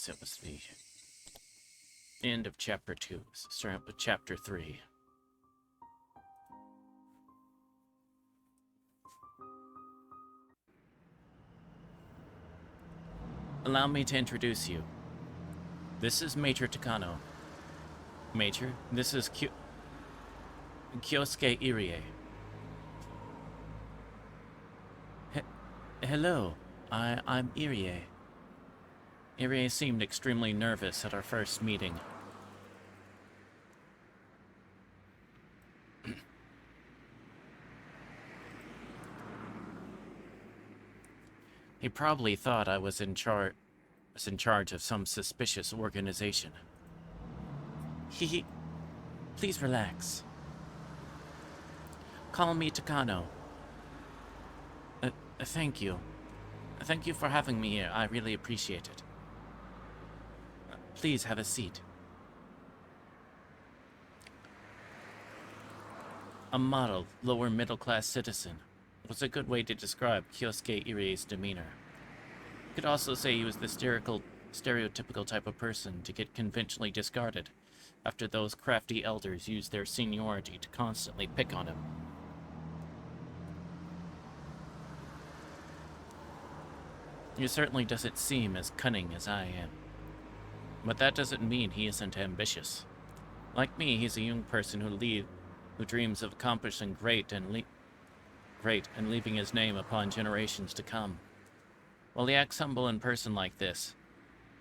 it was the end of chapter 2. So starting up with chapter 3. Allow me to introduce you. This is Major Takano. Major, this is Kyosuke Irie. Hello, I'm Irie. Irie seemed extremely nervous at our first meeting. He probably thought I was in charge of some suspicious organization. Please relax. Call me Takano. Thank you. Thank you for having me here. I really appreciate it. Please have a seat. A model, lower middle-class citizen was a good way to describe Kyosuke Irie's demeanor. You could also say he was the stereotypical type of person to get conventionally discarded after those crafty elders used their seniority to constantly pick on him. He certainly doesn't seem as cunning as I am. But that doesn't mean he isn't ambitious. Like me, he's a young person who dreams of accomplishing great and leaving his name upon generations to come. While he acts humble in person like this,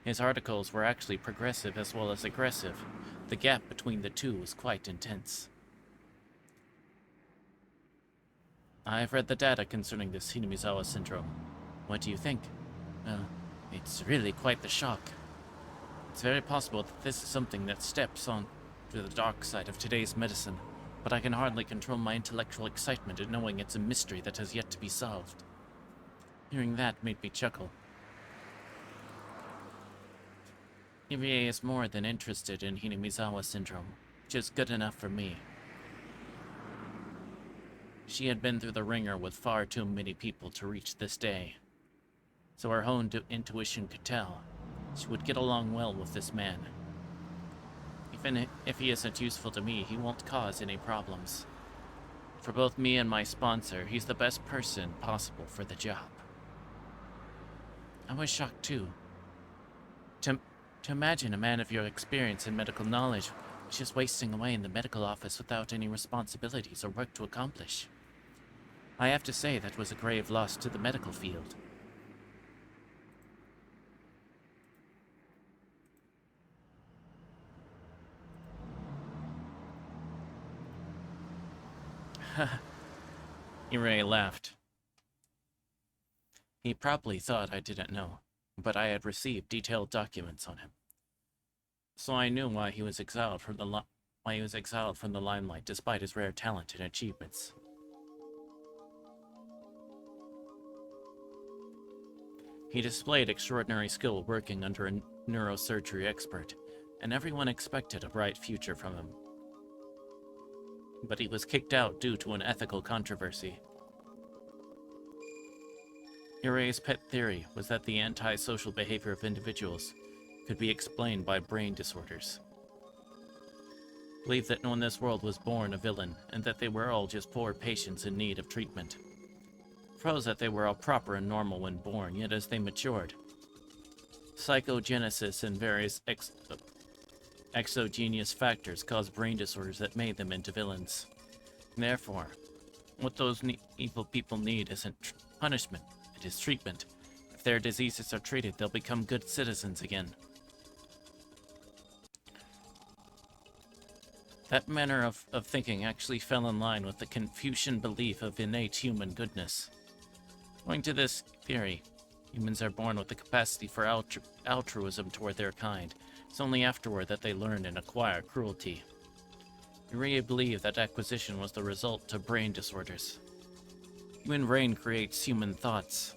his articles were actually progressive as well as aggressive. The gap between the two was quite intense. I've read the data concerning this Hinamizawa syndrome. What do you think? Well, it's really quite the shock. It's very possible that this is something that steps on to the dark side of today's medicine, but I can hardly control my intellectual excitement at knowing it's a mystery that has yet to be solved. Hearing that made me chuckle. Irie is more than interested in Hinamizawa syndrome, which is good enough for me. She had been through the ringer with far too many people to reach this day, so her own intuition could tell she would get along well with this man. Even if he isn't useful to me, he won't cause any problems. For both me and my sponsor, he's the best person possible for the job. I was shocked too. To imagine a man of your experience and medical knowledge just wasting away in the medical office without any responsibilities or work to accomplish. I have to say that was a grave loss to the medical field. Irie laughed. He probably thought I didn't know, but I had received detailed documents on him. So I knew why he was exiled from the limelight despite his rare talent and achievements. He displayed extraordinary skill working under a neurosurgery expert, and everyone expected a bright future from him. But he was kicked out due to an ethical controversy. Irie's pet theory was that the antisocial behavior of individuals could be explained by brain disorders. Believed that no one in this world was born a villain, and that they were all just poor patients in need of treatment. Proposed that they were all proper and normal when born, yet as they matured, psychogenesis and various exogenous factors caused brain disorders that made them into villains. Therefore, what those evil people need isn't punishment, it is treatment. If their diseases are treated, they'll become good citizens again. That manner of thinking actually fell in line with the Confucian belief of innate human goodness. According to this theory, humans are born with the capacity for altruism toward their kind. It's only afterward that they learn and acquire cruelty. Irie believed that acquisition was the result of brain disorders. Human brain creates human thoughts.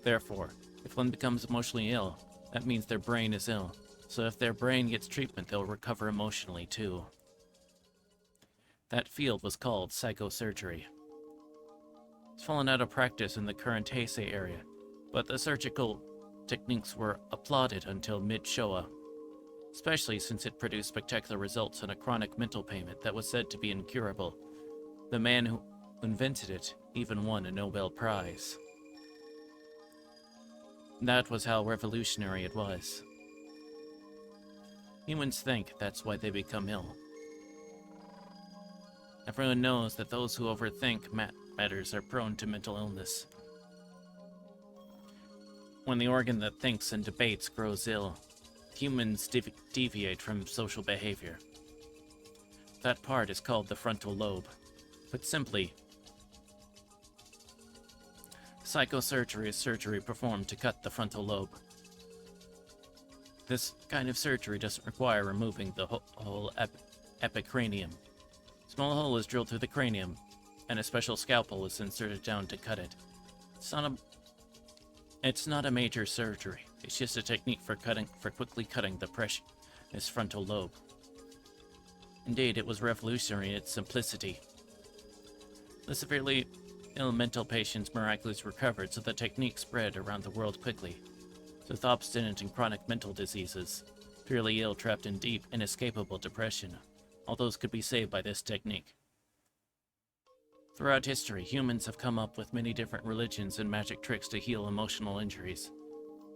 Therefore, if one becomes emotionally ill, that means their brain is ill. So if their brain gets treatment, they'll recover emotionally too. That field was called psychosurgery. It's fallen out of practice in the current Heisei area, but the surgical techniques were applauded until mid-Showa, especially since it produced spectacular results in a chronic mental payment that was said to be incurable. The man who invented it even won a Nobel Prize. That was how revolutionary it was. Humans think that's why they become ill. Everyone knows that those who overthink matters are prone to mental illness. When the organ that thinks and debates grows ill, humans deviate from social behavior. That part is called the frontal lobe. Put simply, psychosurgery is surgery performed to cut the frontal lobe. This kind of surgery doesn't require removing the whole epicranium. A small hole is drilled through the cranium, and a special scalpel is inserted down to cut it. It's not a major surgery. It's just a technique for quickly cutting the precious frontal lobe. Indeed, it was revolutionary in its simplicity. The severely ill mental patients miraculously recovered, so the technique spread around the world quickly. With obstinate and chronic mental diseases, severely ill trapped in deep, inescapable depression, all those could be saved by this technique. Throughout history, humans have come up with many different religions and magic tricks to heal emotional injuries.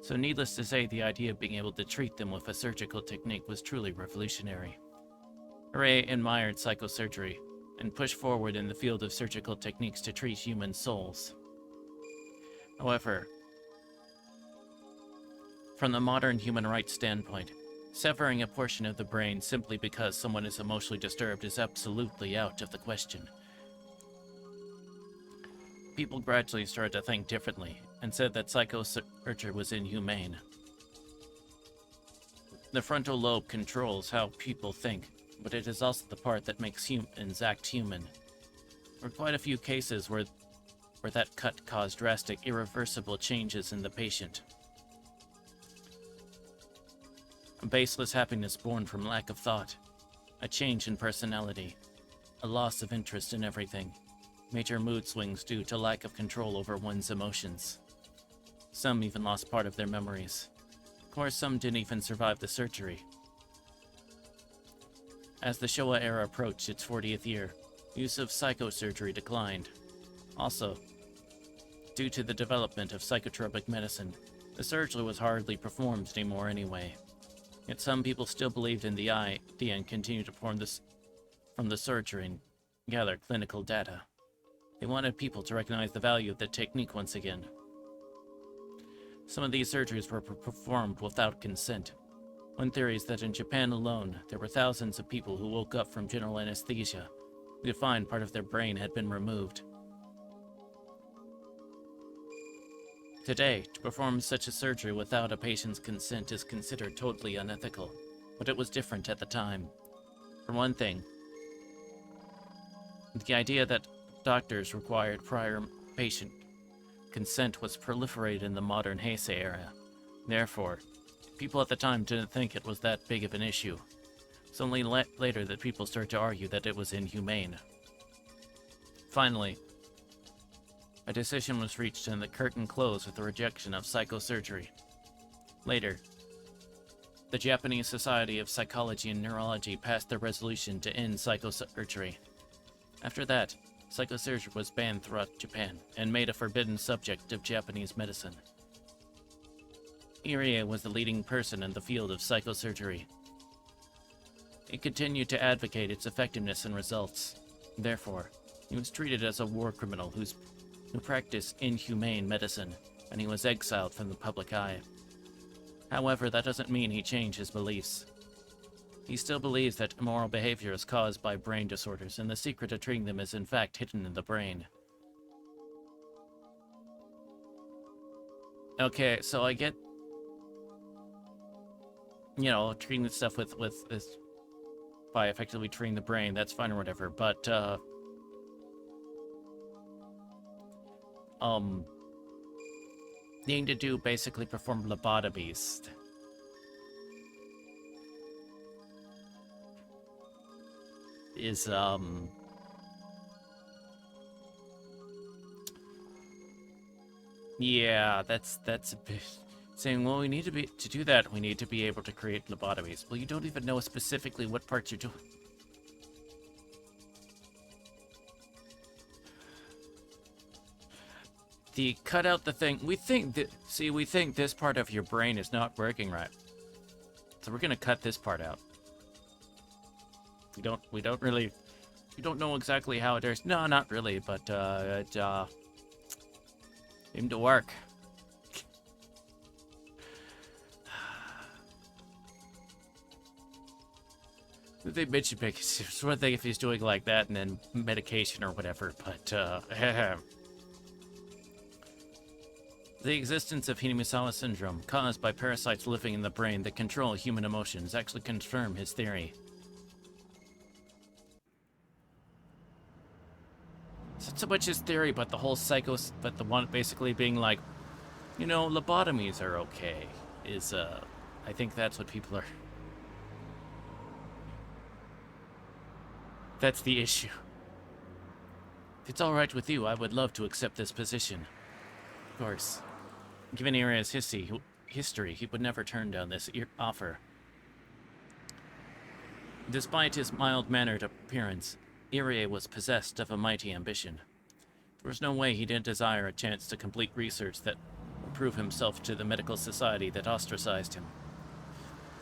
So needless to say, the idea of being able to treat them with a surgical technique was truly revolutionary. Hooray admired psychosurgery and pushed forward in the field of surgical techniques to treat human souls. However, from the modern human rights standpoint, severing a portion of the brain simply because someone is emotionally disturbed is absolutely out of the question. People gradually started to think differently and said that psychosurgery was inhumane. The frontal lobe controls how people think, but it is also the part that makes humans act human. There were quite a few cases where that cut caused drastic, irreversible changes in the patient. A baseless happiness born from lack of thought, a change in personality, a loss of interest in everything, major mood swings due to lack of control over one's emotions. Some even lost part of their memories. Of course, some didn't even survive the surgery. As the Showa era approached its 40th year, use of psychosurgery declined. Also, due to the development of psychotropic medicine, the surgery was hardly performed anymore anyway. Yet some people still believed in the idea and continued to perform this from the surgery and gather clinical data. They wanted people to recognize the value of the technique once again. Some of these surgeries were performed without consent. One theory is that in Japan alone, there were thousands of people who woke up from general anesthesia, who could find part of their brain had been removed. Today, to perform such a surgery without a patient's consent is considered totally unethical, but it was different at the time. For one thing, the idea that doctors required prior patient consent was proliferated in the modern Heisei era. Therefore, people at the time didn't think it was that big of an issue. It's only later that people started to argue that it was inhumane. Finally, a decision was reached and the curtain closed with the rejection of psychosurgery. Later, the Japanese Society of Psychology and Neurology passed their resolution to end psychosurgery. After that, psychosurgery was banned throughout Japan and made a forbidden subject of Japanese medicine. Irie was the leading person in the field of psychosurgery. He continued to advocate its effectiveness and results. Therefore, he was treated as a war criminal who practiced inhumane medicine, and he was exiled from the public eye. However, that doesn't mean he changed his beliefs. He still believes that immoral behavior is caused by brain disorders, and the secret of treating them is in fact hidden in the brain. Okay, so I get, treating this stuff with this by effectively treating the brain, that's fine or whatever, but, needing to do basically perform lobotomies. Is, yeah, that's a bit, saying, well, to do that, we need to be able to create lobotomies. Well, you don't even know specifically what parts you're doing. The cut out the thing, we think this part of your brain is not working right. So we're gonna cut this part out. We don't know exactly how it is. No, not really, but it seemed to work. They mentioned it's one thing if he's doing like that and then medication or whatever, but the existence of Hinamizawa syndrome, caused by parasites living in the brain that control human emotions, actually confirm his theory. It's not so much his theory, but the whole but the one basically being like, you know, lobotomies are okay, I think that's what people are. That's the issue. If it's alright with you, I would love to accept this position. Of course. Given Iria's history, he would never turn down this offer. Despite his mild-mannered appearance, Irie was possessed of a mighty ambition. There was no way he didn't desire a chance to complete research that would prove himself to the medical society that ostracized him,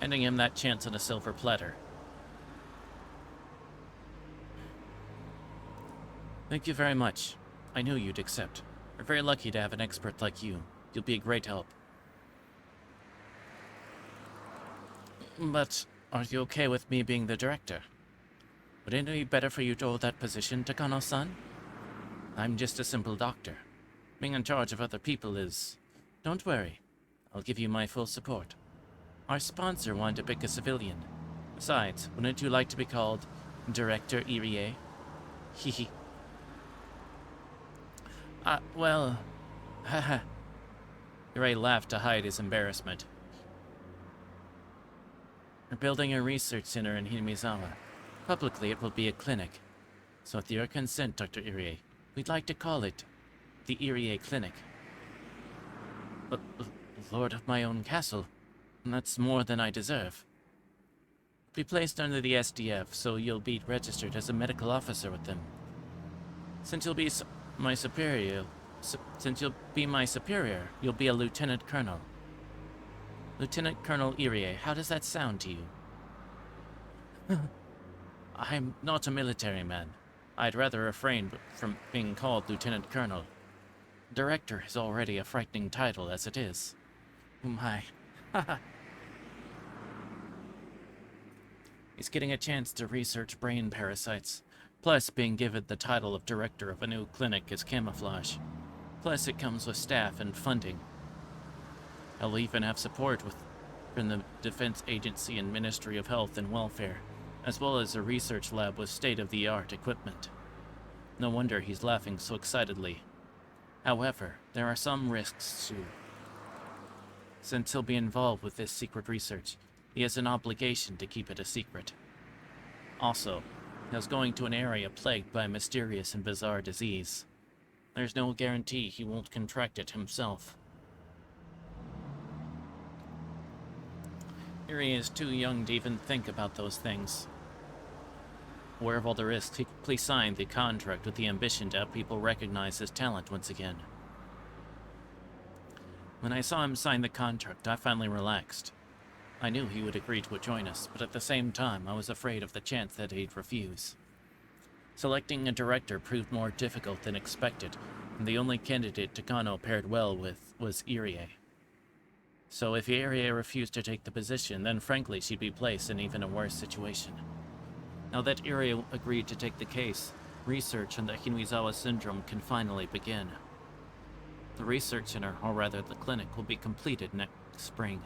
handing him that chance on a silver platter. Thank you very much. I knew you'd accept. We're very lucky to have an expert like you. You'll be a great help. But are you okay with me being the director? Would it be better for you to hold that position, Takano-san? I'm just a simple doctor. Being in charge of other people is... Don't worry. I'll give you my full support. Our sponsor wanted to pick a civilian. Besides, wouldn't you like to be called Director Irie? Hehe. Well... Haha. Irie laughed to hide his embarrassment. We're building a research center in Hinamizawa. Publicly, it will be a clinic. So with your consent, Dr. Irie, we'd like to call it the Irie Clinic. But, Lord of my own castle, that's more than I deserve. Be placed under the SDF, so you'll be registered as a medical officer with them. Since you'll be my superior, you'll be a lieutenant colonel. Lieutenant Colonel Irie, how does that sound to you? I'm not a military man. I'd rather refrain from being called Lieutenant Colonel. Director is already a frightening title as it is. Oh my. He's getting a chance to research brain parasites. Plus, being given the title of director of a new clinic is camouflage. Plus, it comes with staff and funding. He'll even have support from the Defense Agency and Ministry of Health and Welfare, as well as a research lab with state-of-the-art equipment. No wonder he's laughing so excitedly. However, there are some risks too. Since he'll be involved with this secret research, he has an obligation to keep it a secret. Also, he's going to an area plagued by a mysterious and bizarre disease. There's no guarantee he won't contract it himself. Irie is too young to even think about those things. Aware of all the risks, he quickly signed the contract with the ambition to have people recognize his talent once again. When I saw him sign the contract, I finally relaxed. I knew he would agree to join us, but at the same time, I was afraid of the chance that he'd refuse. Selecting a director proved more difficult than expected, and the only candidate Takano paired well with was Irie. So if Irie refused to take the position, then frankly she'd be placed in even a worse situation. Now that Irie agreed to take the case, research on the Hinamizawa syndrome can finally begin. The research center, or rather the clinic, will be completed next spring.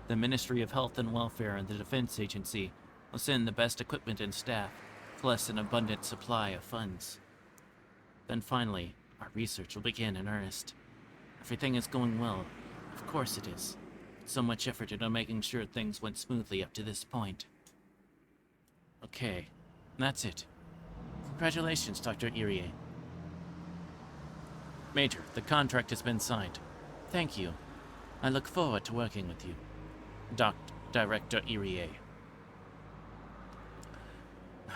The Ministry of Health and Welfare and the Defense Agency will send the best equipment and staff, plus an abundant supply of funds. Then finally, our research will begin in earnest. Everything is going well. Of course it is. So much effort into making sure things went smoothly up to this point. Okay, that's it. Congratulations, Dr. Irie. Major, the contract has been signed. Thank you. I look forward to working with you, Director Irie.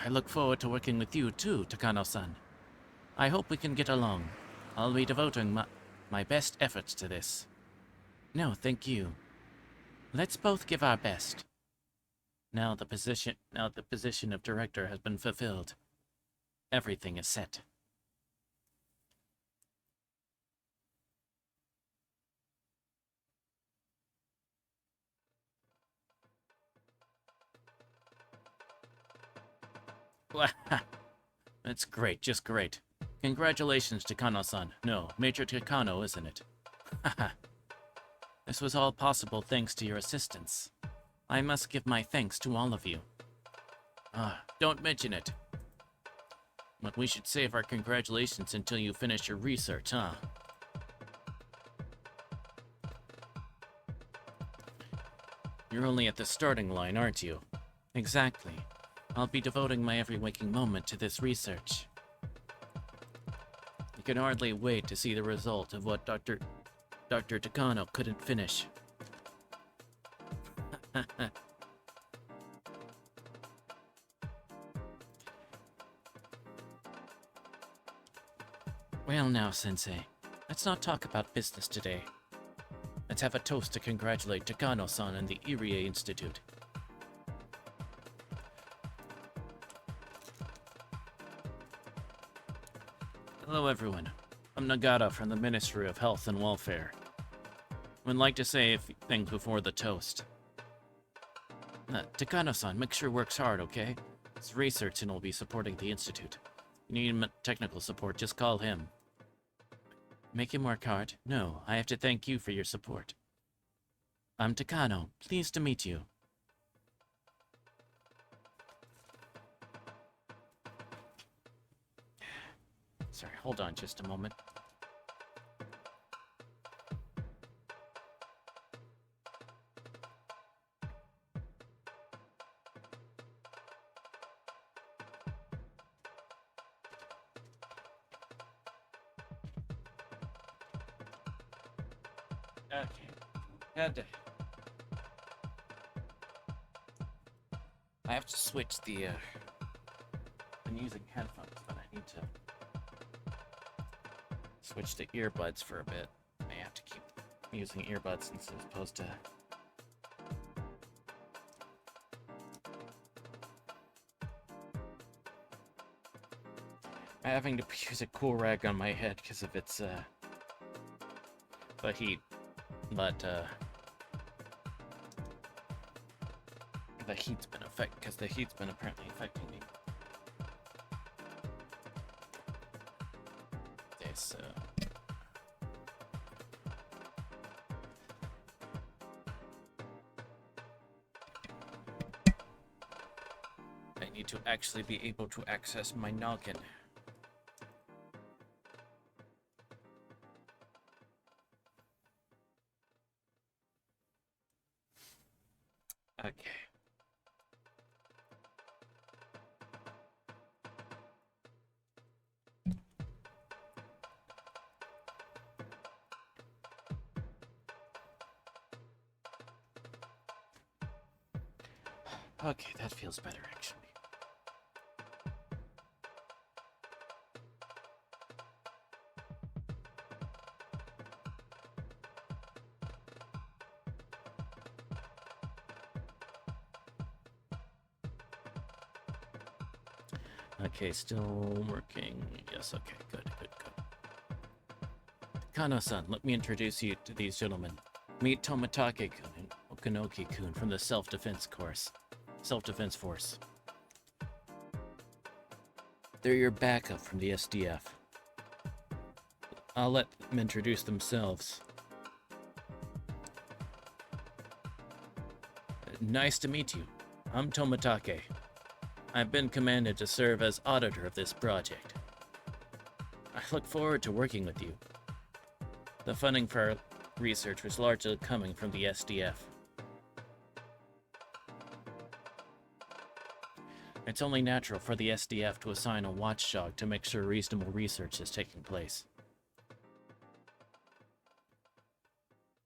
I look forward to working with you too, Takano-san. I hope we can get along. I'll be devoting my best efforts to this. No, thank you. Let's both give our best. Now the position of director has been fulfilled. Everything is set. That's great, just great. Congratulations, Takano-san. No, Major Takano, isn't it? Haha. This was all possible thanks to your assistance. I must give my thanks to all of you. Don't mention it. But we should save our congratulations until you finish your research, huh? You're only at the starting line, aren't you? Exactly. I'll be devoting my every waking moment to this research. I can hardly wait to see the result of what Dr. Takano couldn't finish. Well now, Sensei, let's not talk about business today. Let's have a toast to congratulate Takano-san and the Irie Institute. Hello everyone, I'm Nagata from the Ministry of Health and Welfare. I would like to say a few things before the toast. Takano-san, make sure works hard, okay? It's research and will be supporting the Institute. If you need technical support, just call him. Make him work hard? No, I have to thank you for your support. I'm Takano, pleased to meet you. Sorry, hold on just a moment. Okay. I have to switch the, I'm using headphones, but I need to switch to earbuds for a bit. I have to keep using earbuds as opposed to... I'm having to use a cool rag on my head because of its, the heat. But, the heat's been apparently affecting me. Okay, so... I need to actually be able to access my noggin. Okay. Okay, that feels better, actually. Okay, still working. Yes, okay, good. Kano-san, let me introduce you to these gentlemen. Meet Tomitake-kun and Okanoki-kun from the Self-Defense Force. They're your backup from the SDF. I'll let them introduce themselves. Nice to meet you. I'm Tomitake. I've been commanded to serve as auditor of this project. I look forward to working with you. The funding for our research was largely coming from the SDF. It's only natural for the SDF to assign a watchdog to make sure reasonable research is taking place.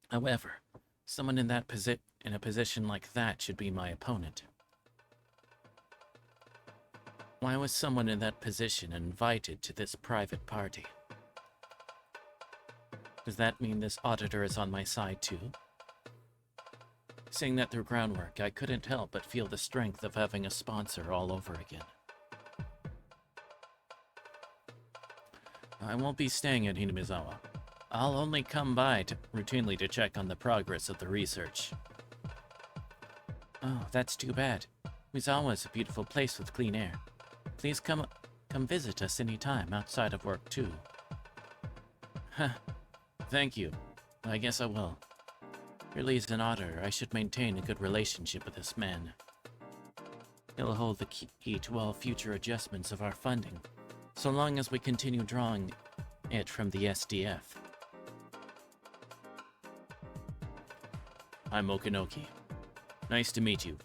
However, Someone in a position like that should be my opponent. Why was someone in that position invited to this private party? Does that mean this auditor is on my side too? Seeing that through groundwork, I couldn't help but feel the strength of having a sponsor all over again. I won't be staying at Hinamizawa. I'll only come by routinely to check on the progress of the research. Oh, that's too bad. Mizawa is a beautiful place with clean air. Please come visit us anytime outside of work too. Huh. Thank you. I guess I will. Really, as an auditor, I should maintain a good relationship with this man. He'll hold the key to all future adjustments of our funding, so long as we continue drawing it from the SDF. I'm Okinoki. Nice to meet you.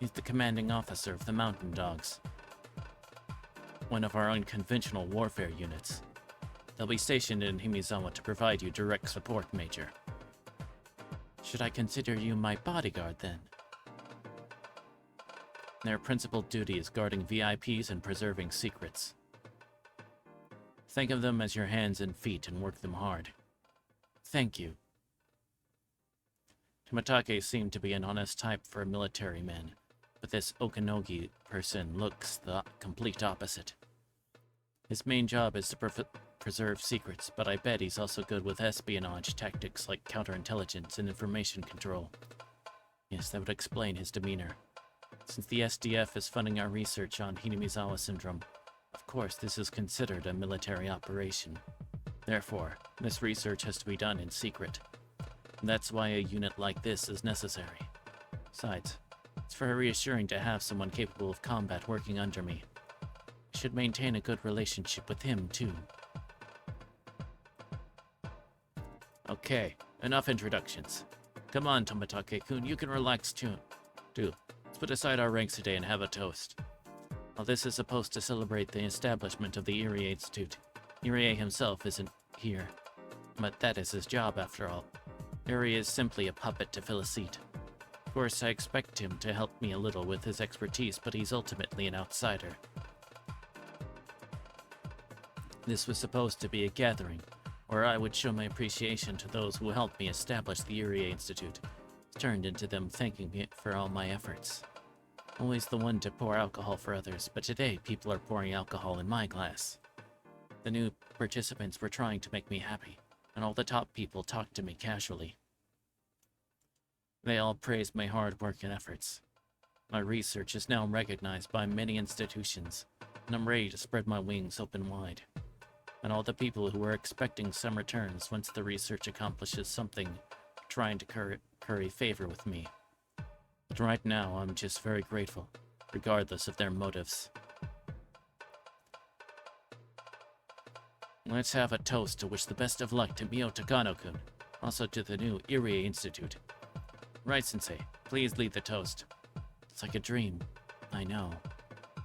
He's the commanding officer of the Mountain Dogs, one of our unconventional warfare units. They'll be stationed in Himizawa to provide you direct support, Major. Should I consider you my bodyguard, then? Their principal duty is guarding VIPs and preserving secrets. Think of them as your hands and feet and work them hard. Thank you. Tomatake seemed to be an honest type for a military man, but this Okinogi person looks the complete opposite. His main job is to preserve secrets, but I bet he's also good with espionage tactics like counterintelligence and information control. Yes, that would explain his demeanor. Since the SDF is funding our research on Hinamizawa syndrome, of course this is considered a military operation. Therefore, this research has to be done in secret. And that's why a unit like this is necessary. Besides, it's very reassuring to have someone capable of combat working under me. I should maintain a good relationship with him, too. Okay, enough introductions. Come on, Tomatake-kun, you can relax too. Let's put aside our ranks today and have a toast. While this is supposed to celebrate the establishment of the Irie Institute, Irie himself isn't here. But that is his job, after all. Irie is simply a puppet to fill a seat. Of course, I expect him to help me a little with his expertise, but he's ultimately an outsider. This was supposed to be a gathering, where I would show my appreciation to those who helped me establish the Irie Institute. It's turned into them thanking me for all my efforts. Always the one to pour alcohol for others, but today people are pouring alcohol in my glass. The new participants were trying to make me happy, and all the top people talked to me casually. They all praised my hard work and efforts. My research is now recognized by many institutions, and I'm ready to spread my wings open wide. And all the people who were expecting some returns once the research accomplishes something, trying to curry favor with me. But right now, I'm just very grateful, regardless of their motives. Let's have a toast to wish the best of luck to Mio Takano-kun, also to the new Irie Institute. Right, Sensei, please lead the toast. It's like a dream. I know.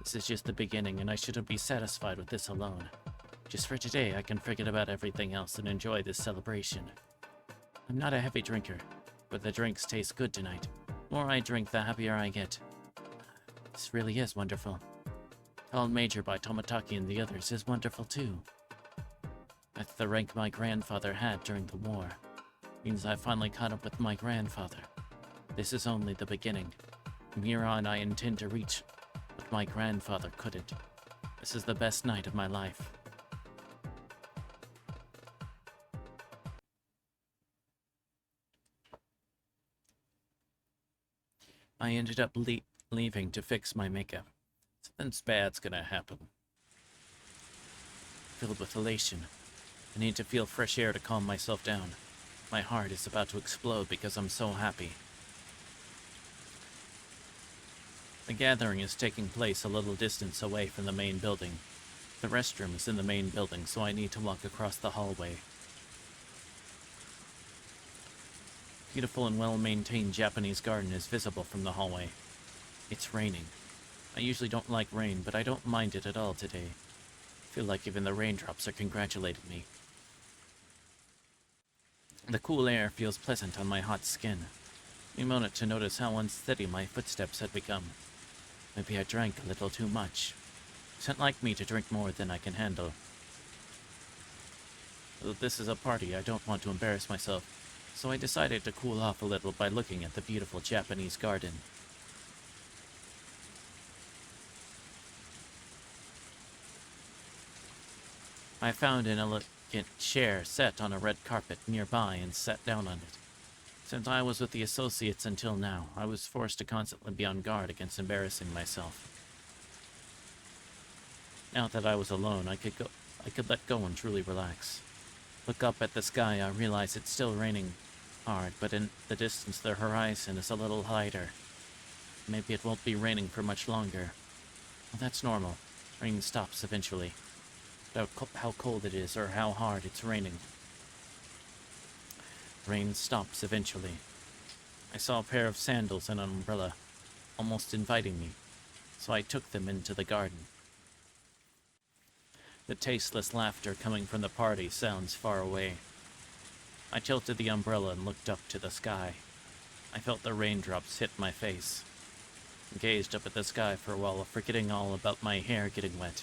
This is just the beginning, and I shouldn't be satisfied with this alone. Just for today, I can forget about everything else and enjoy this celebration. I'm not a heavy drinker, but the drinks taste good tonight. The more I drink, the happier I get. This really is wonderful. Called Major by Tomatake and the others is wonderful too. That's the rank my grandfather had during the war. Means I finally caught up with my grandfather. This is only the beginning. From here on, I intend to reach what my grandfather couldn't. This is the best night of my life. I ended up leaving to fix my makeup. Something bad's gonna happen. Filled with elation. I need to feel fresh air to calm myself down. My heart is about to explode because I'm so happy. The gathering is taking place a little distance away from the main building. The restroom is in the main building, so I need to walk across the hallway. Beautiful and well-maintained Japanese garden is visible from the hallway. It's raining. I usually don't like rain, but I don't mind it at all today. I feel like even the raindrops are congratulating me. The cool air feels pleasant on my hot skin. A moment to notice how unsteady my footsteps had become. Maybe I drank a little too much. It's not like me to drink more than I can handle. Though this is a party, I don't want to embarrass myself, so I decided to cool off a little by looking at the beautiful Japanese garden. I found an elegant chair set on a red carpet nearby and sat down on it. Since I was with the associates until now, I was forced to constantly be on guard against embarrassing myself. Now that I was alone, I could let go and truly relax. Look up at the sky, I realize it's still raining hard, but in the distance the horizon is a little lighter. Maybe it won't be raining for much longer. Well, that's normal. Rain stops eventually. Without how cold it is or how hard it's raining. Rain stops eventually. I saw a pair of sandals and an umbrella, almost inviting me, so I took them into the garden. The tasteless laughter coming from the party sounds far away. I tilted the umbrella and looked up to the sky. I felt the raindrops hit my face. I gazed up at the sky for a while, forgetting all about my hair getting wet.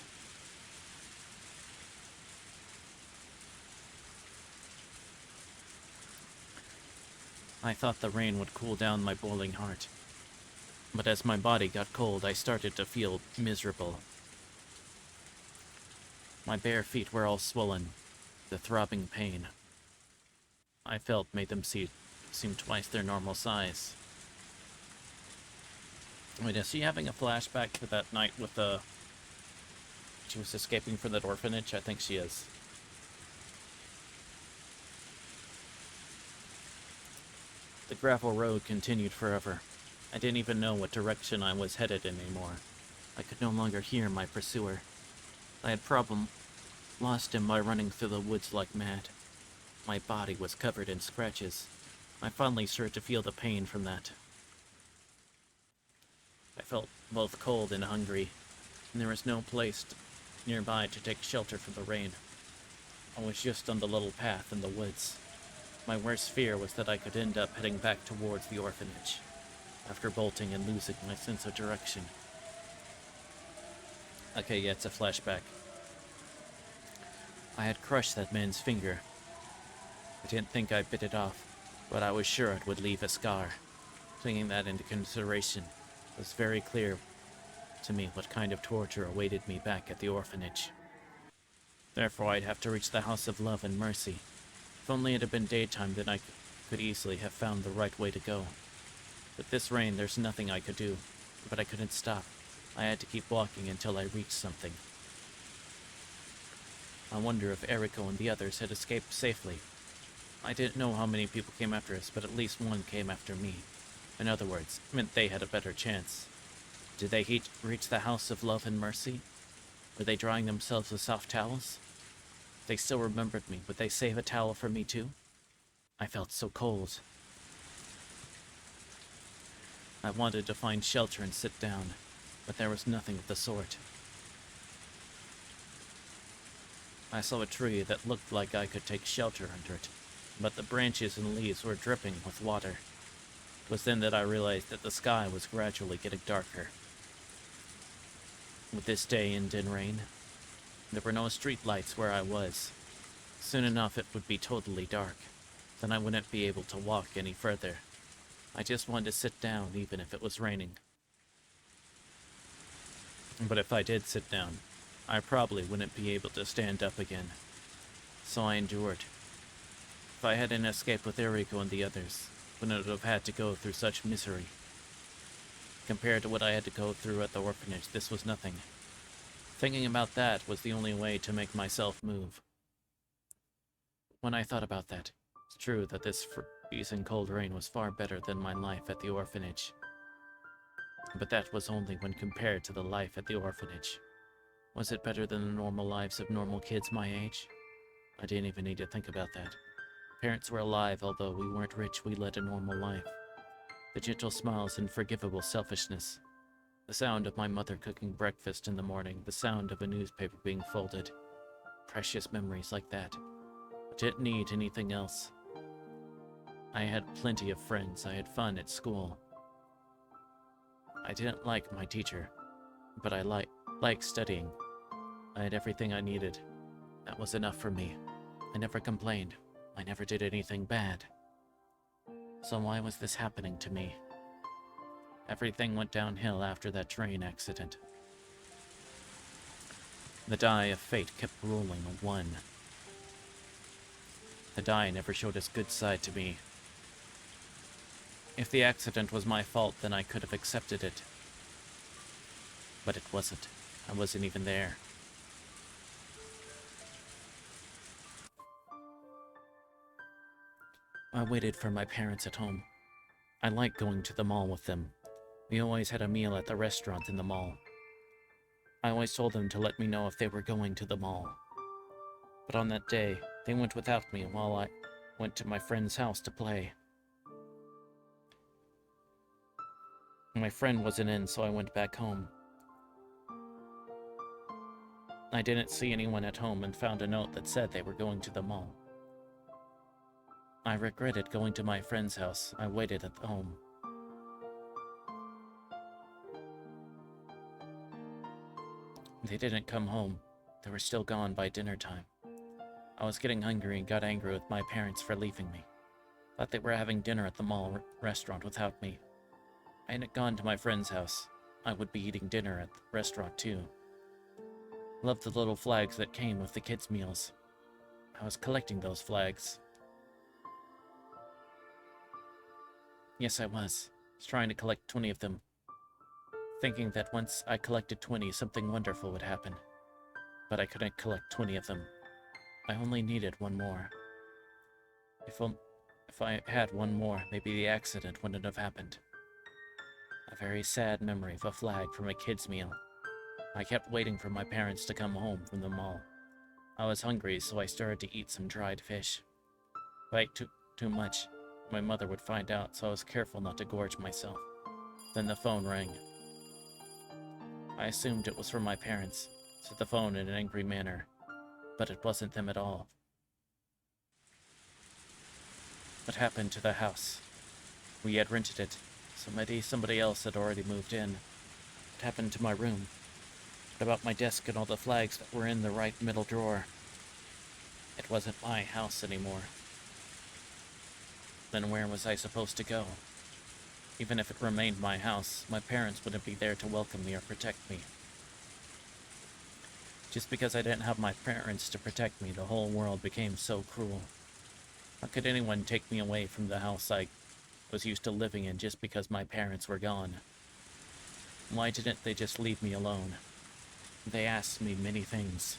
I thought the rain would cool down my boiling heart. But as my body got cold, I started to feel miserable. My bare feet were all swollen, the throbbing pain I felt made them seem twice their normal size. Wait, is she having a flashback to that night with the... She was escaping from that orphanage? I think she is. The gravel road continued forever. I didn't even know what direction I was headed in anymore. I could no longer hear my pursuer. I had lost him by running through the woods like mad. My body was covered in scratches. I finally started to feel the pain from that. I felt both cold and hungry, and there was no place nearby to take shelter from the rain. I was just on the little path in the woods. My worst fear was that I could end up heading back towards the orphanage, after bolting and losing my sense of direction. Okay, yeah, it's a flashback. I had crushed that man's finger. I didn't think I bit it off, but I was sure it would leave a scar. Taking that into consideration, it was very clear to me what kind of torture awaited me back at the orphanage. Therefore, I'd have to reach the House of Love and Mercy. If only it had been daytime, then I could easily have found the right way to go. With this rain, there's nothing I could do, but I couldn't stop. I had to keep walking until I reached something. I wonder if Eriko and the others had escaped safely. I didn't know how many people came after us, but at least one came after me. In other words, it meant they had a better chance. Did they reach the House of Love and Mercy? Were they drying themselves with soft towels? If they still remembered me, would they save a towel for me too? I felt so cold. I wanted to find shelter and sit down, but there was nothing of the sort. I saw a tree that looked like I could take shelter under it, but the branches and leaves were dripping with water. It was then that I realized that the sky was gradually getting darker. Would this day end in rain? There were no street lights where I was. Soon enough it would be totally dark. Then I wouldn't be able to walk any further. I just wanted to sit down even if it was raining. But if I did sit down, I probably wouldn't be able to stand up again. So I endured. If I hadn't escaped with Eriko and the others, wouldn't have had to go through such misery. Compared to what I had to go through at the orphanage, this was nothing. Thinking about that was the only way to make myself move. When I thought about that, it's true that this freezing cold rain was far better than my life at the orphanage. But that was only when compared to the life at the orphanage. Was it better than the normal lives of normal kids my age? I didn't even need to think about that. Parents were alive, although we weren't rich, we led a normal life. The gentle smiles and forgivable selfishness. The sound of my mother cooking breakfast in the morning, the sound of a newspaper being folded. Precious memories like that. I didn't need anything else. I had plenty of friends. I had fun at school. I didn't like my teacher, but I liked studying. I had everything I needed. That was enough for me. I never complained. I never did anything bad. So why was this happening to me? Everything went downhill after that train accident. The die of fate kept rolling a 1. The die never showed its good side to me. If the accident was my fault, then I could have accepted it. But it wasn't. I wasn't even there. I waited for my parents at home. I liked going to the mall with them. We always had a meal at the restaurant in the mall. I always told them to let me know if they were going to the mall. But on that day, they went without me while I went to my friend's house to play. My friend wasn't in, so I went back home. I didn't see anyone at home and found a note that said they were going to the mall. I regretted going to my friend's house. I waited at home. They didn't come home. They were still gone by dinner time. I was getting hungry and got angry with my parents for leaving me. Thought they were having dinner at the mall restaurant without me. I hadn't gone to my friend's house. I would be eating dinner at the restaurant too. Loved the little flags that came with the kids' meals. I was collecting those flags. Yes, I was trying to collect 20 of them, thinking that once I collected 20, something wonderful would happen. But I couldn't collect 20 of them. I only needed one more. If I had one more, maybe the accident wouldn't have happened. A very sad memory of a flag from a kid's meal. I kept waiting for my parents to come home from the mall. I was hungry, so I started to eat some dried fish. If I ate too much, my mother would find out, so I was careful not to gorge myself. Then the phone rang. I assumed it was from my parents, said the phone in an angry manner, but it wasn't them at all. What happened to the house? We had rented it, so maybe somebody else had already moved in. What happened to my room? What about my desk and all the flags that were in the right middle drawer? It wasn't my house anymore. Then where was I supposed to go? Even if it remained my house, my parents wouldn't be there to welcome me or protect me. Just because I didn't have my parents to protect me, the whole world became so cruel. How could anyone take me away from the house I was used to living in just because my parents were gone? Why didn't they just leave me alone? They asked me many things.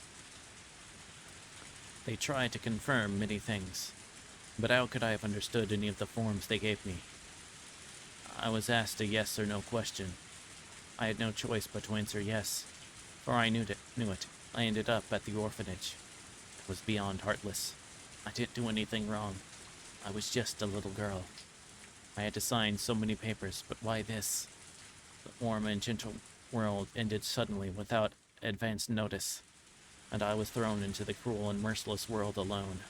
They tried to confirm many things, but how could I have understood any of the forms they gave me? I was asked a yes or no question. I had no choice but to answer yes, for I knew it. I ended up at the orphanage. It was beyond heartless. I didn't do anything wrong. I was just a little girl. I had to sign so many papers, but why this? The warm and gentle world ended suddenly without advance notice, and I was thrown into the cruel and merciless world alone.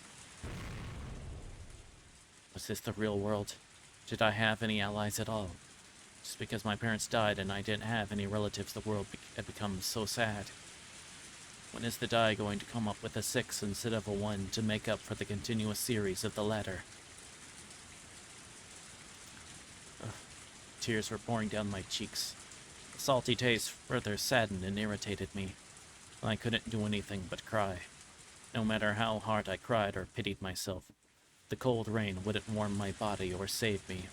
Was this the real world? Did I have any allies at all? Just because my parents died and I didn't have any relatives, the world had become so sad. When is the die going to come up with a 6 instead of a 1 to make up for the continuous series of the latter? Ugh. Tears were pouring down my cheeks. The salty taste further saddened and irritated me. I couldn't do anything but cry. No matter how hard I cried or pitied myself, the cold rain wouldn't warm my body or save me.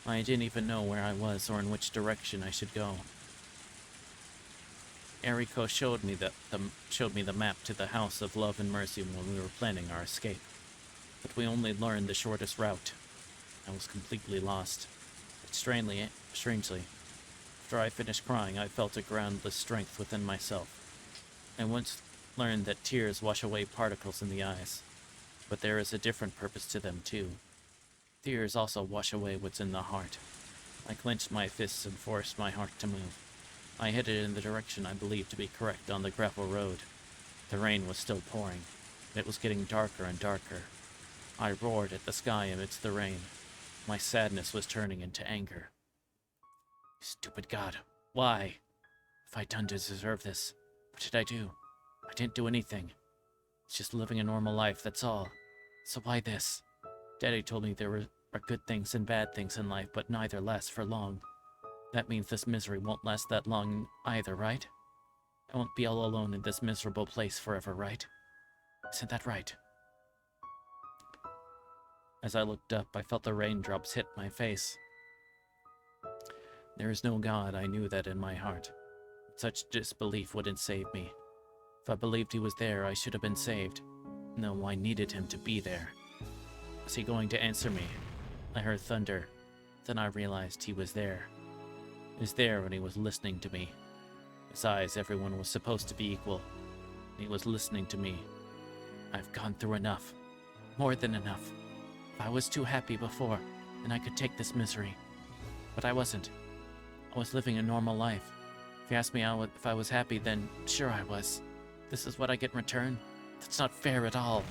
I didn't even know where I was or in which direction I should go. Eriko showed me the map to the House of Love and Mercy when we were planning our escape, but we only learned the shortest route. I was completely lost. But strangely, after I finished crying, I felt a groundless strength within myself. I once learned that tears wash away particles in the eyes, but there is a different purpose to them too. Tears also wash away what's in the heart. I clenched my fists and forced my heart to move. I headed in the direction I believed to be correct on the gravel road. The rain was still pouring. It was getting darker and darker. I roared at the sky amidst the rain. My sadness was turning into anger. Stupid God, why? If I'd done to deserve this, what did I do? I didn't do anything. It's just living a normal life, that's all. So why this? Daddy told me there are good things and bad things in life, but neither lasts for long. That means this misery won't last that long either, right? I won't be all alone in this miserable place forever, right? Isn't that right? As I looked up, I felt the raindrops hit my face. There is no God, I knew that in my heart. Such disbelief wouldn't save me. If I believed he was there, I should have been saved. No, I needed him to be there. Was he going to answer me? I heard thunder. Then I realized he was there. He was there when he was listening to me. His eyes, everyone was supposed to be equal. He was listening to me. I've gone through enough. More than enough. If I was too happy before, then I could take this misery. But I wasn't. I was living a normal life. If you asked me if I was happy, then sure I was. This is what I get in return? That's not fair at all.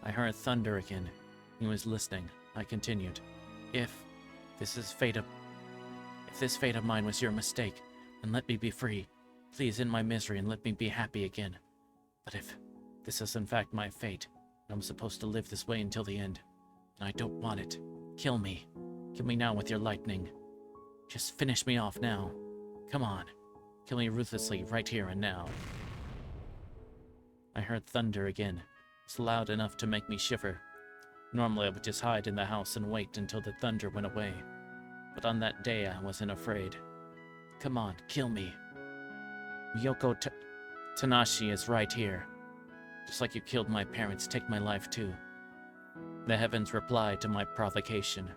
I heard thunder again. He was listening. I continued. If this fate of mine was your mistake, then let me be free. Please end my misery and let me be happy again. But if this is in fact my fate, and I'm supposed to live this way until the end, and I don't want it, kill me. Kill me now with your lightning. Just finish me off now. Come on. Kill me ruthlessly right here and now. I heard thunder again. It's loud enough to make me shiver. Normally I would just hide in the house and wait until the thunder went away. But on that day I wasn't afraid. Come on, kill me. Miyoko Tanashi is right here. Just like you killed my parents, take my life too. The heavens replied to my provocation.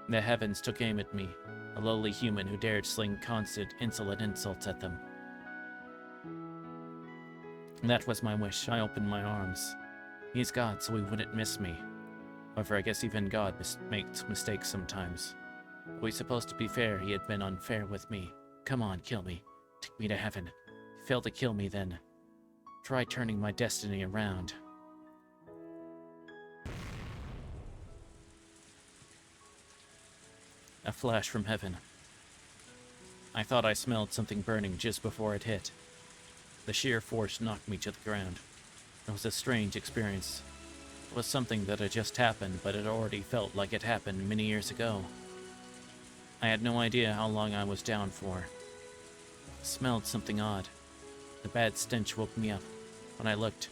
The heavens took aim at me, a lowly human who dared sling constant, insolent insults at them. That was my wish. I opened my arms. He's God, so he wouldn't miss me. However, I guess even God makes mistakes sometimes. If we're supposed to be fair, he had been unfair with me. Come on, kill me. Take me to heaven. If you fail to kill me, then try turning my destiny around. A flash from heaven. I thought I smelled something burning just before it hit. The sheer force knocked me to the ground. It was a strange experience. It was something that had just happened, but it already felt like it happened many years ago. I had no idea how long I was down for. I smelled something odd. The bad stench woke me up. When I looked,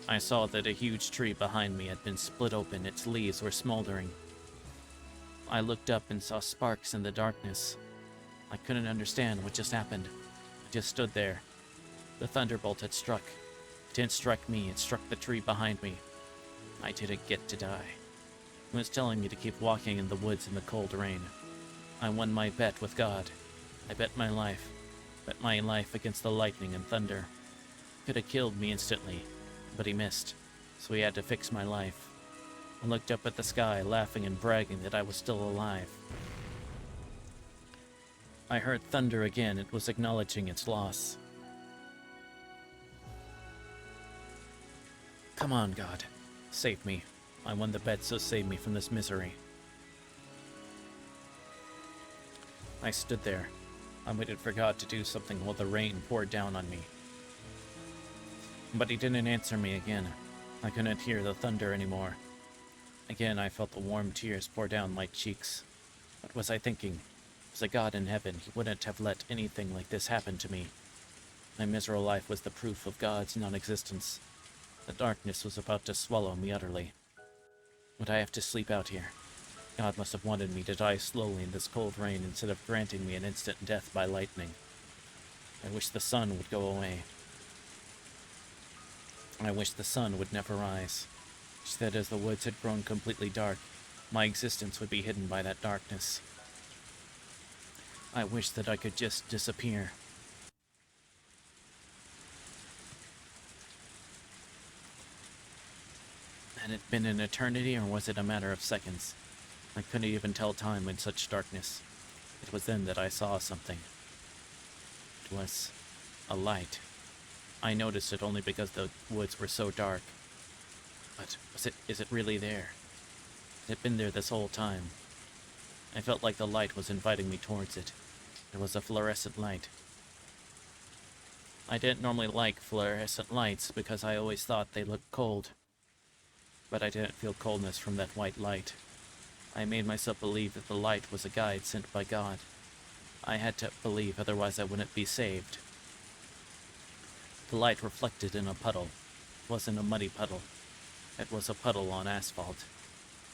I saw that a huge tree behind me had been split open. Its leaves were smoldering. I looked up and saw sparks in the darkness. I couldn't understand what just happened. I just stood there. The thunderbolt had struck. It didn't strike me, it struck the tree behind me. I didn't get to die. It was telling me to keep walking in the woods in the cold rain. I won my bet with God. I bet my life. Bet my life against the lightning and thunder. He could have killed me instantly, but he missed, so he had to fix my life. I looked up at the sky, laughing and bragging that I was still alive. I heard thunder again. It was acknowledging its loss. Come on, God. Save me. I won the bet, so save me from this misery. I stood there. I waited for God to do something while the rain poured down on me. But he didn't answer me again. I couldn't hear the thunder anymore. Again, I felt the warm tears pour down my cheeks. What was I thinking? As a God in heaven, he wouldn't have let anything like this happen to me. My miserable life was the proof of God's non-existence. The darkness was about to swallow me utterly. Would I have to sleep out here? God must have wanted me to die slowly in this cold rain instead of granting me an instant death by lightning. I wish the sun would go away. I wish the sun would never rise. Wish that as the woods had grown completely dark, my existence would be hidden by that darkness. I wish that I could just disappear. Had it been an eternity, or was it a matter of seconds? I couldn't even tell time in such darkness. It was then that I saw something. It was a light. I noticed it only because the woods were so dark. But is it really there? It had been there this whole time. I felt like the light was inviting me towards it. It was a fluorescent light. I didn't normally like fluorescent lights because I always thought they looked cold. But I didn't feel coldness from that white light. I made myself believe that the light was a guide sent by God. I had to believe, otherwise I wouldn't be saved. The light reflected in a puddle. It wasn't a muddy puddle. It was a puddle on asphalt.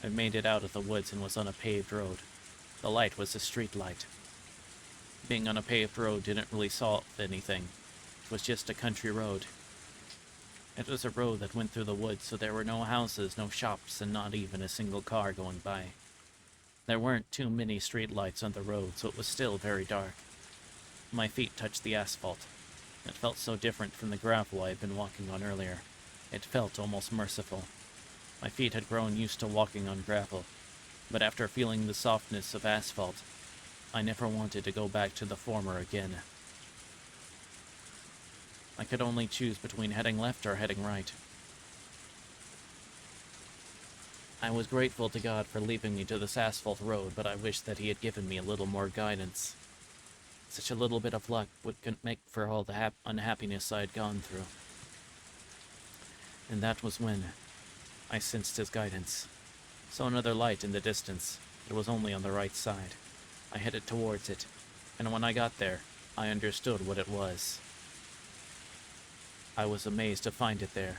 I made it out of the woods and was on a paved road. The light was a street light. Being on a paved road didn't really solve anything. It was just a country road. It was a road that went through the woods, so there were no houses, no shops, and not even a single car going by. There weren't too many street lights on the road, so it was still very dark. My feet touched the asphalt. It felt so different from the gravel I had been walking on earlier. It felt almost merciful. My feet had grown used to walking on gravel, but after feeling the softness of asphalt, I never wanted to go back to the former again. I could only choose between heading left or heading right. I was grateful to God for leaving me to this asphalt road, but I wished that he had given me a little more guidance. Such a little bit of luck would make for all the unhappiness I had gone through. And that was when I sensed his guidance. Saw another light in the distance. It was only on the right side. I headed towards it, and when I got there, I understood what it was. I was amazed to find it there.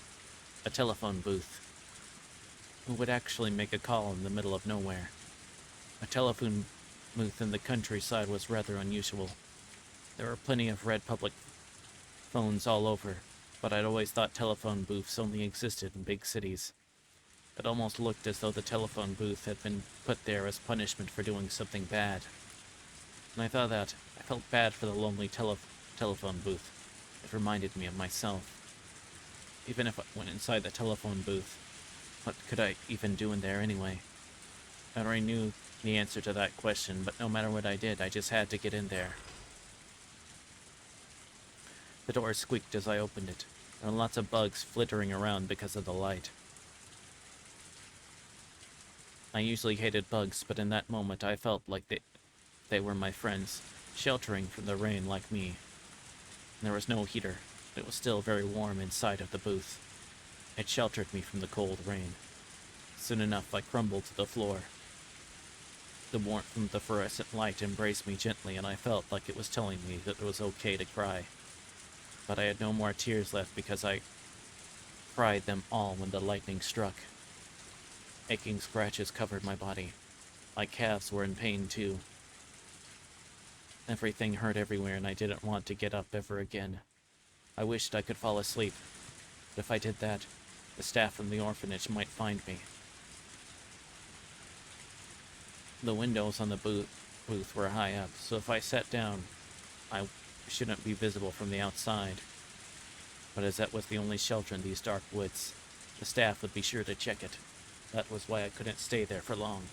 A telephone booth. Who would actually make a call in the middle of nowhere? A telephone booth in the countryside was rather unusual. There were plenty of red public phones all over, but I'd always thought telephone booths only existed in big cities. It almost looked as though the telephone booth had been put there as punishment for doing something bad. And I thought that I felt bad for the lonely telephone booth. It reminded me of myself. Even if I went inside the telephone booth, what could I even do in there anyway? I already knew the answer to that question, but no matter what I did, I just had to get in there. The door squeaked as I opened it. There were lots of bugs flittering around because of the light. I usually hated bugs, but in that moment I felt like they were my friends, sheltering from the rain like me. There was no heater. It was still very warm inside of the booth. It sheltered me from the cold rain. Soon enough, I crumbled to the floor. The warmth from the fluorescent light embraced me gently, and I felt like it was telling me that it was okay to cry. But I had no more tears left because I cried them all when the lightning struck. Aching scratches covered my body. My calves were in pain too. Everything hurt everywhere, and I didn't want to get up ever again. I wished I could fall asleep, but if I did that, the staff from the orphanage might find me. The windows on the booth were high up, so if I sat down, I shouldn't be visible from the outside. But as that was the only shelter in these dark woods, the staff would be sure to check it. That was why I couldn't stay there for long.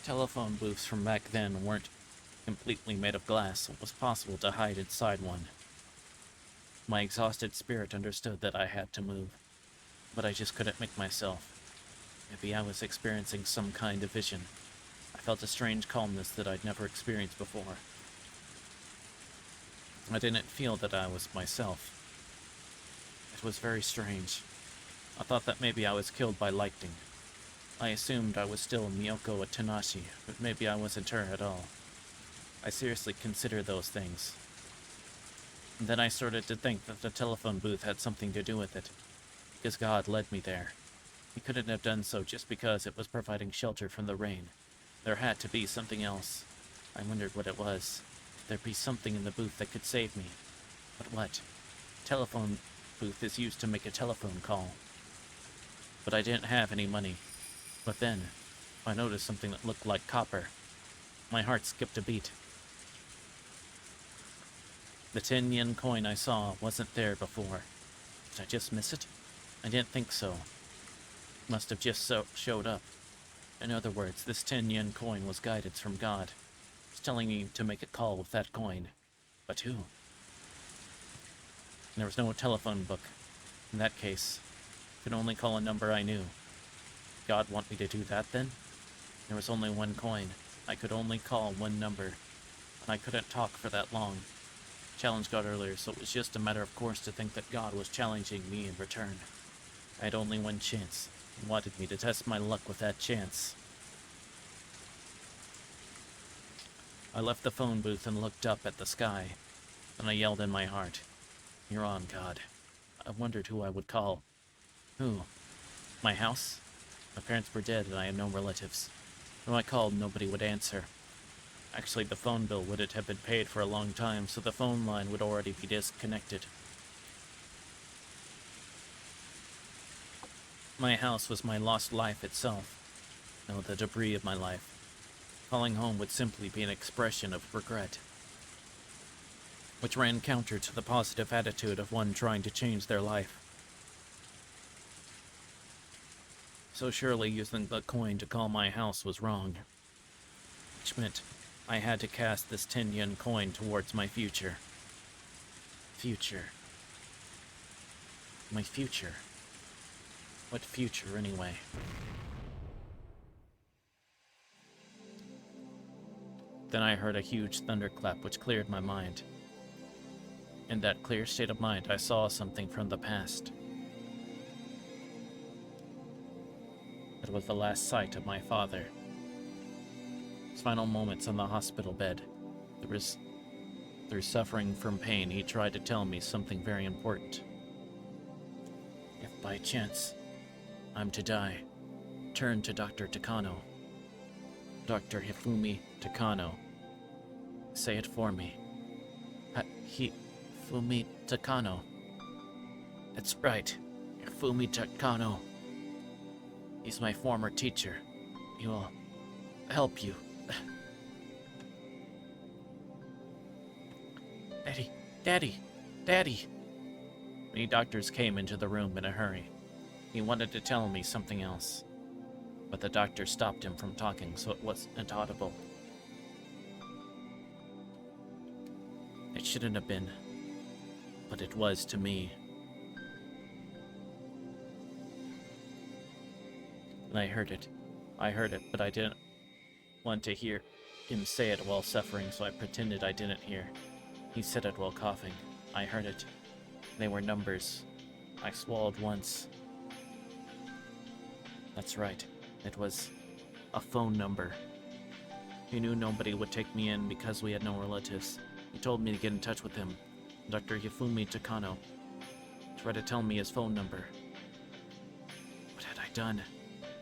Telephone booths from back then weren't completely made of glass, so it was possible to hide inside one. My exhausted spirit understood that I had to move, but I just couldn't make myself. Maybe I was experiencing some kind of vision. I felt a strange calmness that I'd never experienced before. I didn't feel that I was myself. It was very strange. I thought that maybe I was killed by lightning. I assumed I was still Miyoko Tanashi, but maybe I wasn't her at all. I seriously considered those things. And then I started to think that the telephone booth had something to do with it, because God led me there. He couldn't have done so just because it was providing shelter from the rain. There had to be something else. I wondered what it was. There'd be something in the booth that could save me. But what? Telephone booth is used to make a telephone call. But I didn't have any money. But then, I noticed something that looked like copper. My heart skipped a beat. The 10-yen coin I saw wasn't there before. Did I just miss it? I didn't think so. It must have just showed up. In other words, this 10-yen coin was guidance from God. It's telling me to make a call with that coin. But who? There was no telephone book. In that case, I could only call a number I knew. God want me to do that then? There was only one coin. I could only call one number, and I couldn't talk for that long. Challenge got earlier, so it was just a matter of course to think that God was challenging me in return. I had only one chance. He wanted me to test my luck with that chance. I left the phone booth and looked up at the sky. Then I yelled in my heart, "You're on, God." I wondered who I would call. Who? My house? My parents were dead and I had no relatives. When I called, nobody would answer. Actually, the phone bill wouldn't have been paid for a long time, so the phone line would already be disconnected. My house was my lost life itself. No, the debris of my life. Calling home would simply be an expression of regret, which ran counter to the positive attitude of one trying to change their life. So surely using the coin to call my house was wrong, which meant I had to cast this 10-yen coin towards my future. Future. My future. What future, anyway? Then I heard a huge thunderclap which cleared my mind. In that clear state of mind, I saw something from the past. It was the last sight of my father. His final moments on the hospital bed. Through suffering from pain, he tried to tell me something very important. If by chance I'm to die, turn to Dr. Takano. Dr. Hifumi Takano. Say it for me. Hifumi Takano. That's right, Hifumi Takano. He's my former teacher. He will help you. Daddy. Many doctors came into the room in a hurry. He wanted to tell me something else, but the doctor stopped him from talking, so it wasn't audible. It shouldn't have been, but it was to me. And I heard it, but I didn't want to hear him say it while suffering, so I pretended I didn't hear. He said it while coughing. I heard it. They were numbers. I swallowed once. That's right. It was a phone number. He knew nobody would take me in because we had no relatives. He told me to get in touch with him, Dr. Hifumi Takano. Tried to tell me his phone number. What had I done?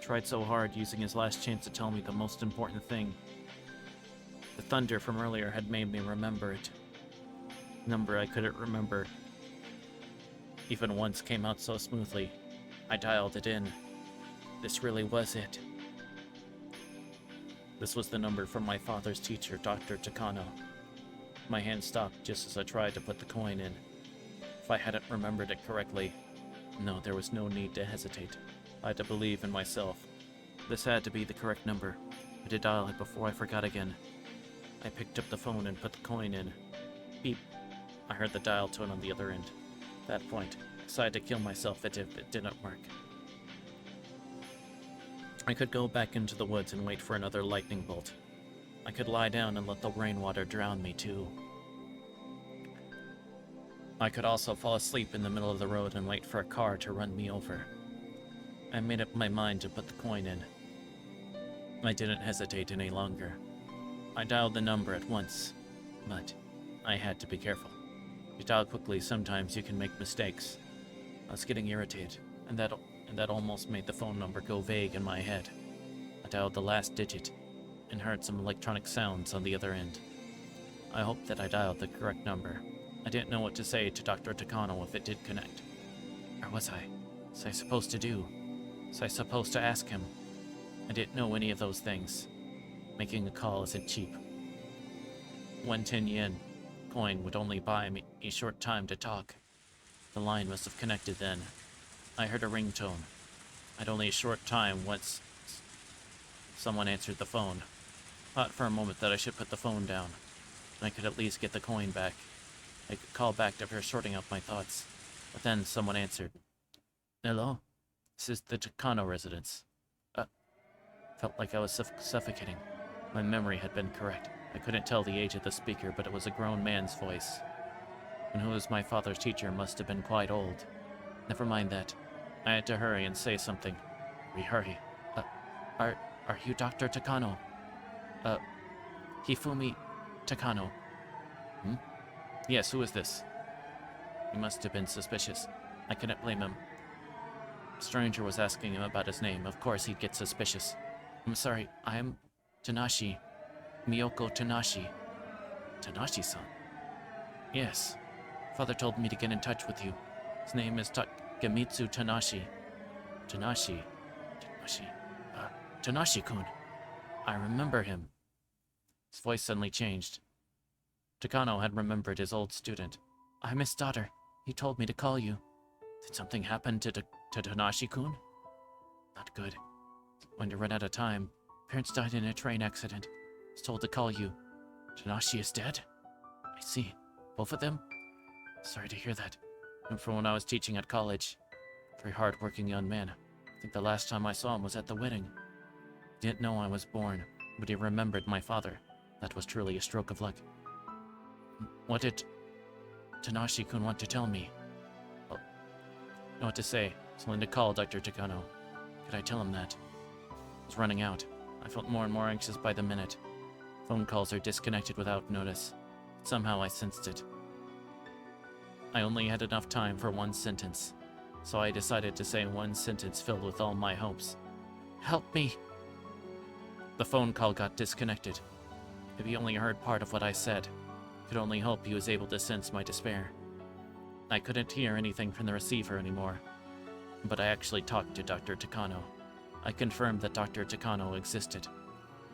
Tried so hard, using his last chance to tell me the most important thing. The thunder from earlier had made me remember it. Number I couldn't remember. Even once came out so smoothly. I dialed it in. This really was it. This was the number from my father's teacher, Dr. Takano. My hand stopped just as I tried to put the coin in. If I hadn't remembered it correctly, no, there was no need to hesitate. I had to believe in myself. This had to be the correct number. I had to dial it before I forgot again. I picked up the phone and put the coin in. Beep. I heard the dial tone on the other end. At that point, I decided to kill myself if it didn't work. I could go back into the woods and wait for another lightning bolt. I could lie down and let the rainwater drown me too. I could also fall asleep in the middle of the road and wait for a car to run me over. I made up my mind to put the coin in. I didn't hesitate any longer. I dialed the number at once, but I had to be careful. If you dial quickly, sometimes you can make mistakes. I was getting irritated, and that almost made the phone number go vague in my head. I dialed the last digit, and heard some electronic sounds on the other end. I hoped that I dialed the correct number. I didn't know what to say to Dr. Takano if it did connect. Or was I? Was I supposed to do? Was I supposed to ask him? I didn't know any of those things. Making a call isn't cheap. 110 yen coin would only buy me a short time to talk. The line must have connected then. I heard a ringtone. I'd only a short time once someone answered the phone. Thought for a moment that I should put the phone down, and I could at least get the coin back. I could call back after sorting out my thoughts. But then someone answered. Hello? This is the Takano residence. Felt like I was suffocating. My memory had been correct. I couldn't tell the age of the speaker, but it was a grown man's voice. And who was my father's teacher must have been quite old. Never mind that. I had to hurry and say something. Hurry. Are you Dr. Takano? Hifumi Takano. Yes, who is this? He must have been suspicious. I couldn't blame him. A stranger was asking him about his name. Of course he'd get suspicious. I'm sorry, I'm Tanashi. Miyoko Tanashi. Tanashi-san? Yes. Father told me to get in touch with you. His name is Takemitsu Tanashi. Tanashi. Tanashi-kun. I remember him. His voice suddenly changed. Takano had remembered his old student. I'm his daughter. He told me to call you. Did something happen to Tanashi-kun? Not good. Going to run out of time. Parents died in a train accident. I was told to call you. Tanashi is dead? I see. Both of them? Sorry to hear that. And from when I was teaching at college. Very hard-working young man. I think the last time I saw him was at the wedding. Didn't know I was born, but he remembered my father. That was truly a stroke of luck. What did Tanashi-kun want to tell me? Well, I know what to say. It's only to call Dr. Takano. Could I tell him that? I was running out. I felt more and more anxious by the minute. Phone calls are disconnected without notice. Somehow I sensed it. I only had enough time for one sentence, so I decided to say one sentence filled with all my hopes. Help me! The phone call got disconnected. If he only heard part of what I said, I could only hope he was able to sense my despair. I couldn't hear anything from the receiver anymore, but I actually talked to Dr. Takano. I confirmed that Dr. Takano existed.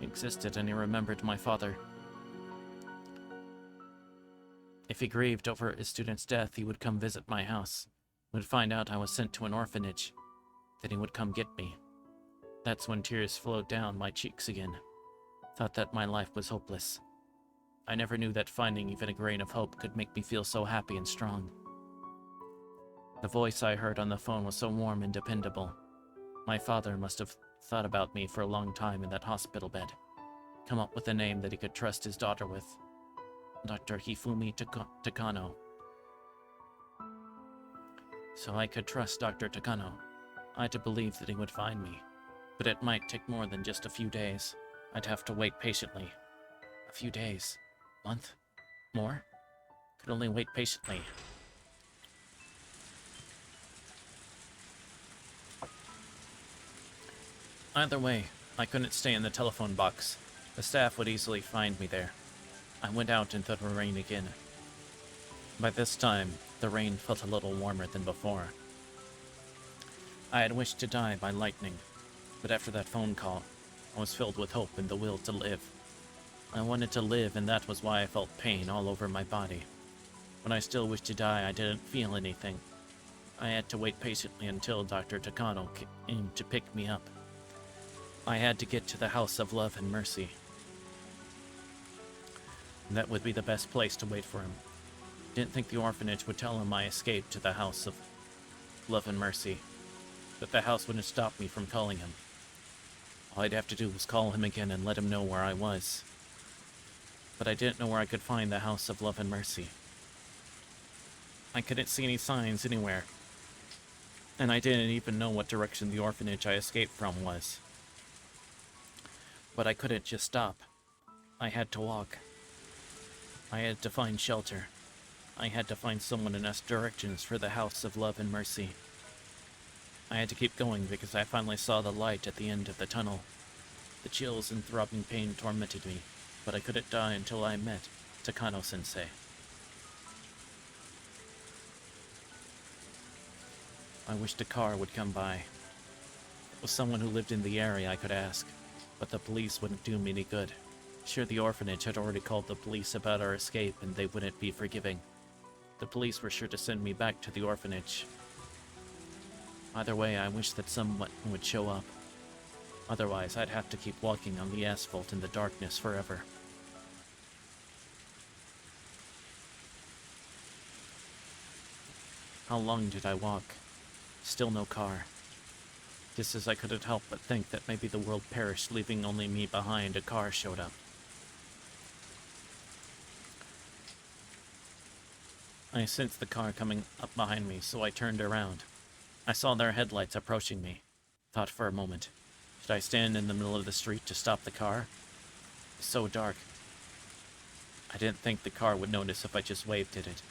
He existed and he remembered my father. If he grieved over his student's death, he would come visit my house. He would find out I was sent to an orphanage. Then he would come get me. That's when tears flowed down my cheeks again. Thought that my life was hopeless. I never knew that finding even a grain of hope could make me feel so happy and strong. The voice I heard on the phone was so warm and dependable. My father must have thought about me for a long time in that hospital bed. Come up with a name that he could trust his daughter with. Dr. Hifumi Takano. So I could trust Dr. Takano. I had to believe that he would find me. But it might take more than just a few days. I'd have to wait patiently. A few days. Month? More? Could only wait patiently. Either way, I couldn't stay in the telephone box. The staff would easily find me there. I went out into the rain again. By this time, the rain felt a little warmer than before. I had wished to die by lightning, but after that phone call, I was filled with hope and the will to live. I wanted to live, and that was why I felt pain all over my body. When I still wished to die, I didn't feel anything. I had to wait patiently until Dr. Takano came to pick me up. I had to get to the House of Love and Mercy. That would be the best place to wait for him. Didn't think the orphanage would tell him I escaped to the House of Love and Mercy. That the house wouldn't stop me from calling him. All I'd have to do was call him again and let him know where I was. But I didn't know where I could find the House of Love and Mercy. I couldn't see any signs anywhere. And I didn't even know what direction the orphanage I escaped from was. But I couldn't just stop. I had to walk. I had to find shelter. I had to find someone to ask directions for the House of Love and Mercy. I had to keep going because I finally saw the light at the end of the tunnel. The chills and throbbing pain tormented me, but I couldn't die until I met Takano-sensei. I wished a car would come by. It was someone who lived in the area I could ask, but the police wouldn't do me any good. Sure, the orphanage had already called the police about our escape, and they wouldn't be forgiving. The police were sure to send me back to the orphanage. Either way, I wished that someone would show up. Otherwise, I'd have to keep walking on the asphalt in the darkness forever. How long did I walk? Still no car. Just as I couldn't help but think that maybe the world perished, leaving only me behind, a car showed up. I sensed the car coming up behind me, so I turned around. I saw their headlights approaching me. Thought for a moment. Should I stand in the middle of the street to stop the car? It was so dark. I didn't think the car would notice if I just waved at it.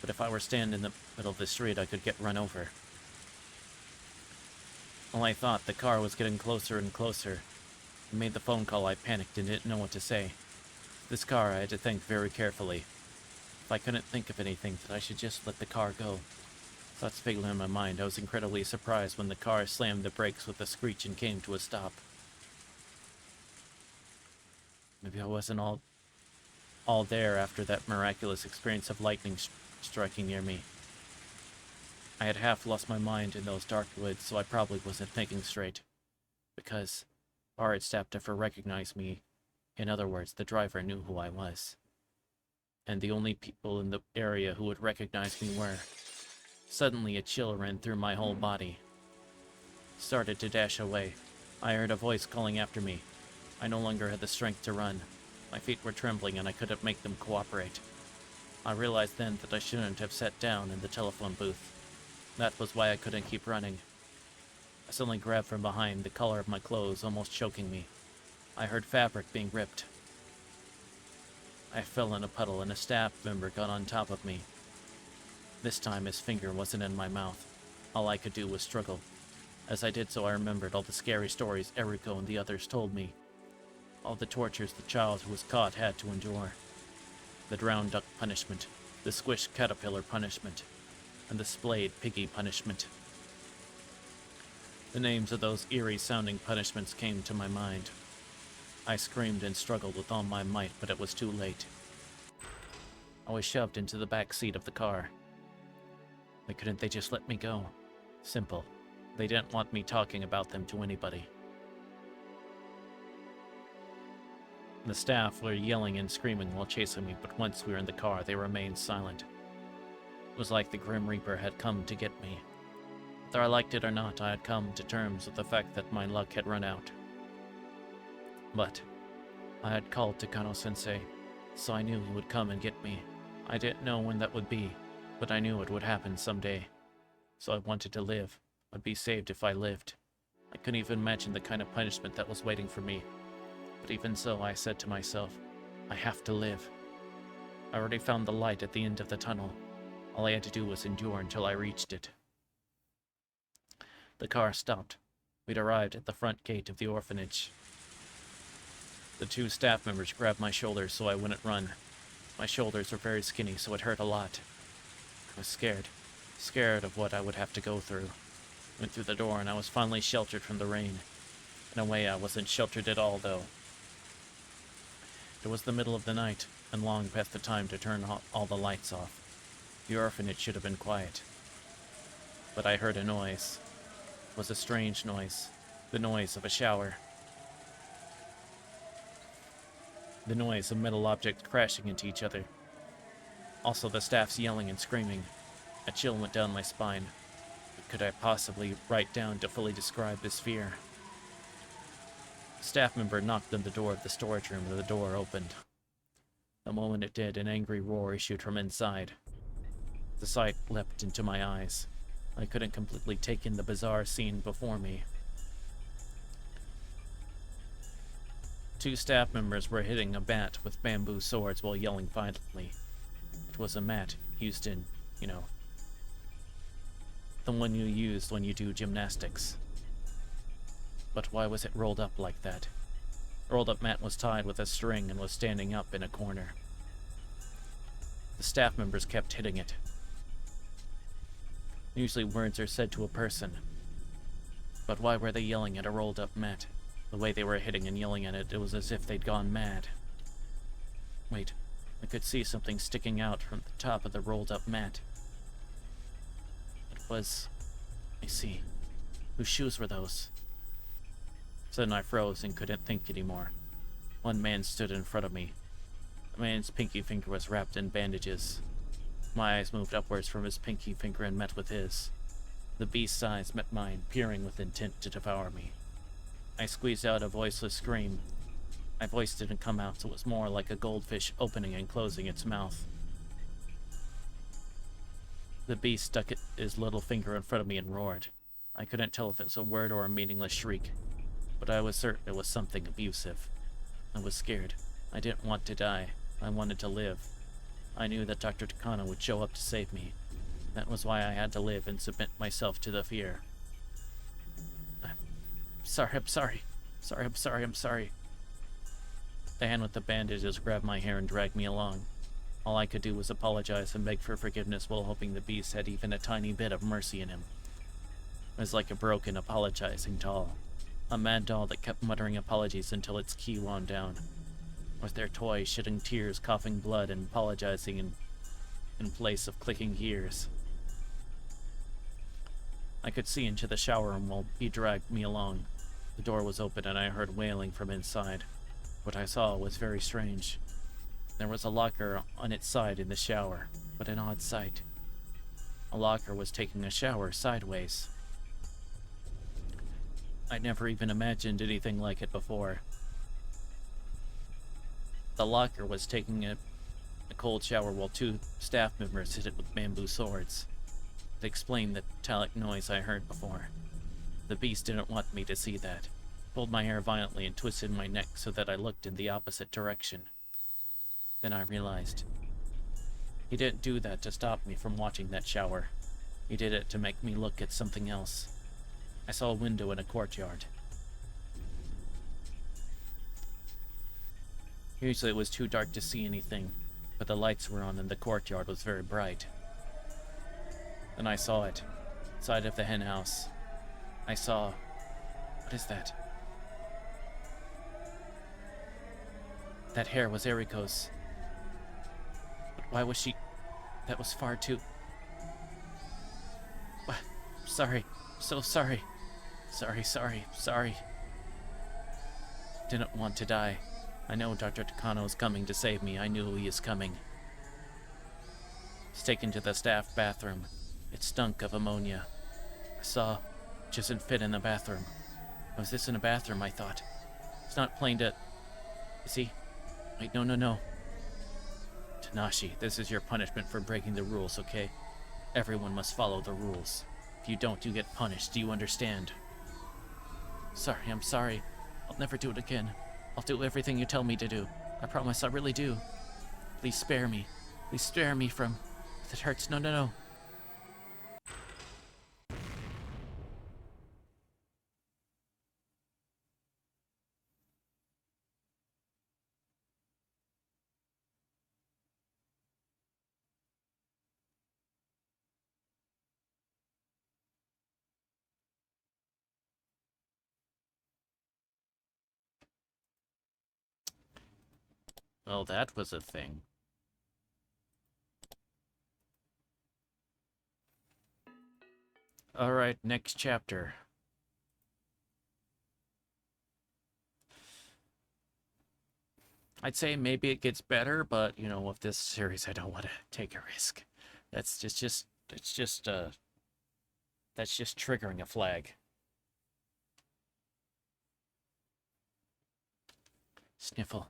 But if I were standing in the middle of the street, I could get run over. While I thought, the car was getting closer and closer. I made the phone call. I panicked and didn't know what to say. This car, I had to think very carefully. If I couldn't think of anything, then I should just let the car go. Thoughts fiddling in my mind. I was incredibly surprised when the car slammed the brakes with a screech and came to a stop. Maybe I wasn't all there after that miraculous experience of lightning striking near me. I had half lost my mind in those dark woods, so I probably wasn't thinking straight. Because bar had stopped to recognize me. In other words, the driver knew who I was. And the only people in the area who would recognize me were. Suddenly a chill ran through my whole body. Started to dash away. I heard a voice calling after me. I no longer had the strength to run. My feet were trembling and I couldn't make them cooperate. I realized then that I shouldn't have sat down in the telephone booth. That was why I couldn't keep running. I suddenly grabbed from behind, the collar of my clothes almost choking me. I heard fabric being ripped. I fell in a puddle and a staff member got on top of me. This time his finger wasn't in my mouth. All I could do was struggle. As I did so, I remembered all the scary stories Eriko and the others told me. All the tortures the child who was caught had to endure. The drowned duck punishment, the squished caterpillar punishment, and the splayed piggy punishment. The names of those eerie-sounding punishments came to my mind. I screamed and struggled with all my might, but it was too late. I was shoved into the back seat of the car. Why couldn't they just let me go? Simple. They didn't want me talking about them to anybody. The staff were yelling and screaming while chasing me, but once we were in the car, they remained silent. It was like the Grim Reaper had come to get me. Whether I liked it or not, I had come to terms with the fact that my luck had run out. But I had called Takano-sensei, so I knew he would come and get me. I didn't know when that would be, but I knew it would happen someday. So I wanted to live. I'd be saved if I lived. I couldn't even imagine the kind of punishment that was waiting for me. But even so, I said to myself, I have to live. I already found the light at the end of the tunnel. All I had to do was endure until I reached it. The car stopped. We'd arrived at the front gate of the orphanage. The two staff members grabbed my shoulders so I wouldn't run. My shoulders were very skinny, so it hurt a lot. I was scared of what I would have to go through. Went through the door and I was finally sheltered from the rain. In a way, I wasn't sheltered at all, though. It was the middle of the night, and long past the time to turn all the lights off. The orphanage should have been quiet. But I heard a noise. It was a strange noise. The noise of a shower. The noise of metal objects crashing into each other. Also the staff's yelling and screaming. A chill went down my spine. What could I possibly write down to fully describe this fear? A staff member knocked on the door of the storage room and the door opened. The moment it did, an angry roar issued from inside. The sight leapt into my eyes. I couldn't completely take in the bizarre scene before me. Two staff members were hitting a bat with bamboo swords while yelling violently. It was a mat used in, the one you used when you do gymnastics. But why was it rolled up like that? The rolled up mat was tied with a string and was standing up in a corner. The staff members kept hitting it. Usually words are said to a person. But why were they yelling at a rolled up mat? The way they were hitting and yelling at it, it was as if they'd gone mad. Wait, I could see something sticking out from the top of the rolled up mat. It was... I see. Whose shoes were those? Suddenly I froze and couldn't think anymore. One man stood in front of me. The man's pinky finger was wrapped in bandages. My eyes moved upwards from his pinky finger and met with his. The beast's eyes met mine, peering with intent to devour me. I squeezed out a voiceless scream. My voice didn't come out, so it was more like a goldfish opening and closing its mouth. The beast stuck his little finger in front of me and roared. I couldn't tell if it was a word or a meaningless shriek, but I was certain it was something abusive. I was scared. I didn't want to die. I wanted to live. I knew that Dr. Takano would show up to save me. That was why I had to live and submit myself to the fear. I'm sorry. The hand with the bandages grabbed my hair and dragged me along. All I could do was apologize and beg for forgiveness while hoping the beast had even a tiny bit of mercy in him. It was like a broken, apologizing doll. A mad doll that kept muttering apologies until its key wound down. With their toy shedding tears, coughing blood, and apologizing in place of clicking gears. I could see into the shower room while he dragged me along. The door was open and I heard wailing from inside. What I saw was very strange. There was a locker on its side in the shower, but an odd sight. A locker was taking a shower sideways. I'd never even imagined anything like it before. The locker was taking a cold shower while two staff members hit it with bamboo swords. It explained the metallic noise I heard before. The beast didn't want me to see that. Pulled my hair violently and twisted my neck so that I looked in the opposite direction. Then I realized. He didn't do that to stop me from watching that shower. He did it to make me look at something else. I saw a window in a courtyard. Usually it was too dark to see anything, but the lights were on and the courtyard was very bright. Then I saw it. Inside of the hen house. I saw... What is that? That hair was Eriko's. But why was she... That was far too... Sorry. So sorry. Sorry. Didn't want to die. I know Dr. Takano is coming to save me. I knew he is coming. Was taken to the staff bathroom. It stunk of ammonia. I saw it doesn't fit in the bathroom. Was this in a bathroom, I thought? It's not plain to... Is he... Wait, no. Tanashi, this is your punishment for breaking the rules, okay? Everyone must follow the rules. If you don't, you get punished. Do you understand? I'm sorry. I'll never do it again. I'll do everything you tell me to do. I promise, I really do. Please spare me. Please spare me from... That hurts. No. Well, that was a thing. Alright, next chapter. I'd say maybe it gets better, but, you know, with this series, I don't want to take a risk. That's just triggering a flag. Sniffle.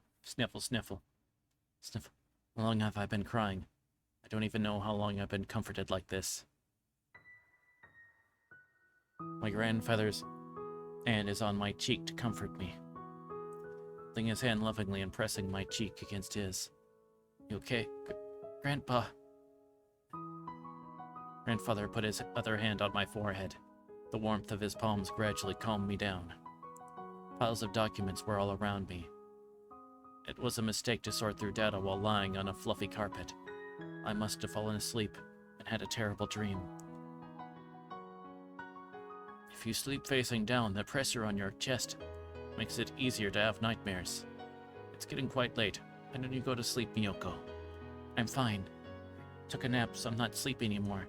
How long have I been crying? I don't even know how long I've been comforted like this. My grandfather's hand is on my cheek to comfort me. Holding his hand lovingly and pressing my cheek against his. You okay? Grandpa. Grandfather put his other hand on my forehead. The warmth of his palms gradually calmed me down. Piles of documents were all around me. It was a mistake to sort through data while lying on a fluffy carpet. I must have fallen asleep and had a terrible dream. If you sleep facing down, the pressure on your chest makes it easier to have nightmares. It's getting quite late. Why don't you go to sleep, Miyoko? I'm fine. Took a nap, so I'm not sleepy anymore.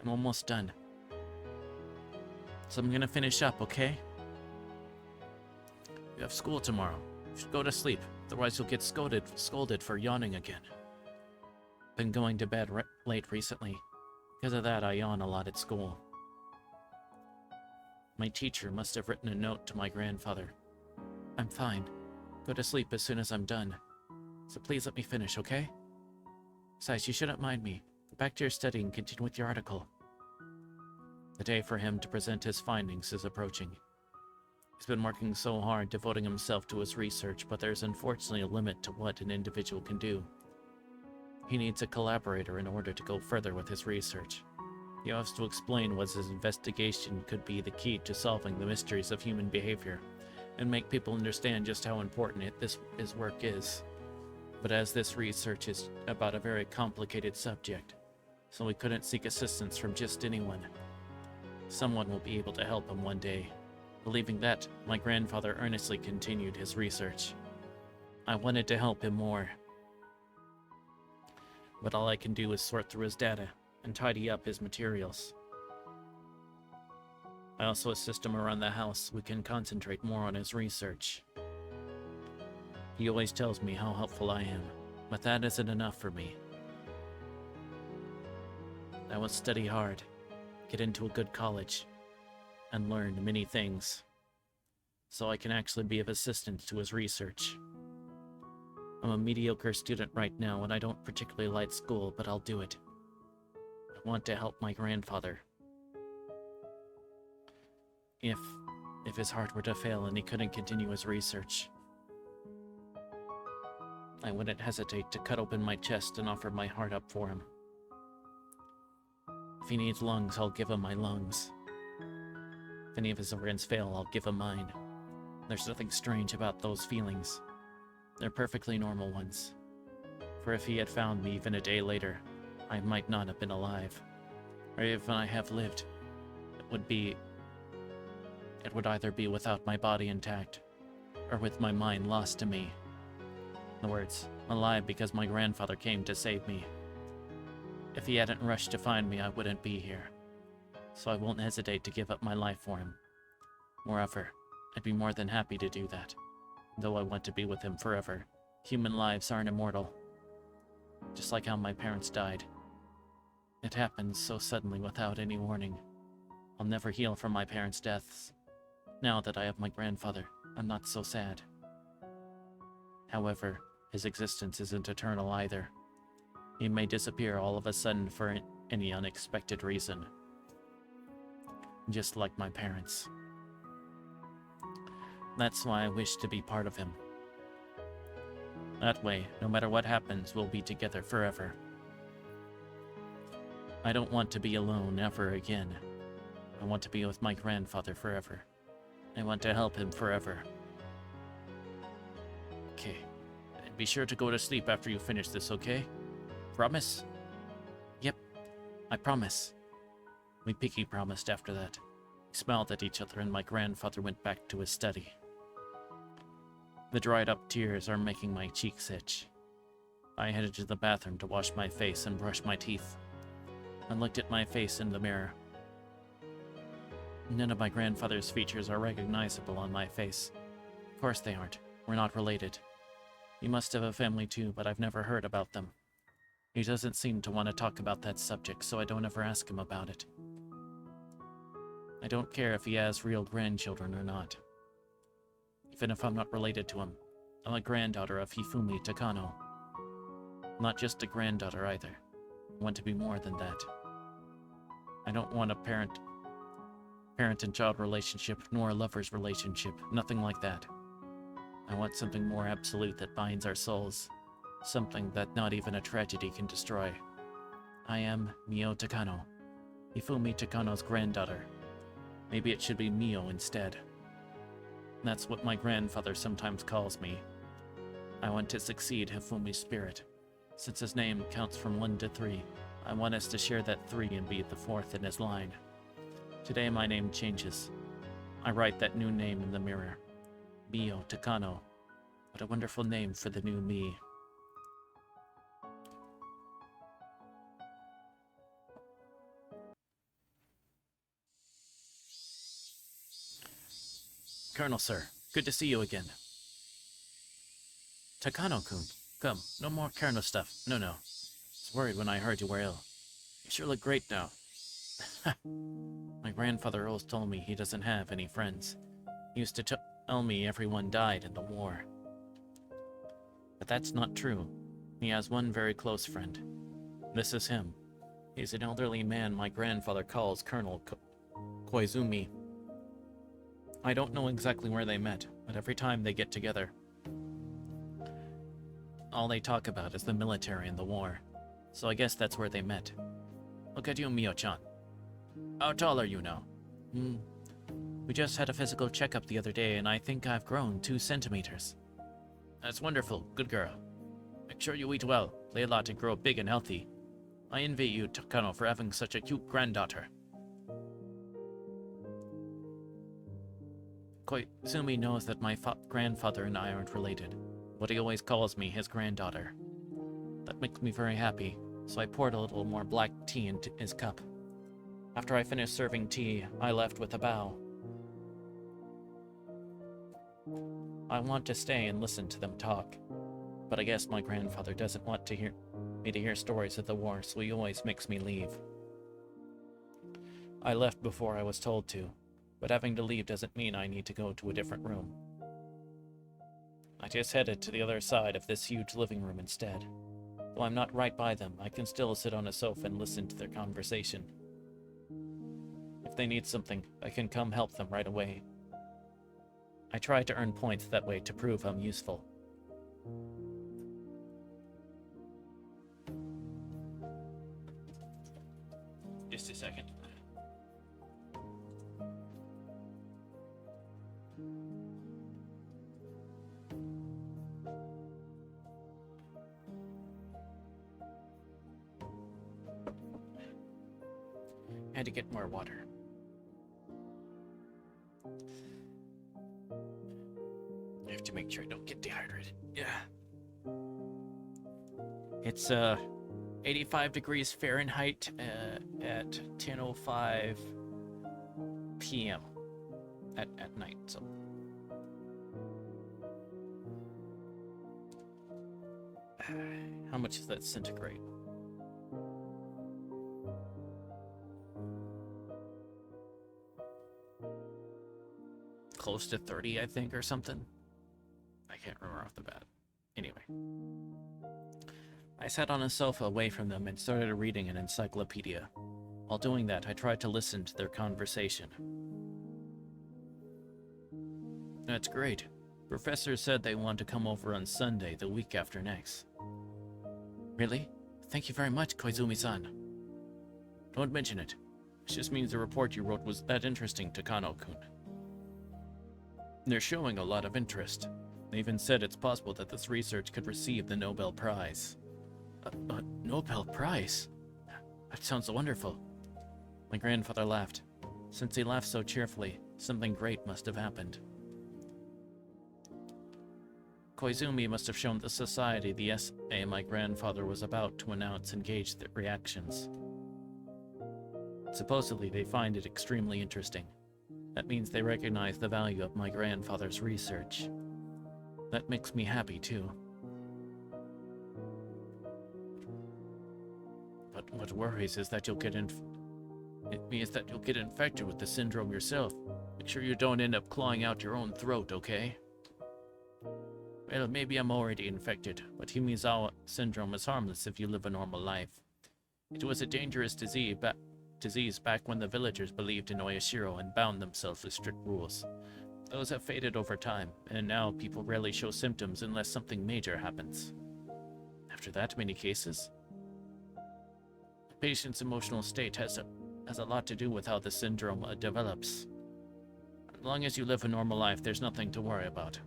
I'm almost done. So I'm gonna finish up, okay? You have school tomorrow. You should go to sleep. Otherwise you'll get scolded for yawning again. Been going to bed late recently. Because of that, I yawn a lot at school. My teacher must have written a note to my grandfather. I'm fine. Go to sleep as soon as I'm done. So please let me finish, okay? Besides, you shouldn't mind me. Go back to your study and continue with your article. The day for him to present his findings is approaching. He's been working so hard, devoting himself to his research, but there's unfortunately a limit to what an individual can do. He needs a collaborator in order to go further with his research. He has to explain what his investigation could be the key to solving the mysteries of human behavior, and make people understand just how important his work is. But as this research is about a very complicated subject, so we couldn't seek assistance from just anyone. Someone will be able to help him one day. Believing that, my grandfather earnestly continued his research. I wanted to help him more, but all I can do is sort through his data and tidy up his materials. I also assist him around the house so we can concentrate more on his research. He always tells me how helpful I am, but that isn't enough for me. I will study hard, get into a good college, and learn many things, so I can actually be of assistance to his research. I'm a mediocre student right now and I don't particularly like school, but I'll do it. I want to help my grandfather. If his heart were to fail and he couldn't continue his research, I wouldn't hesitate to cut open my chest and offer my heart up for him. If he needs lungs, I'll give him my lungs. If any of his organs fail, I'll give him mine. There's nothing strange about those feelings. They're perfectly normal ones. For if he had found me even a day later, I might not have been alive. Or even I have lived, it would either be without my body intact, or with my mind lost to me. In other words, alive because my grandfather came to save me. If he hadn't rushed to find me, I wouldn't be here. So I won't hesitate to give up my life for him. Moreover, I'd be more than happy to do that. Though I want to be with him forever. Human lives aren't immortal. Just like how my parents died. It happened so suddenly without any warning. I'll never heal from my parents' deaths. Now that I have my grandfather, I'm not so sad. However, his existence isn't eternal either. He may disappear all of a sudden for any unexpected reason. Just like my parents. That's why I wish to be part of him. That way, no matter what happens, we'll be together forever. I don't want to be alone ever again. I want to be with my grandfather forever. I want to help him forever. Okay. And be sure to go to sleep after you finish this, okay? Promise? Yep, I promise. We pinky promised after that. We smiled at each other and my grandfather went back to his study. The dried up tears are making my cheeks itch. I headed to the bathroom to wash my face and brush my teeth. I looked at my face in the mirror. None of my grandfather's features are recognizable on my face. Of course they aren't. We're not related. He must have a family too, but I've never heard about them. He doesn't seem to want to talk about that subject, so I don't ever ask him about it. I don't care if he has real grandchildren or not. Even if I'm not related to him, I'm a granddaughter of Hifumi Takano. Not just a granddaughter either. I want to be more than that. I don't want a parent and child relationship, nor a lover's relationship, nothing like that. I want something more absolute that binds our souls, something that not even a tragedy can destroy. I am Mio Takano, Hifumi Takano's granddaughter. Maybe it should be Mio instead. That's what my grandfather sometimes calls me. I want to succeed Hifumi's spirit. Since his name counts from 1 to 3, I want us to share that 3 and be the 4th in his line. Today my name changes. I write that new name in the mirror. Mio Takano. What a wonderful name for the new me. Colonel, sir. Good to see you again. Takano-kun. Come, no more Colonel stuff. No. It's worried when I heard you were ill. You sure look great now. My grandfather always told me he doesn't have any friends. He used to tell me everyone died in the war. But that's not true. He has one very close friend. This is him. He's an elderly man my grandfather calls Colonel Koizumi. I don't know exactly where they met, but every time they get together, all they talk about is the military and the war. So I guess that's where they met. Look at you, Mio-chan. How tall are you now? We just had a physical checkup the other day, and I think I've grown 2 centimeters. That's wonderful. Good girl. Make sure you eat well, play a lot, and grow big and healthy. I envy you, Takano, for having such a cute granddaughter. Koizumi knows that my grandfather and I aren't related, but he always calls me his granddaughter. That makes me very happy, so I poured a little more black tea into his cup. After I finished serving tea, I left with a bow. I want to stay and listen to them talk, but I guess my grandfather doesn't want me to hear stories of the war, so he always makes me leave. I left before I was told to, but having to leave doesn't mean I need to go to a different room. I just headed to the other side of this huge living room instead. Though I'm not right by them, I can still sit on a sofa and listen to their conversation. If they need something, I can come help them right away. I try to earn points that way to prove I'm useful. Just a second. I had to get more water. I have to make sure I don't get dehydrated. Yeah. It's 85 degrees Fahrenheit at 10:05 p.m. at night. So how much is that centigrade? Close to 30, I think, or something. I can't remember off the bat. Anyway. I sat on a sofa away from them and started reading an encyclopedia. While doing that, I tried to listen to their conversation. That's great. Professor said they want to come over on Sunday, the week after next. Really? Thank you very much, Koizumi-san. Don't mention it. It just means the report you wrote was that interesting to Kano-kun. They're showing a lot of interest. They even said it's possible that this research could receive the Nobel Prize. A Nobel Prize? That sounds wonderful. My grandfather laughed. Since he laughed so cheerfully, something great must have happened. Koizumi must have shown the society the essay my grandfather was about to announce and gauge their reactions. Supposedly, they find it extremely interesting. That means they recognize the value of my grandfather's research. That makes me happy, too. But what worries is that you'll get infected with the syndrome yourself. Make sure you don't end up clawing out your own throat, okay? Well, maybe I'm already infected, but Himizawa syndrome is harmless if you live a normal life. It was a dangerous disease back when the villagers believed in Oyashiro and bound themselves with strict rules. Those have faded over time, and now people rarely show symptoms unless something major happens. After that many cases, the patient's emotional state has a lot to do with how the syndrome develops. As long as you live a normal life, there's nothing to worry about.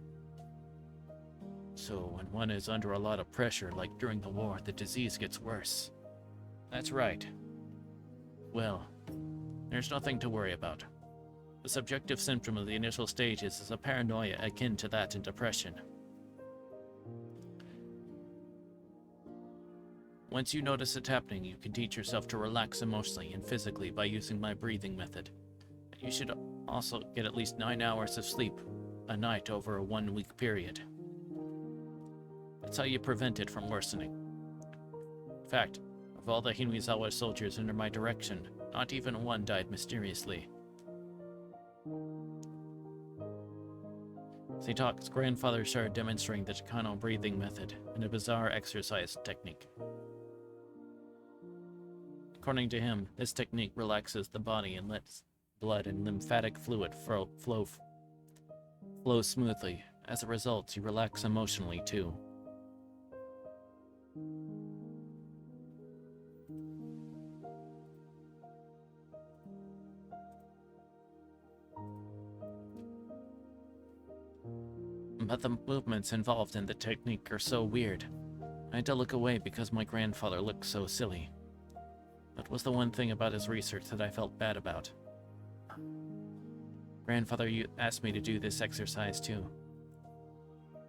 So when one is under a lot of pressure, like during the war, the disease gets worse. That's right. Well, there's nothing to worry about. The subjective symptom of the initial stages is a paranoia akin to that in depression. Once you notice it happening, you can teach yourself to relax emotionally and physically by using my breathing method. You should also get at least 9 hours of sleep a night over a 1-week period. That's how you prevent it from worsening. In fact, Of all the Hinamizawa soldiers under my direction, not even one died mysteriously. As he talked, his grandfather started demonstrating the Chicano breathing method and a bizarre exercise technique. According to him, this technique relaxes the body and lets blood and lymphatic fluid flow smoothly. As a result, you relax emotionally too. But the movements involved in the technique are so weird. I had to look away because my grandfather looked so silly. That was the one thing about his research that I felt bad about. Grandfather, you asked me to do this exercise too.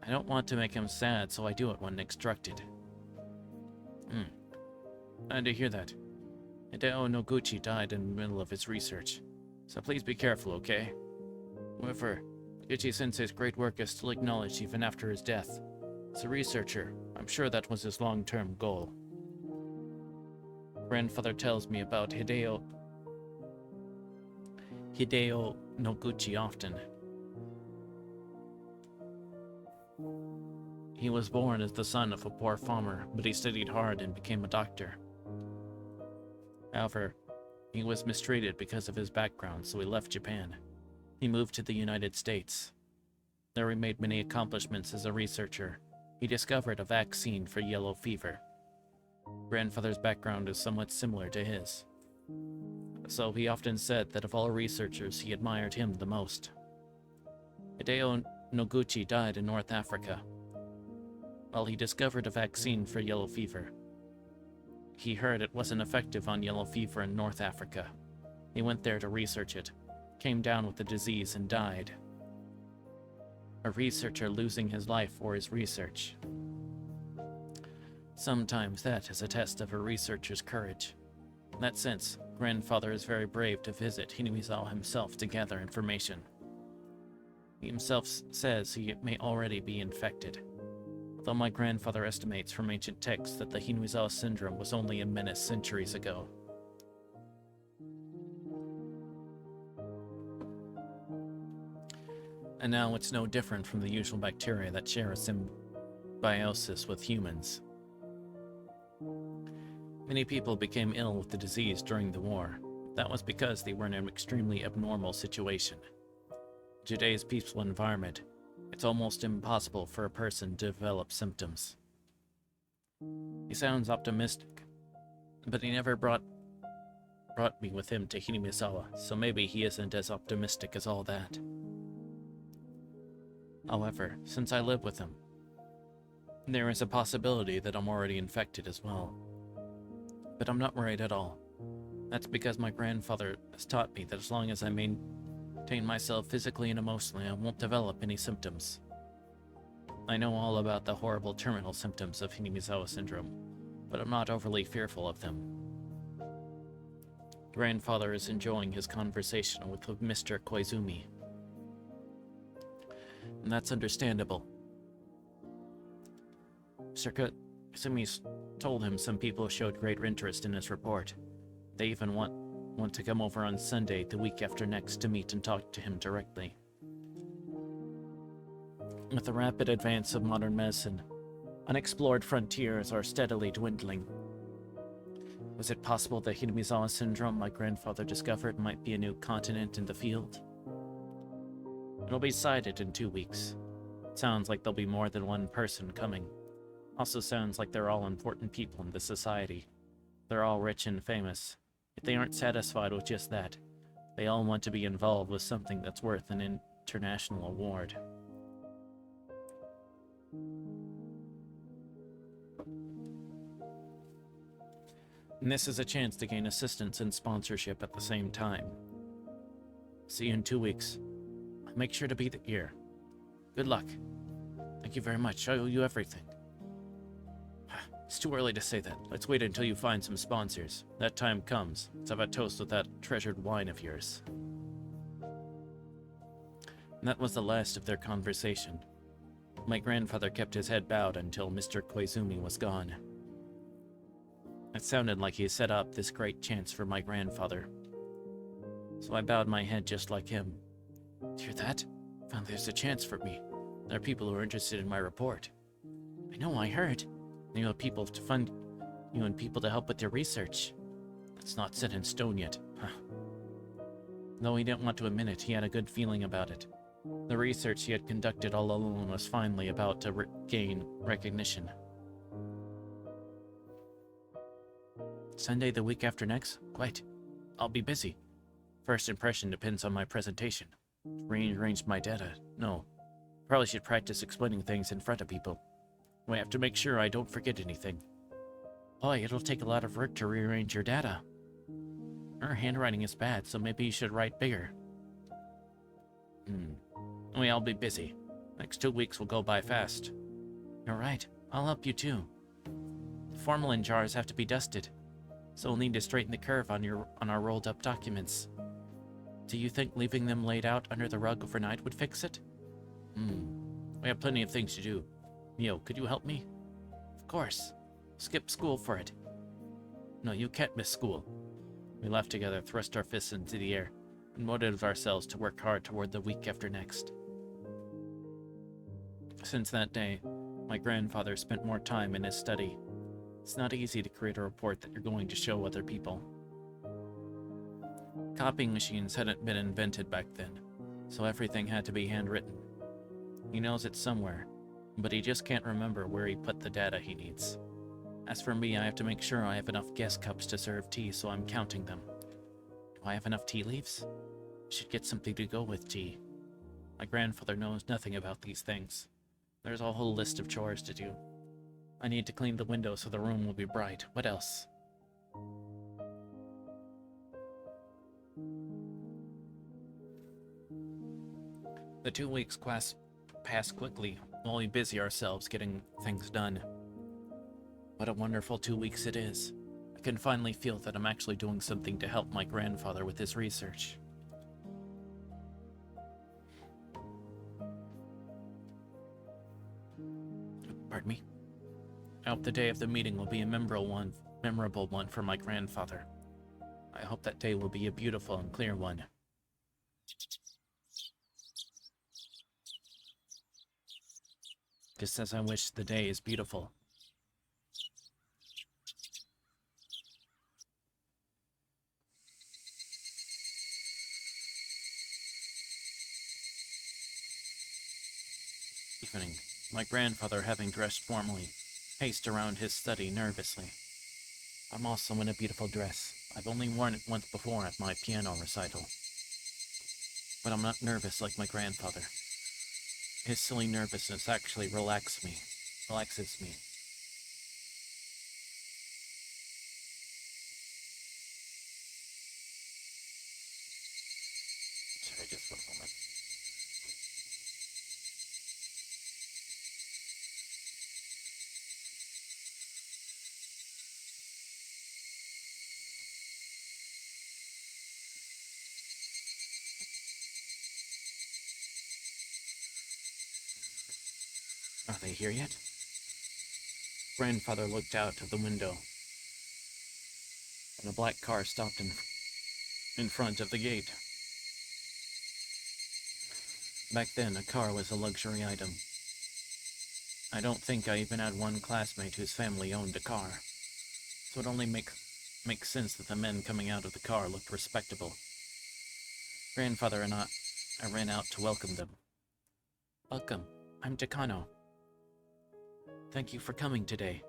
I don't want to make him sad, so I do it when instructed. Glad to hear that. Hideo Noguchi died in the middle of his research, so please be careful, okay? However, Ichi-sensei's great work is still acknowledged even after his death. As a researcher, I'm sure that was his long-term goal. Grandfather tells me about Hideo Noguchi often. He was born as the son of a poor farmer, but he studied hard and became a doctor. However, he was mistreated because of his background, so he left Japan. He moved to the United States. There he made many accomplishments as a researcher. He discovered a vaccine for yellow fever. Grandfather's background is somewhat similar to his. So he often said that of all researchers, he admired him the most. Hideo Noguchi died in North Africa. While he discovered a vaccine for yellow fever, he heard it wasn't effective on yellow fever in North Africa. He went there to research it, came down with the disease and died. A researcher losing his life for his research. Sometimes that is a test of a researcher's courage. In that sense, Grandfather is very brave to visit Hinamizawa himself to gather information. He himself says he may already be infected, although my grandfather estimates from ancient texts that the Hinamizawa syndrome was only a menace centuries ago. And now it's no different from the usual bacteria that share a symbiosis with humans. Many people became ill with the disease during the war. That was because they were in an extremely abnormal situation. In today's peaceful environment, it's almost impossible for a person to develop symptoms. He sounds optimistic, but he never brought me with him to Hinamizawa, so maybe he isn't as optimistic as all that. However, since I live with him, there is a possibility that I'm already infected as well. But I'm not worried at all. That's because my grandfather has taught me that as long as I maintain myself physically and emotionally, I won't develop any symptoms. I know all about the horrible terminal symptoms of Hinamizawa syndrome, but I'm not overly fearful of them. Grandfather is enjoying his conversation with Mr. Koizumi. And that's understandable. Mr. Koizumi's told him some people showed great interest in his report. They even want to come over on Sunday, the week after next, to meet and talk to him directly. With the rapid advance of modern medicine, unexplored frontiers are steadily dwindling. Was it possible that Hinamizawa syndrome my grandfather discovered might be a new continent in the field? It'll be sighted in 2 weeks. It sounds like there'll be more than one person coming. Also sounds like they're all important people in the society. They're all rich and famous. If they aren't satisfied with just that, they all want to be involved with something that's worth an international award. And this is a chance to gain assistance and sponsorship at the same time. See you in 2 weeks. Make sure to be here. Good luck. Thank you very much. I owe you everything. It's too early to say that. Let's wait until you find some sponsors. That time comes. Let's have a toast with that treasured wine of yours. And that was the last of their conversation. My grandfather kept his head bowed until Mr. Koizumi was gone. It sounded like he set up this great chance for my grandfather. So I bowed my head just like him. Hear that? Found there's a chance for me. There are people who are interested in my report. I know, I heard. You have people to fund you and people to help with your research. That's not set in stone yet. Huh. Though he didn't want to admit it, he had a good feeling about it. The research he had conducted all alone was finally about to gain recognition. Sunday the week after next? Quite. I'll be busy. First impression depends on my presentation. Rearrange my data. No. Probably should practice explaining things in front of people. We have to make sure I don't forget anything. Boy, it'll take a lot of work to rearrange your data. Her handwriting is bad, so maybe you should write bigger. I'll be busy. Next 2 weeks will go by fast. You're right. I'll help you too. The formalin jars have to be dusted, so we'll need to straighten the curve on our rolled up documents. Do you think leaving them laid out under the rug overnight would fix it? We have plenty of things to do. Mio, could you help me? Of course. Skip school for it. No, you can't miss school. We laughed together, thrust our fists into the air, and motivated ourselves to work hard toward the week after next. Since that day, my grandfather spent more time in his study. It's not easy to create a report that you're going to show other people. Copying machines hadn't been invented back then, so everything had to be handwritten. He knows it's somewhere, but he just can't remember where he put the data he needs. As for me, I have to make sure I have enough guest cups to serve tea, so I'm counting them. Do I have enough tea leaves? I should get something to go with tea. My grandfather knows nothing about these things. There's a whole list of chores to do. I need to clean the window so the room will be bright. What else? The 2 weeks pass quickly while we busy ourselves getting things done. What a wonderful 2 weeks it is. I can finally feel that I'm actually doing something to help my grandfather with his research. Pardon me? I hope the day of the meeting will be a memorable one for my grandfather. I hope that day will be a beautiful and clear one. Just as I wish the day is beautiful. Evening. My grandfather, having dressed formally, paced around his study nervously. I'm also in a beautiful dress. I've only worn it once before at my piano recital. But I'm not nervous like my grandfather. His silly nervousness actually relaxes me. Sorry, just one moment. Are they here yet? Grandfather looked out of the window, and a black car stopped in front of the gate. Back then, a car was a luxury item. I don't think I even had one classmate whose family owned a car, so it only makes sense that the men coming out of the car looked respectable. Grandfather and I ran out to welcome them. Welcome, I'm Takano. Thank you for coming today.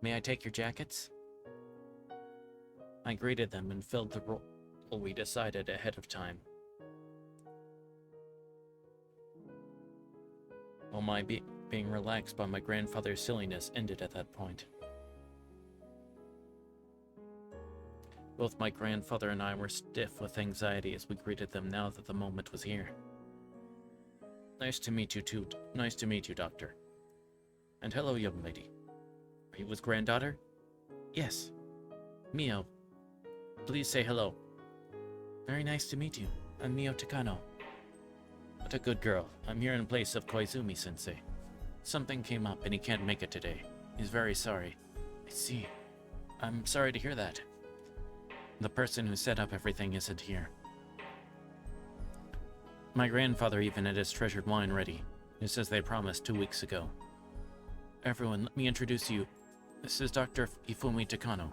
May I take your jackets? I greeted them and filled the role we decided ahead of time. While my being relaxed by my grandfather's silliness ended at that point. Both my grandfather and I were stiff with anxiety as we greeted them now that the moment was here. Nice to meet you too. Nice to meet you, Doctor. And hello, young lady. Are you his granddaughter? Yes. Mio. Please say hello. Very nice to meet you. I'm Mio Takano. What a good girl. I'm here in place of Koizumi-sensei. Something came up and he can't make it today. He's very sorry. I see. I'm sorry to hear that. The person who set up everything isn't here. My grandfather even had his treasured wine ready, just as they promised 2 weeks ago. Everyone, let me introduce you. This is Dr. Ifumi Takano.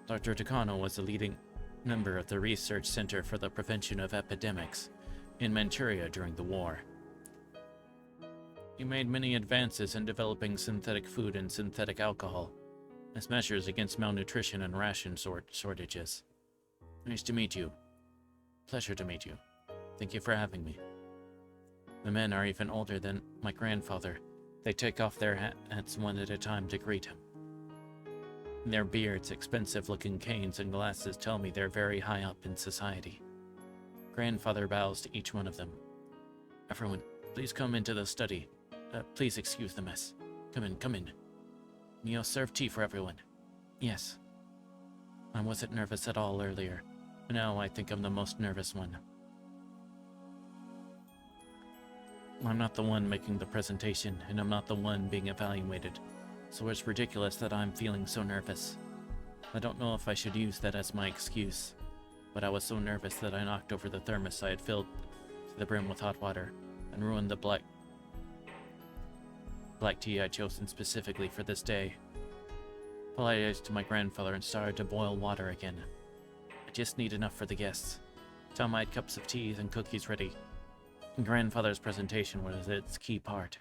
Dr. Takano was the leading member of the Research Center for the Prevention of Epidemics in Manchuria during the war. He made many advances in developing synthetic food and synthetic alcohol as measures against malnutrition and ration shortages. Nice to meet you. Pleasure to meet you. Thank you for having me. The men are even older than my grandfather. They take off their hats one at a time to greet him. Their beards, expensive-looking canes, and glasses tell me they're very high up in society. Grandfather bows to each one of them. Everyone, please come into the study. Please excuse the mess. Come in, come in. Mio, serve tea for everyone. Yes. I wasn't nervous at all earlier. Now I think I'm the most nervous one. I'm not the one making the presentation, and I'm not the one being evaluated, so it's ridiculous that I'm feeling so nervous. I don't know if I should use that as my excuse, but I was so nervous that I knocked over the thermos I had filled to the brim with hot water, and ruined the black tea I'd chosen specifically for this day. Apologized to my grandfather and started to boil water again. I just need enough for the guests. Tell my cups of tea and cookies ready. Grandfather's presentation was its key part.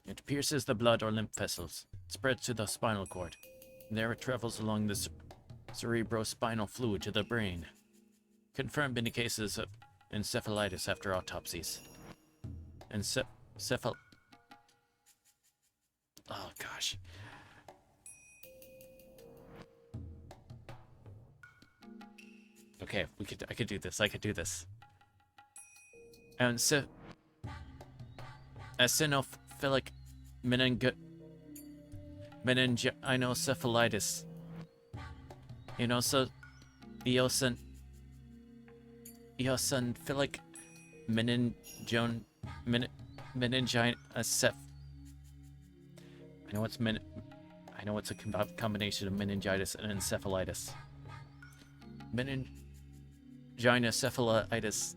It pierces the blood or lymph vessels, spreads to the spinal cord. There it travels along the cerebrospinal fluid to the brain. Confirmed in cases of encephalitis after autopsies. Oh gosh. Okay, I could do this. And eosinophilic meningoencephalitis. Eosinophilic meningitis. I know it's a combination of meningitis and encephalitis. Meningoencephalitis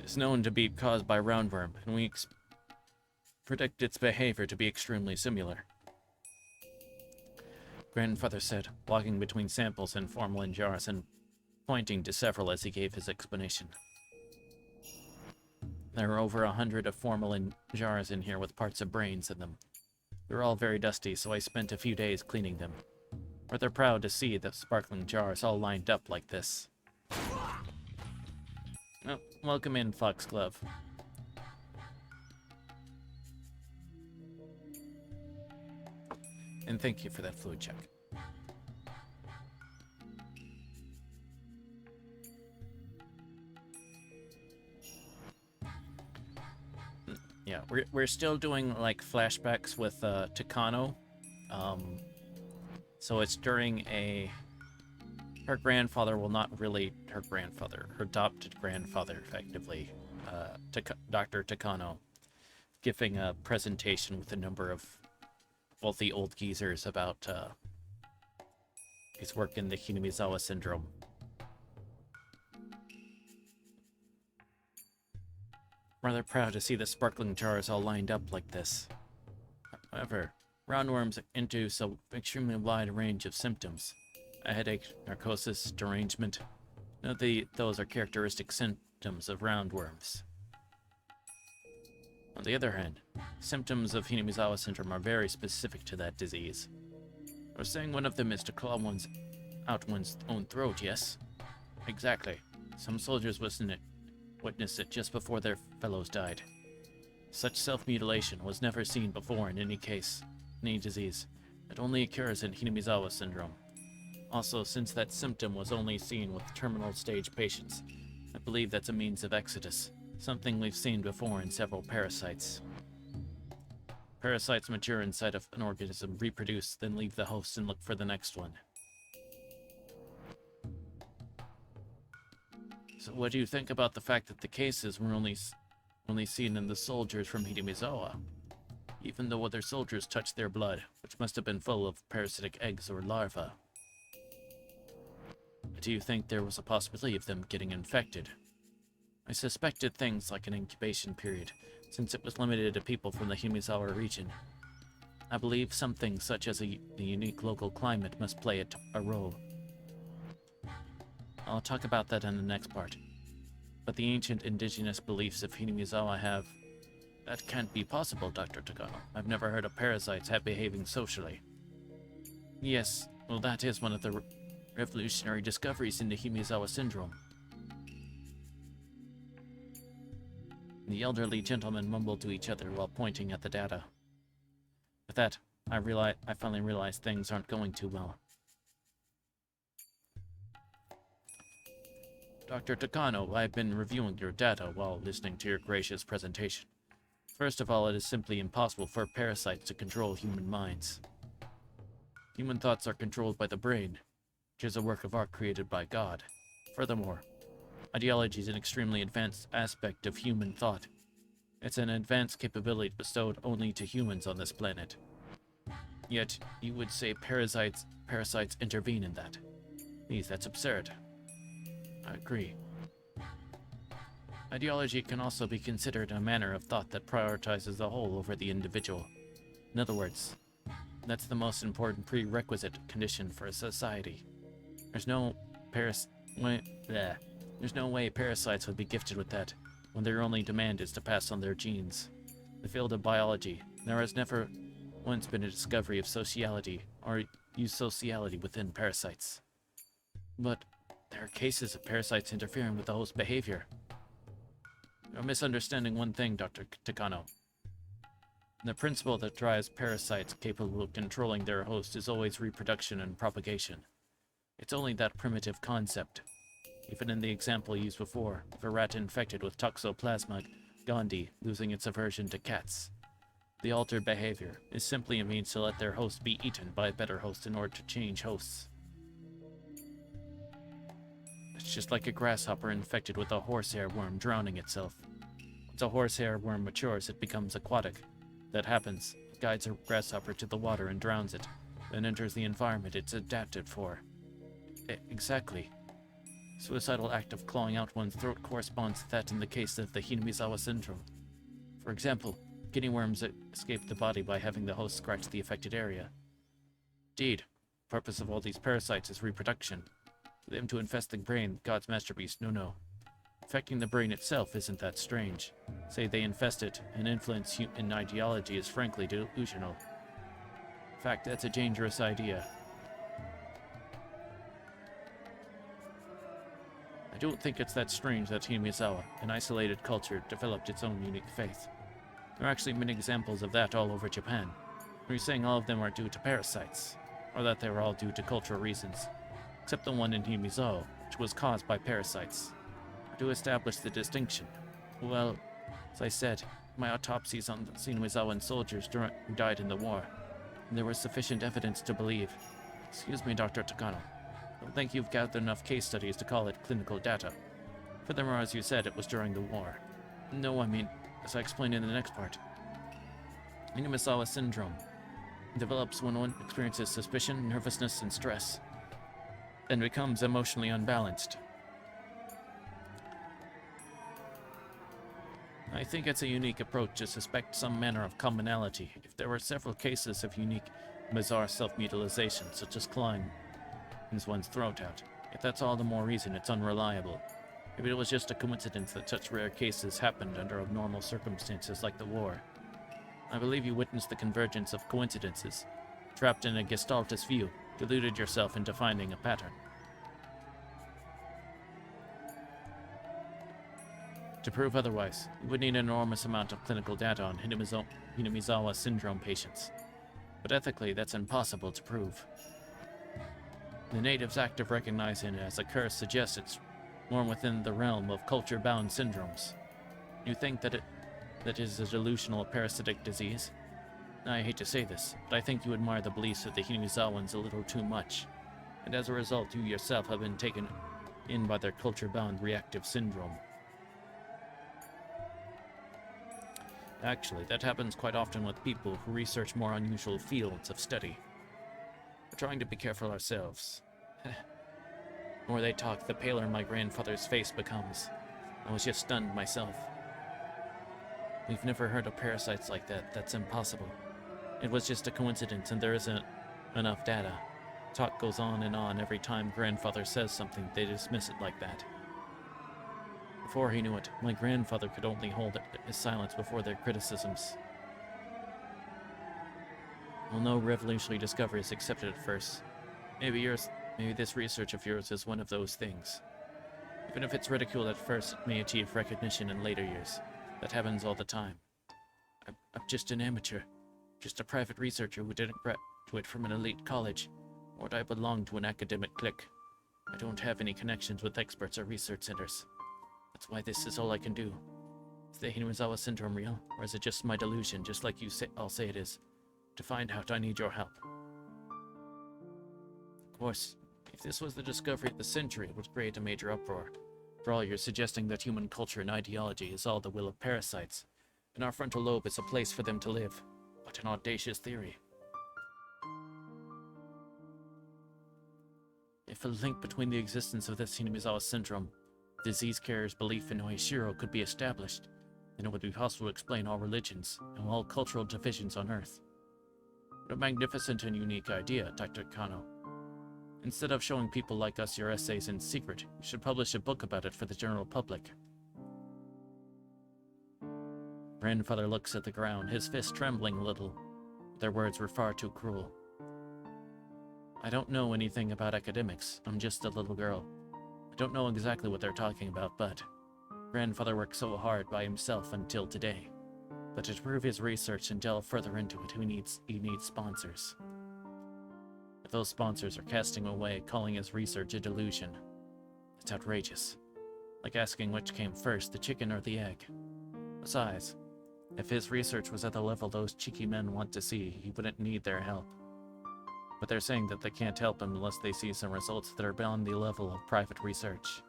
is known to be caused by roundworm, and we predict its behavior to be extremely similar. Grandfather said, walking between samples in formalin jars and pointing to several as he gave his explanation. There are over 100 of formalin jars in here with parts of brains in them. They're all very dusty, so I spent a few days cleaning them. Rather proud to see the sparkling jars all lined up like this. Oh, welcome in, Foxglove. And thank you for that fluid check. Yeah, we're still doing like flashbacks with Takano. So it's during her grandfather, well, not really her grandfather, her adopted grandfather, effectively, Dr. Takano, giving a presentation with a number of wealthy old geezers about his work in the Hinamizawa syndrome. Rather proud to see the sparkling jars all lined up like this. However, roundworms into so extremely wide range of symptoms. A headache, narcosis, derangement. None of those are characteristic symptoms of roundworms. On the other hand, symptoms of Hinamizawa syndrome are very specific to that disease. I was saying one of them is to claw out one's own throat, yes? Exactly. Some soldiers witnessed it just before their fellows died. Such self-mutilation was never seen before in any case, any disease. It only occurs in Hinamizawa syndrome. Also, since that symptom was only seen with terminal stage patients, I believe that's a means of exodus, something we've seen before in several parasites. Parasites mature inside of an organism, reproduce, then leave the host and look for the next one. So what do you think about the fact that the cases were only only seen in the soldiers from Hinamizawa. Even though other soldiers touched their blood, which must have been full of parasitic eggs or larvae. Do you think there was a possibility of them getting infected? I suspected things like an incubation period, since it was limited to people from the Hinamizawa region. I believe something such as the unique local climate must play a role. I'll talk about that in the next part. But the ancient indigenous beliefs of Hinamizawa have... That can't be possible, Dr. Takano. I've never heard of parasites behaving socially. Yes, well, that is one of the revolutionary discoveries in the Hinamizawa syndrome. The elderly gentlemen mumbled to each other while pointing at the data. With that, I finally realized things aren't going too well. Dr. Takano, I've been reviewing your data while listening to your gracious presentation. First of all, it is simply impossible for parasites to control human minds. Human thoughts are controlled by the brain, which is a work of art created by God. Furthermore, ideology is an extremely advanced aspect of human thought. It's an advanced capability bestowed only to humans on this planet. Yet, you would say parasites intervene in that. Please, that's absurd. I agree. Ideology can also be considered a manner of thought that prioritizes the whole over the individual. In other words, that's the most important prerequisite condition for a society. There's no way parasites would be gifted with that, when their only demand is to pass on their genes. In the field of biology, there has never once been a discovery of sociality, or eusociality within parasites. But there are cases of parasites interfering with the host behavior. You're misunderstanding one thing, Dr. Takano. The principle that drives parasites capable of controlling their host is always reproduction and propagation. It's only that primitive concept. Even in the example used before, of a rat infected with Toxoplasma gondii losing its aversion to cats. The altered behavior is simply a means to let their host be eaten by a better host in order to change hosts. It's just like a grasshopper infected with a horsehair worm drowning itself. Once a horsehair worm matures, it becomes aquatic. That happens, it guides a grasshopper to the water and drowns it, then enters the environment it's adapted for. Exactly. Suicidal act of clawing out one's throat corresponds to that in the case of the Hinamizawa syndrome. For example, guinea worms escape the body by having the host scratch the affected area. Indeed, the purpose of all these parasites is reproduction. For them to infest the brain, God's masterpiece, no. Infecting the brain itself isn't that strange. Say they infest it, and influence human ideology is frankly delusional. In fact, that's a dangerous idea. I don't think it's that strange that Hinamizawa, an isolated culture, developed its own unique faith. There are actually many examples of that all over Japan. Are you saying all of them are due to parasites? Or that they were all due to cultural reasons? Except the one in Hinamizawa, which was caused by parasites. To establish the distinction, well, as I said, my autopsies on the Hinamizawan soldiers who died in the war, and there was sufficient evidence to believe. Excuse me, Dr. Takano. I don't think you've gathered enough case studies to call it clinical data. Furthermore, as you said, it was during the war. No, I mean, as I explained in the next part. Hinamizawa syndrome develops when one experiences suspicion, nervousness, and stress, and becomes emotionally unbalanced. I think it's a unique approach to suspect some manner of commonality if there were several cases of unique, bizarre self-mutilation, such as clawing one's throat out. If that's all the more reason it's unreliable. Maybe it was just a coincidence that such rare cases happened under abnormal circumstances like the war. I believe you witnessed the convergence of coincidences. Trapped in a gestaltist view, deluded yourself into finding a pattern. To prove otherwise, you would need an enormous amount of clinical data on Hinamizawa syndrome patients. But ethically, that's impossible to prove. The natives' act of recognizing it as a curse suggests it's more within the realm of culture-bound syndromes. You think that it is a delusional parasitic disease? I hate to say this, but I think you admire the beliefs of the Hinamizawans a little too much, and as a result you yourself have been taken in by their culture-bound reactive syndrome. Actually, that happens quite often with people who research more unusual fields of study. We're trying to be careful ourselves. The more they talk, the paler my grandfather's face becomes. I was just stunned myself. We've never heard of parasites like that. That's impossible. It was just a coincidence and there isn't enough data. Talk goes on and on. Every time grandfather says something, they dismiss it like that. Before he knew it, my grandfather could only hold his silence before their criticisms. Well, no revolutionary discovery is accepted at first. Maybe this research of yours is one of those things. Even if it's ridiculed at first, it may achieve recognition in later years. That happens all the time. I'm just an amateur. Just a private researcher who didn't graduate from an elite college, or I belong to an academic clique. I don't have any connections with experts or research centers. That's why this is all I can do. Is the Hinomizawa syndrome real, or is it just my delusion, just like I'll say it is? To find out, I need your help. Of course, if this was the discovery of the century, it would create a major uproar. For all, you're suggesting that human culture and ideology is all the will of parasites, and our frontal lobe is a place for them to live. What an audacious theory. If a link between the existence of this Hinomizawa syndrome, disease carrier's belief in Oishiro could be established, then it would be possible to explain all religions and all cultural divisions on Earth. What a magnificent and unique idea, Dr. Kano. Instead of showing people like us your essays in secret, you should publish a book about it for the general public. Grandfather looks at the ground, his fist trembling a little. Their words were far too cruel. I don't know anything about academics. I'm just a little girl. I don't know exactly what they're talking about, but Grandfather worked so hard by himself until today. But to prove his research and delve further into it, he needs sponsors. If those sponsors are casting away, calling his research a delusion, it's outrageous. Like asking which came first, the chicken or the egg. Besides, if his research was at the level those cheeky men want to see, he wouldn't need their help. But they're saying that they can't help him unless they see some results that are beyond the level of private research.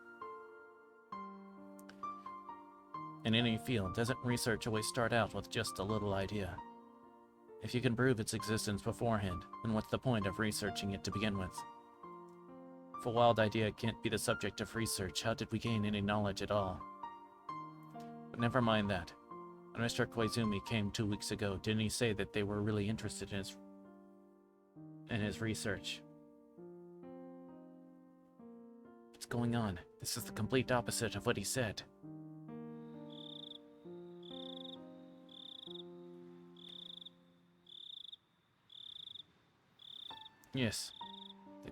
In any field, doesn't research always start out with just a little idea? If you can prove its existence beforehand, then what's the point of researching it to begin with? If a wild idea can't be the subject of research, how did we gain any knowledge at all? But never mind that. When Mr. Koizumi came 2 weeks ago, didn't he say that they were really interested in his research? What's going on? This is the complete opposite of what he said. Yes,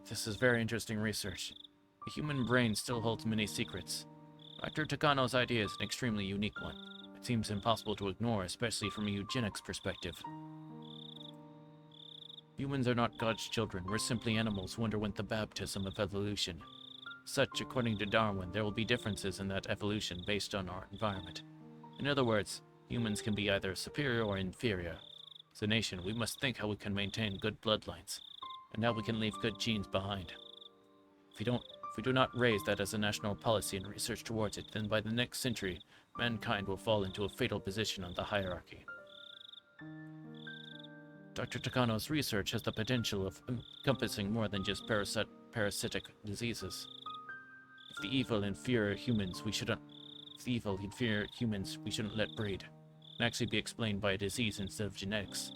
this is very interesting research. The human brain still holds many secrets. Dr. Takano's idea is an extremely unique one. It seems impossible to ignore, especially from a eugenics perspective. Humans are not God's children, we're simply animals who underwent the baptism of evolution. Such, according to Darwin, there will be differences in that evolution based on our environment. In other words, humans can be either superior or inferior. As a nation, we must think how we can maintain good bloodlines, and how we can leave good genes behind. If we do not raise that as a national policy and research towards it, then by the next century, mankind will fall into a fatal position on the hierarchy. Dr. Takano's research has the potential of encompassing more than just parasitic diseases. If the evil inferior humans we shouldn't let breed, and actually be explained by a disease instead of genetics,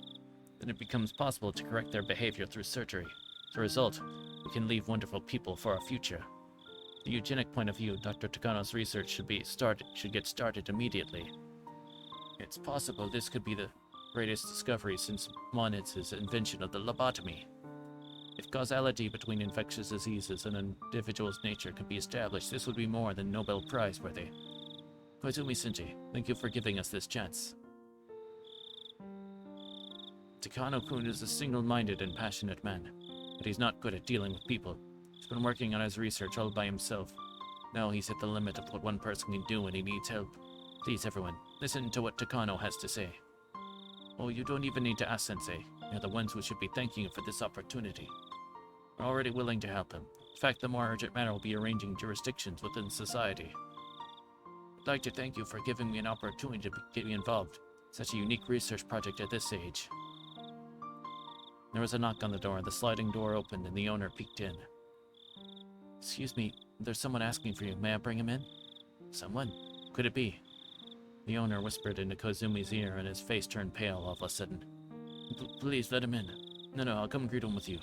then it becomes possible to correct their behavior through surgery. As a result, we can leave wonderful people for our future. From the eugenic point of view, Dr. Takano's research should get started immediately. It's possible this could be the greatest discovery since Maunitz's invention of the lobotomy. If causality between infectious diseases and an individual's nature could be established, this would be more than Nobel Prize worthy. Koizumi-sensei, thank you for giving us this chance. Takano-kun is a single-minded and passionate man, but he's not good at dealing with people. He's been working on his research all by himself. Now he's at the limit of what one person can do and he needs help. Please, everyone, listen to what Takano has to say. Oh, you don't even need to ask Sensei. You're the ones who should be thanking you for this opportunity. We're already willing to help him. In fact, the more urgent matter will be arranging jurisdictions within society. I'd like to thank you for giving me an opportunity to get me involved. Such a unique research project at this age. There was a knock on the door. The sliding door opened and the owner peeked in. Excuse me, there's someone asking for you. May I bring him in? Someone? Who could it be? The owner whispered into Koizumi's ear and his face turned pale all of a sudden. Please let him in. No, I'll come greet him with you.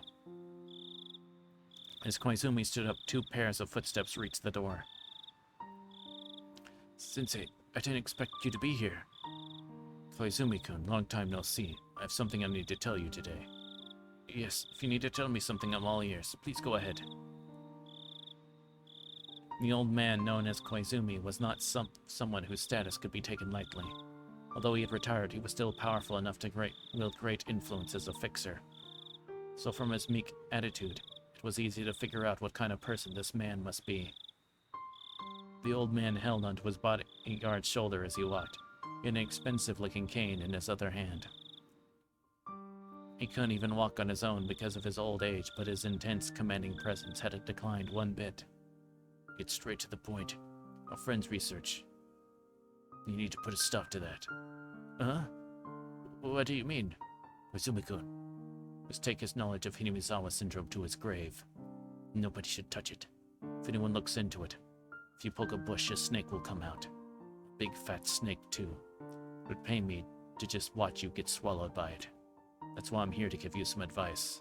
As Koizumi stood up, 2 pairs of footsteps reached the door. Sensei, I didn't expect you to be here. Koizumi-kun, long time no see. I have something I need to tell you today. Yes, if you need to tell me something, I'm all ears. Please go ahead. The old man known as Koizumi was not someone whose status could be taken lightly. Although he had retired, he was still powerful enough to wield great influence as a fixer. So from his meek attitude, it was easy to figure out what kind of person this man must be. The old man held onto his bodyguard's shoulder as he walked, an expensive-looking cane in his other hand. He couldn't even walk on his own because of his old age, but his intense, commanding presence hadn't declined one bit. Get straight to the point. Our friend's research. You need to put a stop to that. Huh? What do you mean? Koizumi-kun must take his knowledge of Hinamizawa syndrome to his grave. Nobody should touch it. If anyone looks into it, if you poke a bush, a snake will come out. A big fat snake, too. It would pain me to just watch you get swallowed by it. That's why I'm here to give you some advice.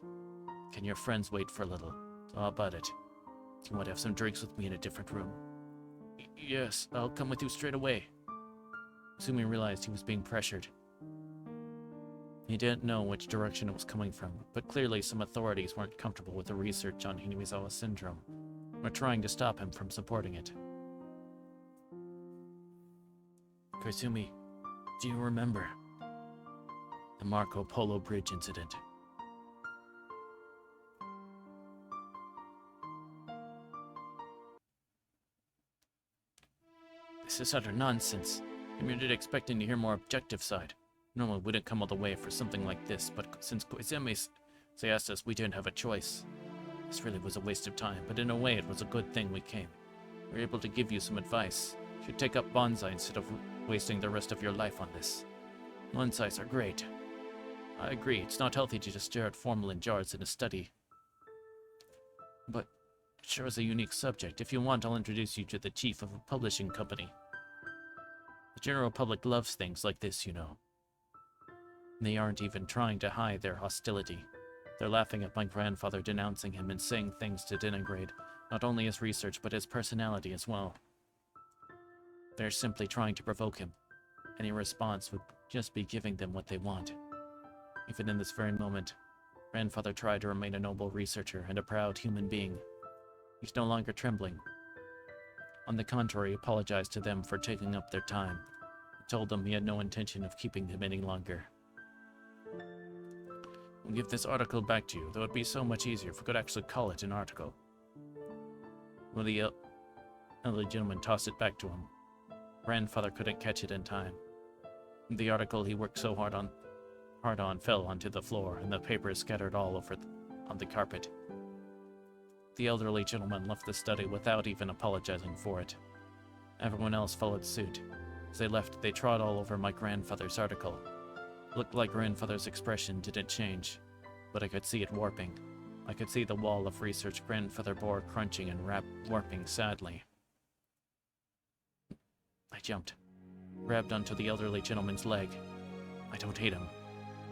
Can your friends wait for a little? How about it? Do you want to have some drinks with me in a different room? Yes, I'll come with you straight away. Sumi realized he was being pressured. He didn't know which direction it was coming from, but clearly some authorities weren't comfortable with the research on Hinamizawa syndrome, or trying to stop him from supporting it. Koizumi, do you remember the Marco Polo Bridge incident? This is utter nonsense. I'm really expecting to hear more objective side. Normally we wouldn't come all the way for something like this, but since Koizumi asked us, we didn't have a choice. This really was a waste of time, but in a way it was a good thing we came. We were able to give you some advice. You should take up bonsai instead of wasting the rest of your life on this. Bonsais are great. I agree, it's not healthy to just stare at formalin jars in a study. But it sure is a unique subject. If you want, I'll introduce you to the chief of a publishing company. The general public loves things like this, you know. They aren't even trying to hide their hostility. They're laughing at my grandfather, denouncing him and saying things to denigrate not only his research, but his personality as well. They're simply trying to provoke him. Any response would just be giving them what they want. Even in this very moment, grandfather tried to remain a noble researcher and a proud human being. He's no longer trembling. On the contrary, he apologized to them for taking up their time. He told them he had no intention of keeping them any longer. We'll give this article back to you, though it'd be so much easier if we could actually call it an article. Well, the elderly gentleman tossed it back to him. Grandfather couldn't catch it in time. The article he worked so hard on fell onto the floor, and the papers scattered all over on the carpet. The elderly gentleman left the study without even apologizing for it. Everyone else followed suit. As they left, they trod all over my grandfather's article. Looked like grandfather's expression didn't change, but I could see it warping. I could see the wall of research grandfather bore crunching and warping sadly. I jumped, grabbed onto the elderly gentleman's leg. I don't hate him.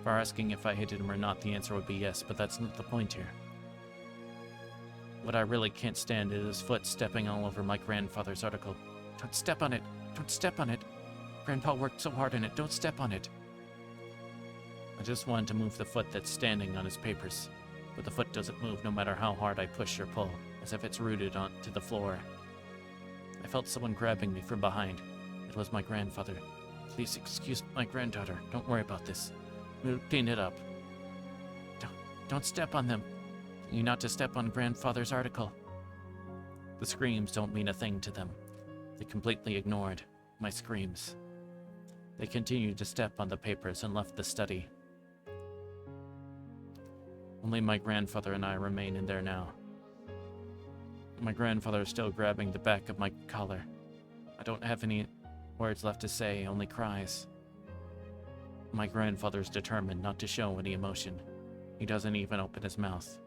For asking if I hated him or not, the answer would be yes, but that's not the point here. What I really can't stand is his foot stepping all over my grandfather's article. Don't step on it! Don't step on it! Grandpa worked so hard on it, don't step on it! I just wanted to move the foot that's standing on his papers, but the foot doesn't move no matter how hard I push or pull, as if it's rooted onto the floor. I felt someone grabbing me from behind. It was my grandfather. Please excuse my granddaughter. Don't worry about this. We'll clean it up. Don't step on them. You not to step on grandfather's article. The screams don't mean a thing to them. They completely ignored my screams. They continued to step on the papers and left the study. Only my grandfather and I remain in there now. My grandfather is still grabbing the back of my collar. I don't have any words left to say, only cries. My grandfather's determined not to show any emotion. He doesn't even open his mouth.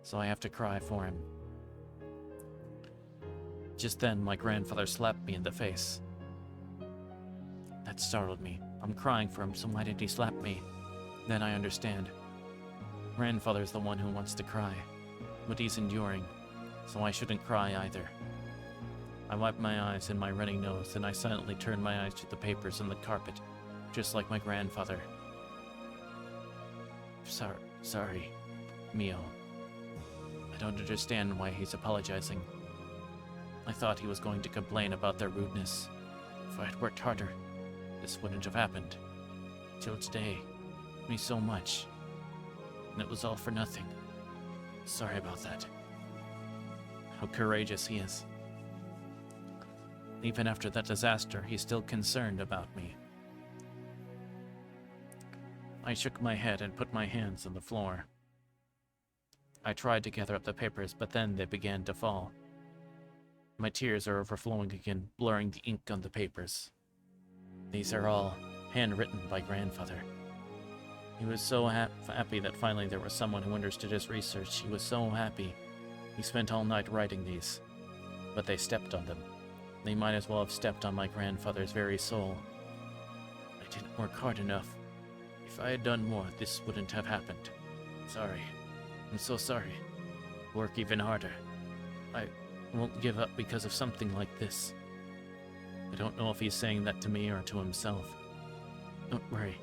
So I have to cry for him. Just then, my grandfather slapped me in the face. That startled me. I'm crying for him, so why did he slap me? Then I understand. Grandfather's the one who wants to cry, but he's enduring, so I shouldn't cry either. I wiped my eyes and my running nose, and I silently turned my eyes to the papers on the carpet, just like my grandfather. Sorry, Mio. I don't understand why he's apologizing. I thought he was going to complain about their rudeness. If I had worked harder, this wouldn't have happened. Till today, it me so much. And it was all for nothing. Sorry about that. How courageous he is. Even after that disaster, he's still concerned about me. I shook my head and put my hands on the floor. I tried to gather up the papers, but then they began to fall. My tears are overflowing again, blurring the ink on the papers. These are all handwritten by grandfather. He was so happy that finally there was someone who understood his research. He was so happy. He spent all night writing these, but they stepped on them. They might as well have stepped on my grandfather's very soul. I didn't work hard enough. If I had done more, this wouldn't have happened. Sorry. I'm so sorry. Work even harder. I won't give up because of something like this. I don't know if he's saying that to me or to himself. Don't worry.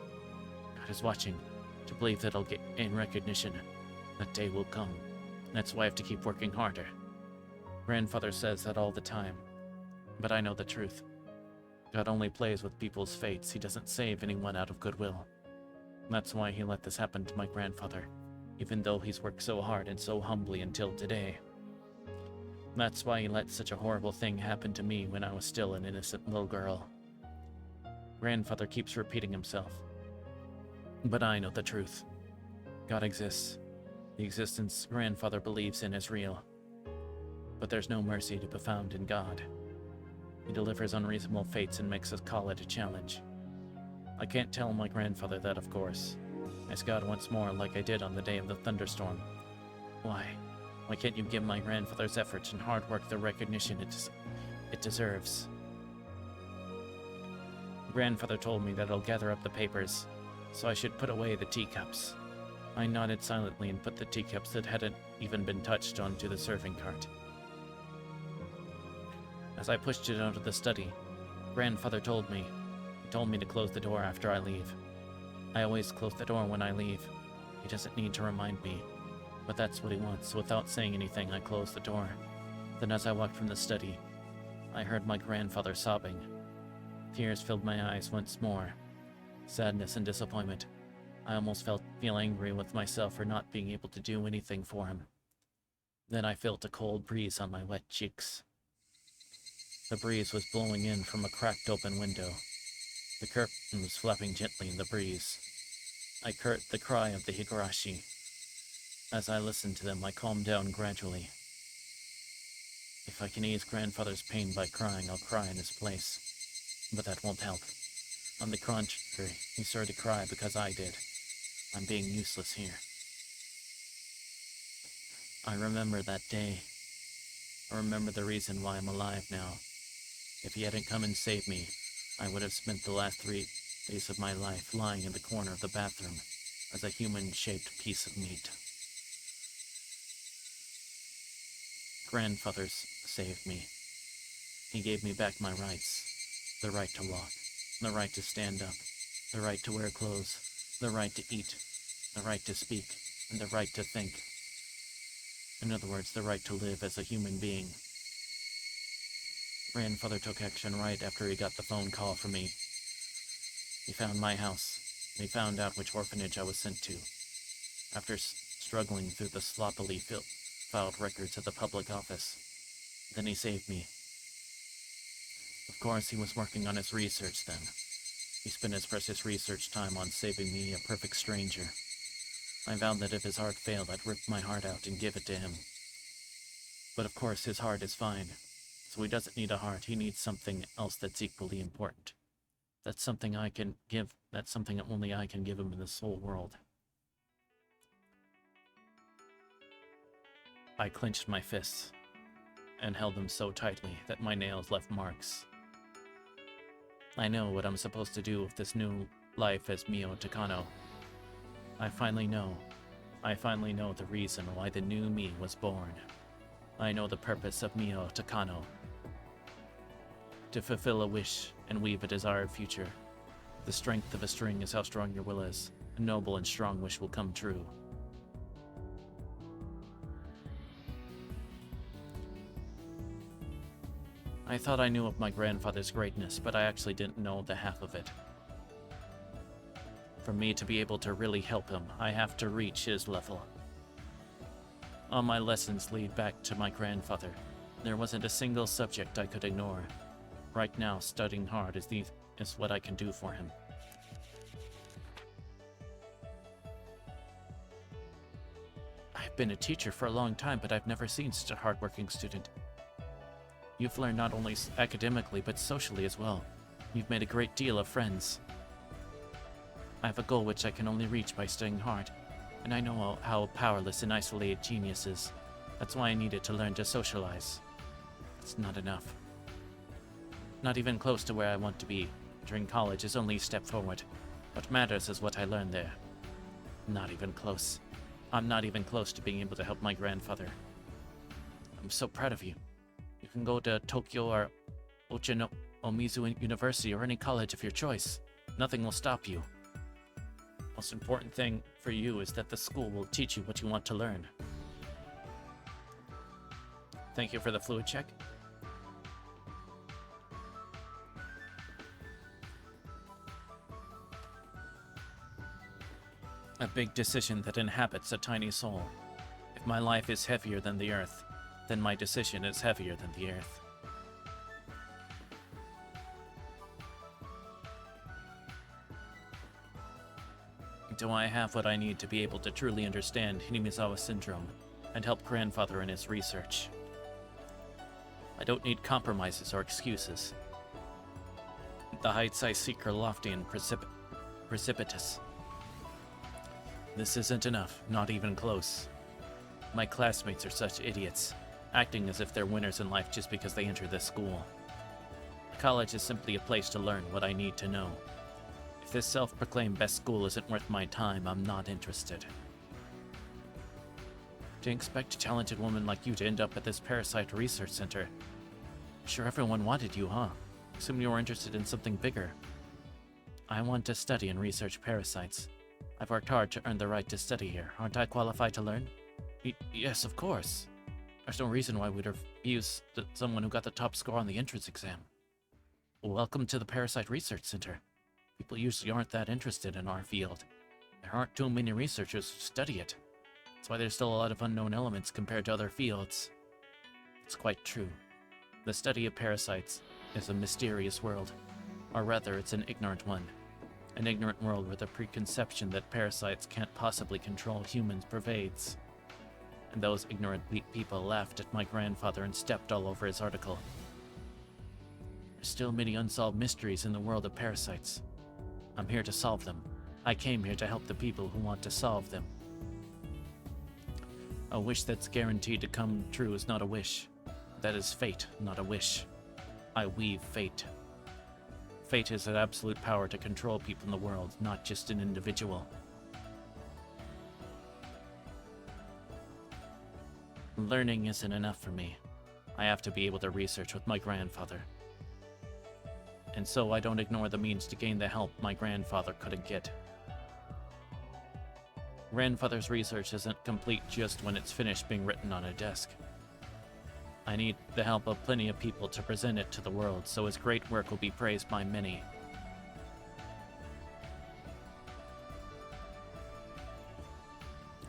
God is watching. To believe that I'll gain recognition. That day will come. That's why I have to keep working harder. Grandfather says that all the time. But I know the truth. God only plays with people's fates. He doesn't save anyone out of goodwill. That's why he let this happen to my grandfather, even though he's worked so hard and so humbly until today. That's why he let such a horrible thing happen to me when I was still an innocent little girl. Grandfather keeps repeating himself. But I know the truth. God exists. The existence grandfather believes in is real. But there's no mercy to be found in God. He delivers unreasonable fates and makes us call it a challenge. I can't tell my grandfather that, of course. Ask God once more like I did on the day of the thunderstorm. Why? Why can't you give my grandfather's efforts and hard work the recognition it deserves? Grandfather told me that I'll gather up the papers, so I should put away the teacups. I nodded silently and put the teacups that hadn't even been touched onto the serving cart. As I pushed it out of the study, Grandfather told me to close the door after I leave. I always close the door when I leave. He doesn't need to remind me, but that's what he wants, so without saying anything, I closed the door. Then as I walked from the study, I heard my grandfather sobbing. Tears filled my eyes once more. Sadness and disappointment. I almost feel angry with myself for not being able to do anything for him. Then I felt a cold breeze on my wet cheeks. The breeze was blowing in from a cracked open window. The curtain was flapping gently in the breeze. I heard the cry of the Higurashi. As I listened to them, I calmed down gradually. If I can ease grandfather's pain by crying, I'll cry in his place. But that won't help. On the contrary, he started to cry because I did. I'm being useless here. I remember that day. I remember the reason why I'm alive now. If he hadn't come and saved me, I would have spent the last 3 days of my life lying in the corner of the bathroom as a human-shaped piece of meat. Grandfather saved me. He gave me back my rights. The right to walk, the right to stand up, the right to wear clothes, the right to eat, the right to speak, and the right to think. In other words, the right to live as a human being. Grandfather took action right after he got the phone call from me. He found my house, and he found out which orphanage I was sent to. After struggling through the sloppily filed records of the public office, then he saved me. Of course, he was working on his research then. He spent his precious research time on saving me, a perfect stranger. I vowed that if his heart failed, I'd rip my heart out and give it to him. But of course, his heart is fine. So he doesn't need a heart, he needs something else that's equally important. That's something I can give. That's something that only I can give him in this whole world. I clenched my fists and held them so tightly that my nails left marks. I know what I'm supposed to do with this new life as Mio Takano. I finally know the reason why the new me was born. I know the purpose of Mio Takano. To fulfill a wish and weave a desired future. The strength of a string is how strong your will is. A noble and strong wish will come true. I thought I knew of my grandfather's greatness, but I actually didn't know the half of it. For me to be able to really help him, I have to reach his level. All my lessons lead back to my grandfather. There wasn't a single subject I could ignore. Right now, studying hard is what I can do for him. I've been a teacher for a long time, but I've never seen such a hardworking student. You've learned not only academically, but socially as well. You've made a great deal of friends. I have a goal which I can only reach by studying hard, and I know how powerless an isolated genius is. That's why I needed to learn to socialize. It's not enough. Not even close to where I want to be. During college is only a step forward. What matters is what I learned there. Not even close. I'm not even close to being able to help my grandfather. I'm so proud of you. You can go to Tokyo or Omizu University or any college of your choice. Nothing will stop you. Most important thing for you is that the school will teach you what you want to learn. Thank you for the fluid check. A big decision that inhabits a tiny soul. If my life is heavier than the earth, then my decision is heavier than the earth. Do I have what I need to be able to truly understand Hinamizawa syndrome and help grandfather in his research? I don't need compromises or excuses. The heights I seek are lofty and precipitous. This isn't enough, not even close. My classmates are such idiots, acting as if they're winners in life just because they enter this school. College is simply a place to learn what I need to know. If this self-proclaimed best school isn't worth my time, I'm not interested. Didn't expect a talented woman like you to end up at this parasite research center. Sure, everyone wanted you, huh? Assume you were interested in something bigger. I want to study and research parasites. I've worked hard to earn the right to study here. Aren't I qualified to learn? Yes, of course. There's no reason why we'd refuse someone who got the top score on the entrance exam. Welcome to the Parasite Research Center. People usually aren't that interested in our field. There aren't too many researchers who study it. That's why there's still a lot of unknown elements compared to other fields. It's quite true. The study of parasites is a mysterious world. Or rather, it's an ignorant one. An ignorant world where the preconception that parasites can't possibly control humans pervades. And those ignorant people laughed at my grandfather and stepped all over his article. There's still many unsolved mysteries in the world of parasites. I'm here to solve them. I came here to help the people who want to solve them. A wish that's guaranteed to come true is not a wish. That is fate, not a wish. I weave fate. Fate is an absolute power to control people in the world, not just an individual. Learning isn't enough for me. I have to be able to research with my grandfather. And so I don't ignore the means to gain the help my grandfather couldn't get. Grandfather's research isn't complete just when it's finished being written on a desk. I need the help of plenty of people to present it to the world, so his great work will be praised by many.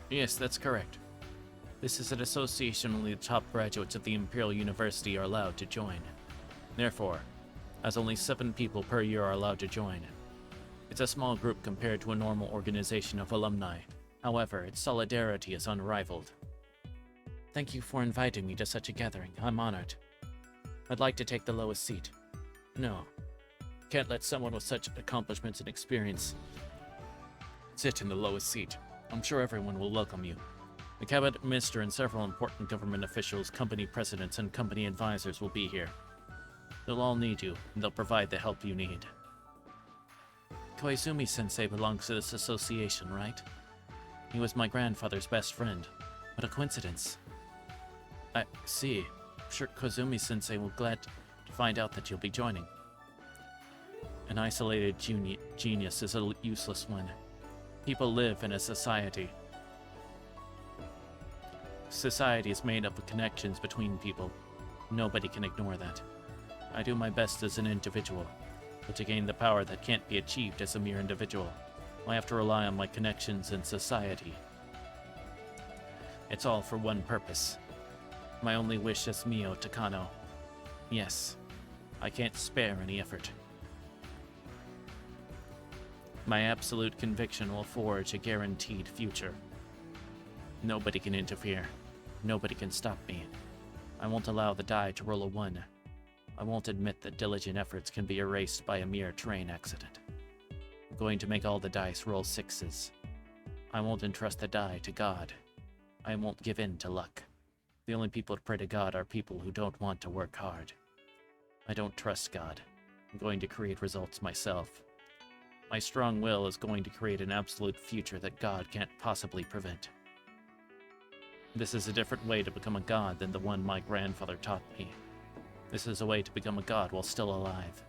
Yes, that's correct. This is an association only the top graduates of the Imperial University are allowed to join. Therefore, as only 7 people per year are allowed to join. It's a small group compared to a normal organization of alumni. However, its solidarity is unrivaled. Thank you for inviting me to such a gathering. I'm honored. I'd like to take the lowest seat. No. Can't let someone with such accomplishments and experience sit in the lowest seat. I'm sure everyone will welcome you. The cabinet minister and several important government officials, company presidents, and company advisors will be here. They'll all need you, and they'll provide the help you need. Koizumi-sensei belongs to this association, right? He was my grandfather's best friend. What a coincidence. I see. I'm sure Koizumi-sensei will be glad to find out that you'll be joining. An isolated genius is a useless one. People live in a society. Society is made up of connections between people. Nobody can ignore that. I do my best as an individual, but to gain the power that can't be achieved as a mere individual, I have to rely on my connections in society. It's all for one purpose. My only wish is Mio Takano. Yes, I can't spare any effort. My absolute conviction will forge a guaranteed future. Nobody can interfere. Nobody can stop me. I won't allow the die to roll a 1. I won't admit that diligent efforts can be erased by a mere train accident. I'm going to make all the dice roll 6s. I won't entrust the die to God. I won't give in to luck. The only people to pray to God are people who don't want to work hard. I don't trust God. I'm going to create results myself. My strong will is going to create an absolute future that God can't possibly prevent. This is a different way to become a god than the one my grandfather taught me. This is a way to become a god while still alive.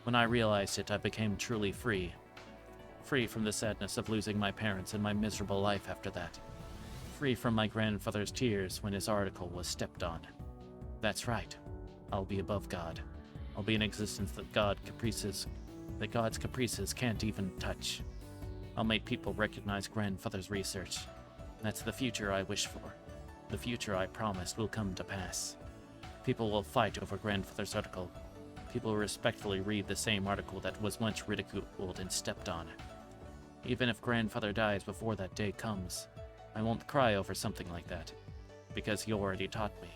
When I realized it, I became truly free. Free from the sadness of losing my parents and my miserable life after that. Free from my grandfather's tears when his article was stepped on. That's right. I'll be above God. I'll be an existence that God's caprices can't even touch. I'll make people recognize grandfather's research. That's the future I wish for. The future I promised will come to pass. People will fight over grandfather's article. People will respectfully read the same article that was once ridiculed and stepped on. Even if grandfather dies before that day comes, I won't cry over something like that, because he already taught me.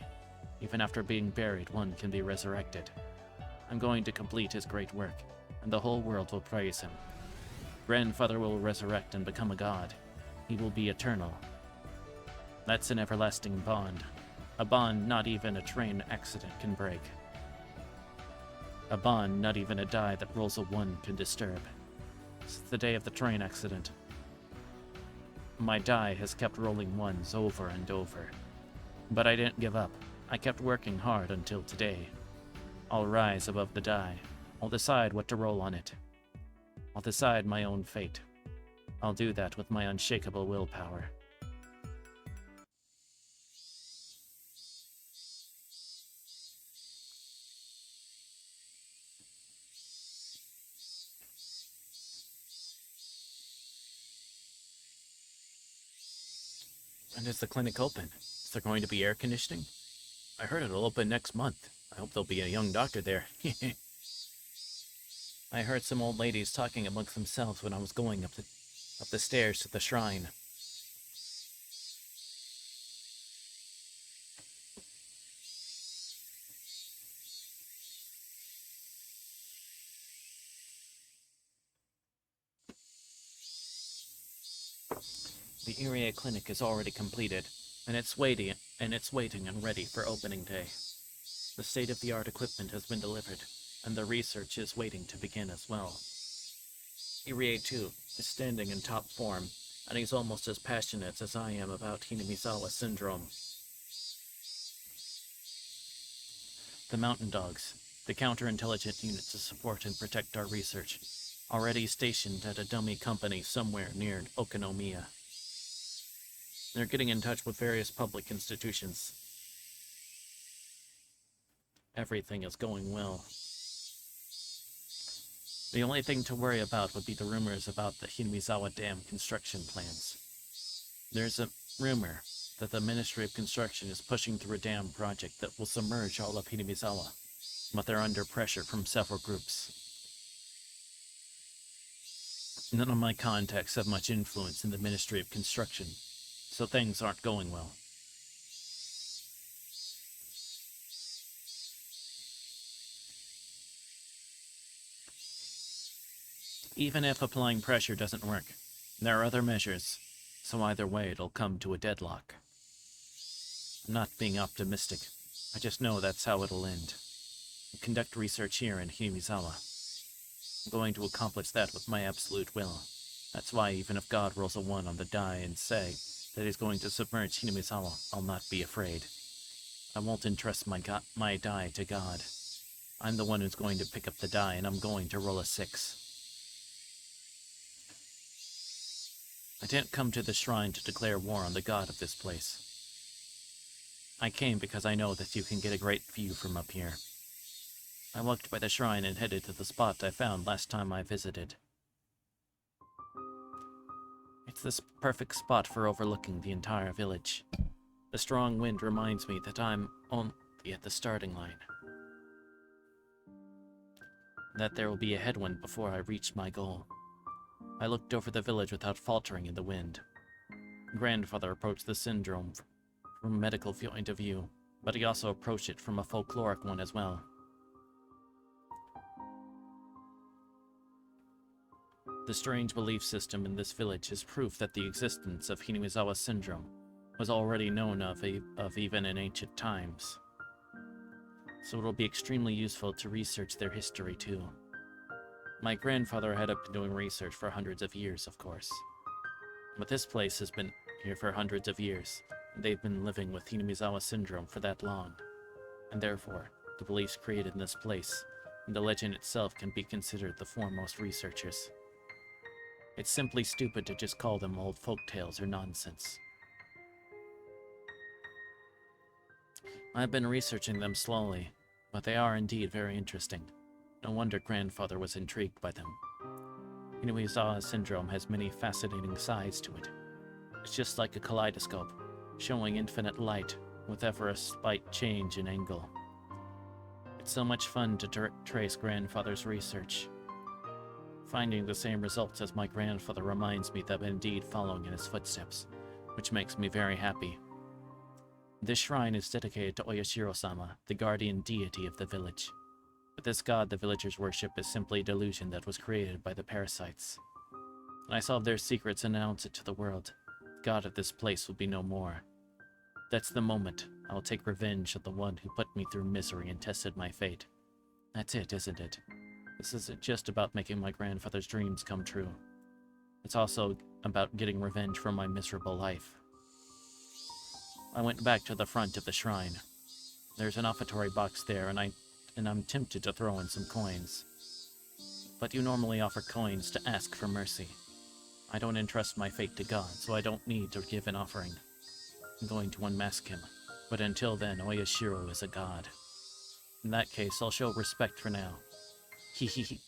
Even after being buried, one can be resurrected. I'm going to complete his great work, and the whole world will praise him. Grandfather will resurrect and become a god. He will be eternal. That's an everlasting bond. A bond not even a train accident can break. A bond not even a die that rolls a 1 can disturb. Since the day of the train accident, my die has kept rolling 1s over and over. But I didn't give up. I kept working hard until today. I'll rise above the die. I'll decide what to roll on it. I'll decide my own fate. I'll do that with my unshakable willpower. When is the clinic open? Is there going to be air conditioning? I heard it'll open next month. I hope there'll be a young doctor there. I heard some old ladies talking amongst themselves when I was going up the stairs to the shrine. The Irie Clinic is already completed, and it's waiting and ready for opening day. The state-of-the-art equipment has been delivered, and the research is waiting to begin as well. Irie, too, is standing in top form, and he's almost as passionate as I am about Hinamizawa syndrome. The Mountain Dogs, the counterintelligent unit to support and protect our research, already stationed at a dummy company somewhere near Okonomiya. They're getting in touch with various public institutions. Everything is going well. The only thing to worry about would be the rumors about the Hinamizawa Dam construction plans. There's a rumor that the Ministry of Construction is pushing through a dam project that will submerge all of Hinamizawa, but they're under pressure from several groups. None of my contacts have much influence in the Ministry of Construction, so things aren't going well. Even if applying pressure doesn't work, there are other measures, so either way it'll come to a deadlock. I'm not being optimistic. I just know that's how it'll end. I conduct research here in Himizawa. I'm going to accomplish that with my absolute will. That's why even if God rolls a 1 on the die and say that he's going to submerge Himizawa, I'll not be afraid. I won't entrust my die to God. I'm the one who's going to pick up the die, and I'm going to roll a 6. I didn't come to the shrine to declare war on the god of this place. I came because I know that you can get a great view from up here. I walked by the shrine and headed to the spot I found last time I visited. It's this perfect spot for overlooking the entire village. The strong wind reminds me that I'm only at the starting line. That there will be a headwind before I reach my goal. I looked over the village without faltering in the wind. Grandfather approached the syndrome from a medical point of view, but he also approached it from a folkloric one as well. The strange belief system in this village is proof that the existence of Hinamizawa syndrome was already known of even in ancient times. So it'll be extremely useful to research their history too. My grandfather had been doing research for hundreds of years, of course. But this place has been here for hundreds of years, and they've been living with Hinamizawa syndrome for that long. And therefore, the beliefs created in this place, and the legend itself can be considered the foremost researchers. It's simply stupid to just call them old folk tales or nonsense. I've been researching them slowly, but they are indeed very interesting. No wonder Grandfather was intrigued by them. Hinamizawa syndrome has many fascinating sides to it. It's just like a kaleidoscope, showing infinite light with ever a slight change in angle. It's so much fun to trace Grandfather's research. Finding the same results as my grandfather reminds me that I'm indeed following in his footsteps, which makes me very happy. This shrine is dedicated to Oyashiro-sama, the guardian deity of the village. But this god the villagers worship is simply a delusion that was created by the parasites. When I solve their secrets and announce it to the world, the god of this place will be no more. That's the moment I will take revenge on the one who put me through misery and tested my fate. That's it, isn't it? This isn't just about making my grandfather's dreams come true. It's also about getting revenge for my miserable life. I went back to the front of the shrine. There's an offertory box there, and I'm tempted to throw in some coins. But you normally offer coins to ask for mercy. I don't entrust my fate to God, so I don't need to give an offering. I'm going to unmask him, but until then, Oyashiro is a god. In that case, I'll show respect for now. Hehehe.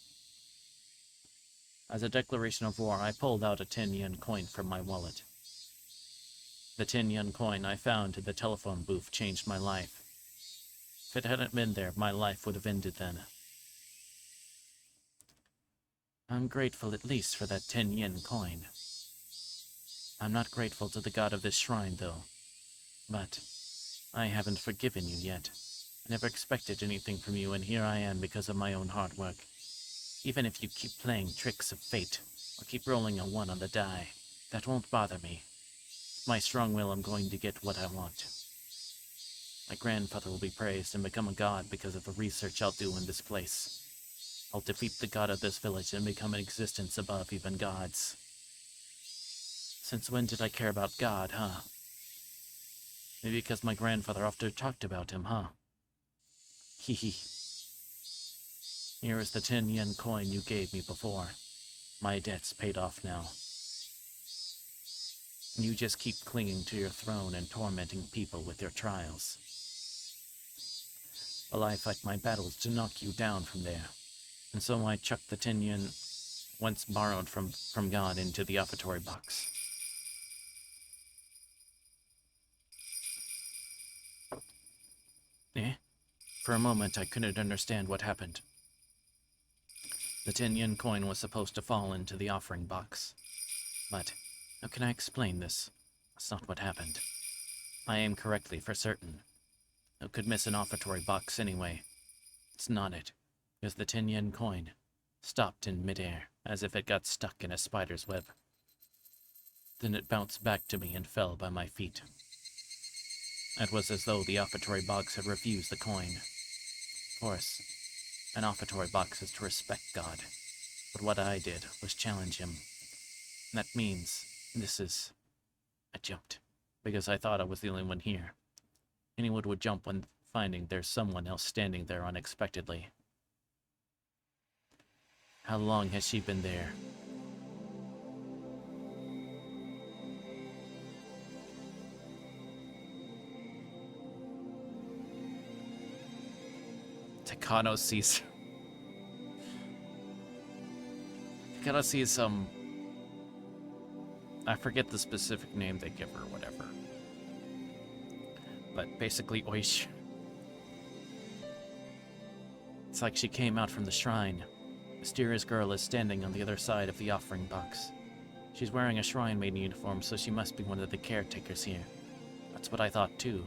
As a declaration of war, I pulled out a 10-yen coin from my wallet. The 10-yen coin I found in the telephone booth changed my life. If it hadn't been there, my life would have ended then. I'm grateful at least for that 10-yen coin. I'm not grateful to the god of this shrine, though. But I haven't forgiven you yet. I never expected anything from you, and here I am because of my own hard work. Even if you keep playing tricks of fate, or keep rolling a 1 on the die, that won't bother me. With my strong will, I'm going to get what I want. My grandfather will be praised and become a god because of the research I'll do in this place. I'll defeat the god of this village and become an existence above even gods. Since when did I care about God, huh? Maybe because my grandfather often talked about him, huh? Hehe. Here is the 10-yen coin you gave me before. My debt's paid off now. You just keep clinging to your throne and tormenting people with your trials. While I fight my battles to knock you down from there. And so I chucked the 10 yen once borrowed from God into the offertory box. For a moment I couldn't understand what happened. The 10-yen coin was supposed to fall into the offering box. But how can I explain this? That's not what happened. I aimed correctly for certain. Who could miss an offertory box anyway? It's not it. It was the 10-yen coin. stopped in midair, as if it got stuck in a spider's web. Then it bounced back to me and fell by my feet. It was as though the offertory box had refused the coin. Of course, an offertory box is to respect God, but what I did was challenge him. That means I jumped, because I thought I was the only one here. Anyone would jump when finding there's someone else standing there unexpectedly. How long has she been there? Takano sees I forget the specific name they give her, whatever. But basically, oish. It's like she came out from the shrine. Mysterious girl is standing on the other side of the offering box. She's wearing a shrine maiden uniform, so she must be one of the caretakers here. That's what I thought too.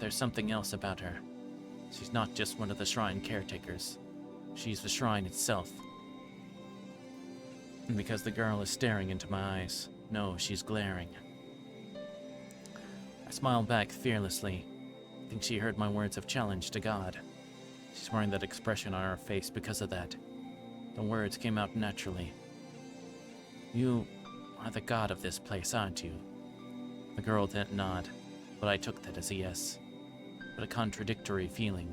There's something else about her. She's not just one of the shrine caretakers. She's the shrine itself. And because the girl is staring into my eyes, no, she's glaring. I smiled back fearlessly. I think she heard my words of challenge to God. She's wearing that expression on her face because of that. The words came out naturally. You are the god of this place, aren't you? The girl didn't nod, but I took that as a yes. But a contradictory feeling.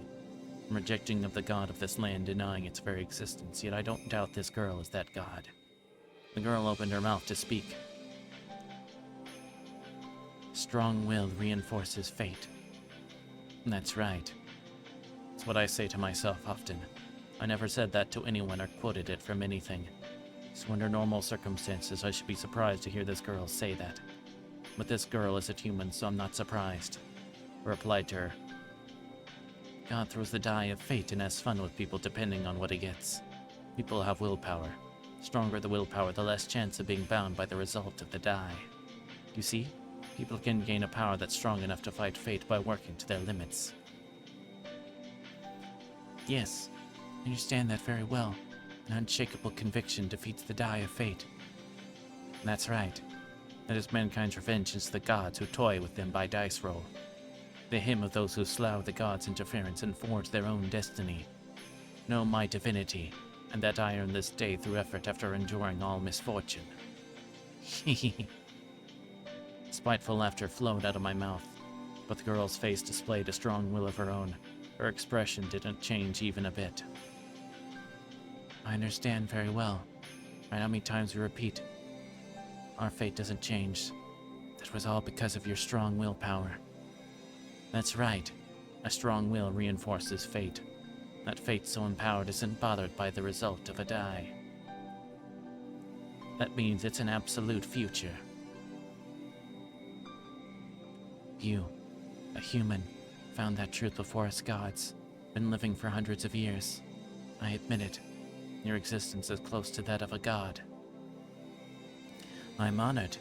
I'm rejecting of the god of this land, denying its very existence, yet I don't doubt this girl is that god. The girl opened her mouth to speak. Strong will reinforces fate. That's right. It's what I say to myself often. I never said that to anyone or quoted it from anything. So under normal circumstances, I should be surprised to hear this girl say that. But this girl is a human, so I'm not surprised. I replied to her. God throws the die of fate and has fun with people depending on what he gets. People have willpower. Stronger the willpower, the less chance of being bound by the result of the die. You see, people can gain a power that's strong enough to fight fate by working to their limits. Yes, I understand that very well. An unshakable conviction defeats the die of fate. That's right. That is mankind's revenge against the gods who toy with them by dice roll. The hymn of those who slough the gods' interference and forge their own destiny. Know my divinity, and that I earn this day through effort after enduring all misfortune. Spiteful laughter flowed out of my mouth, but the girl's face displayed a strong will of her own. Her expression didn't change even a bit. I understand very well. Right how many times we repeat. Our fate doesn't change. That was all because of your strong willpower. That's right. A strong will reinforces fate. That fate so empowered isn't bothered by the result of a die. That means it's an absolute future. You, a human, found that truth before us gods. Been living for hundreds of years. I admit it. Your existence is close to that of a god. I'm honored.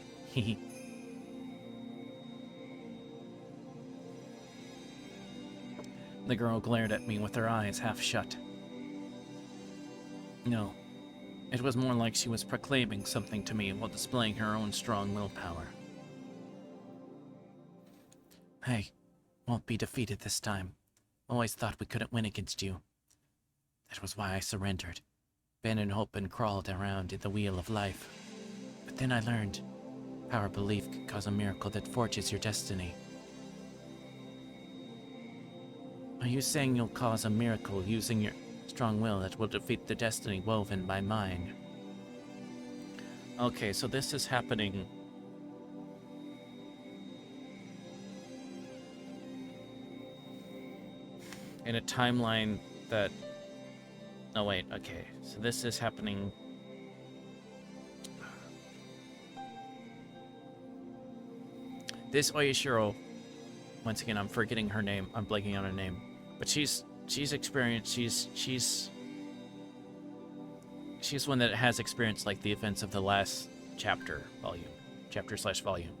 The girl glared at me with her eyes half shut. No, it was more like she was proclaiming something to me while displaying her own strong willpower. Hey, won't be defeated this time. Always thought we couldn't win against you. That was why I surrendered. Been in hope and crawled around in the wheel of life. But then I learned, power belief could cause a miracle that forges your destiny. Are you saying you'll cause a miracle using your strong will that will defeat the destiny woven by mine? Okay, so this is happening in a timeline that... Oh wait, okay. So this is happening... This Oyashiro... Once again, I'm forgetting her name. I'm blanking on her name. But she's experienced... She's one that has experienced, like, the events of the last volume. Chapter/volume.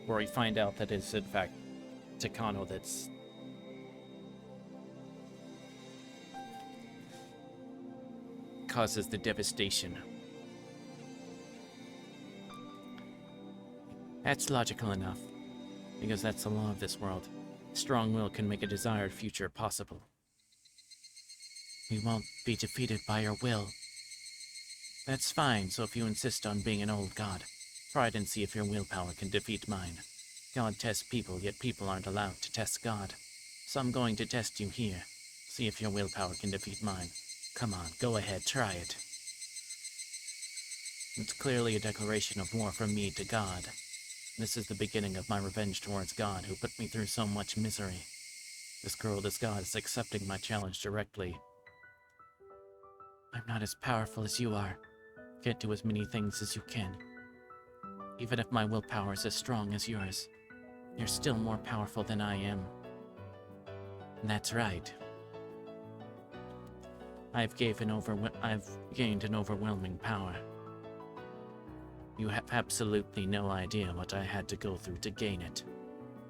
Where we find out that it's, in fact, Takano that's... causes the devastation. That's logical enough, because that's the law of this world. Strong will can make a desired future possible. We won't be defeated by your will. That's fine, so if you insist on being an old god, try it and see if your willpower can defeat mine. God tests people, yet people aren't allowed to test God. So I'm going to test you here. See if your willpower can defeat mine. Come on, go ahead, try it. It's clearly a declaration of war from me to God. This is the beginning of my revenge towards God, who put me through so much misery. This girl, this god, is accepting my challenge directly. I'm not as powerful as you are. Can't do as many things as you can. Even if my willpower is as strong as yours, you're still more powerful than I am. And that's right. I've gained an overwhelming power. You have absolutely no idea what I had to go through to gain it.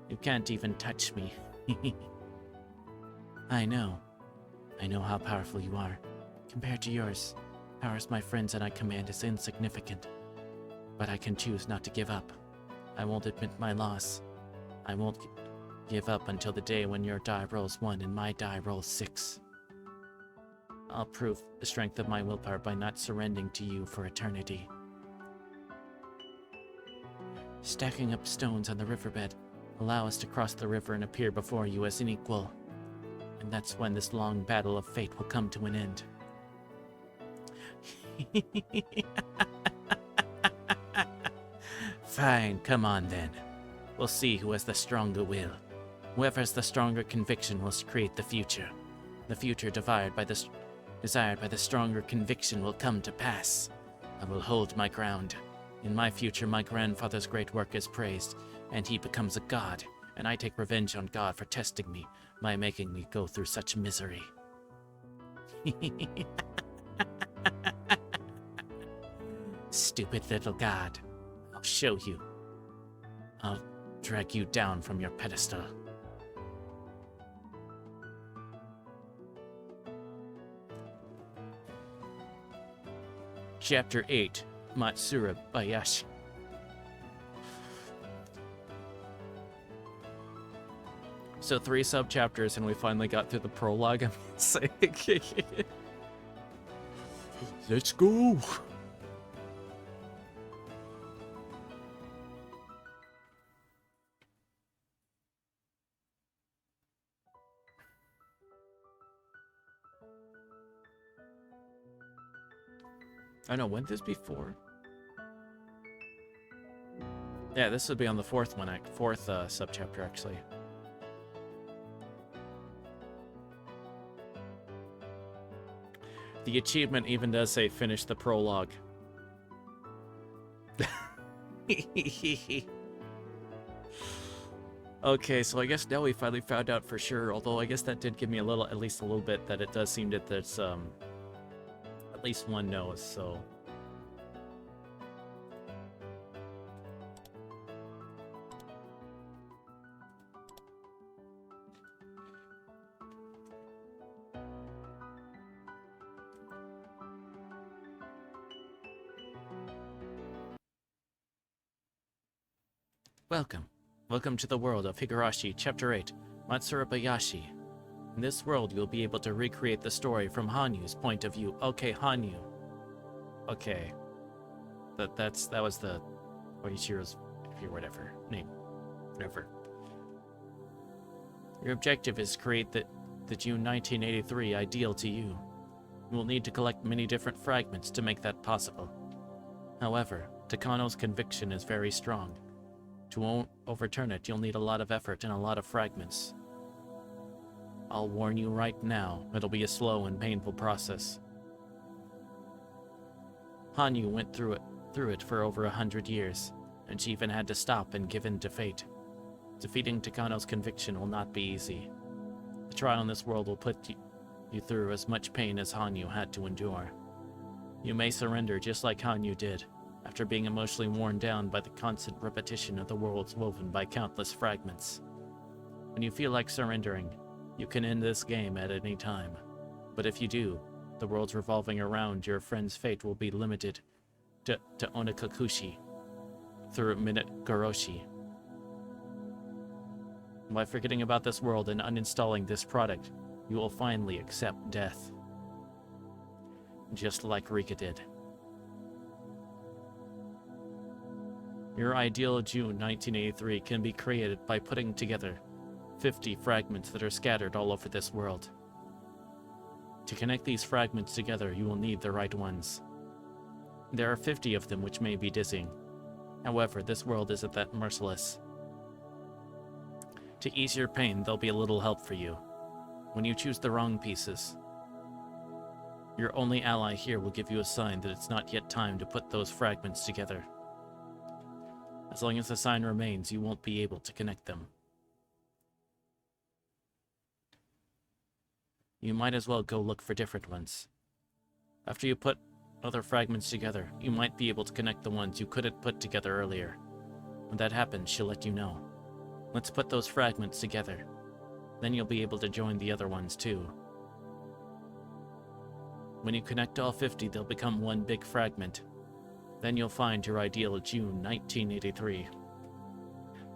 You can't even touch me. I know. I know how powerful you are. Compared to yours, powers my friends and I command is insignificant. But I can choose not to give up. I won't admit my loss. I won't give up until the day when your die rolls 1 and my die rolls 6. I'll prove the strength of my willpower by not surrendering to you for eternity. Stacking up stones on the riverbed, allow us to cross the river and appear before you as an equal. And that's when this long battle of fate will come to an end. Fine, come on then. We'll see who has the stronger will. Whoever has the stronger conviction will create the future. The future desired by the stronger conviction will come to pass. I will hold my ground. In my future, my grandfather's great work is praised, and he becomes a god, and I take revenge on God for testing me by making me go through such misery. Stupid little god. I'll show you. I'll drag you down from your pedestal. Chapter 8, Matsuribayashi. So 3 sub-chapters and we finally got through the prologue, I'm saying. Let's go! I know, when this before? Yeah, this would be on the 4th one, 4th sub-chapter, actually. The achievement even does say finish the prologue. Okay, so I guess now we finally found out for sure, although I guess that did give me at least a little bit that it does seem that there's, at least one knows, so... Welcome to the world of Higurashi, Chapter 8, Matsuribayashi. In this world, you'll be able to recreate the story from Hanyu's point of view. Okay, Hanyu. Okay. That was the Oichiro's, whatever, name. Whatever. Your objective is to create the June 1983 ideal to you. You will need to collect many different fragments to make that possible. However, Takano's conviction is very strong. To overturn it, you'll need a lot of effort and a lot of fragments. I'll warn you right now, it'll be a slow and painful process. Hanyu went through it for over 100 years, and she even had to stop and give in to fate. Defeating Takano's conviction will not be easy. The trial in this world will put you through as much pain as Hanyu had to endure. You may surrender just like Hanyu did, after being emotionally worn down by the constant repetition of the worlds woven by countless fragments. When you feel like surrendering, you can end this game at any time. But if you do, the worlds revolving around your friend's fate will be limited to Onikakushi through Minute Goroshi. By forgetting about this world and uninstalling this product, you will finally accept death. Just like Rika did. Your ideal June 1983 can be created by putting together 50 fragments that are scattered all over this world. To connect these fragments together, you will need the right ones. There are 50 of them, which may be dizzying. However, this world isn't that merciless. To ease your pain, there'll be a little help for you. When you choose the wrong pieces, your only ally here will give you a sign that it's not yet time to put those fragments together. As long as the sign remains, you won't be able to connect them. You might as well go look for different ones. After you put other fragments together, you might be able to connect the ones you couldn't put together earlier. When that happens, she'll let you know. Let's put those fragments together. Then you'll be able to join the other ones too. When you connect all 50, they'll become one big fragment. Then you'll find your ideal June 1983.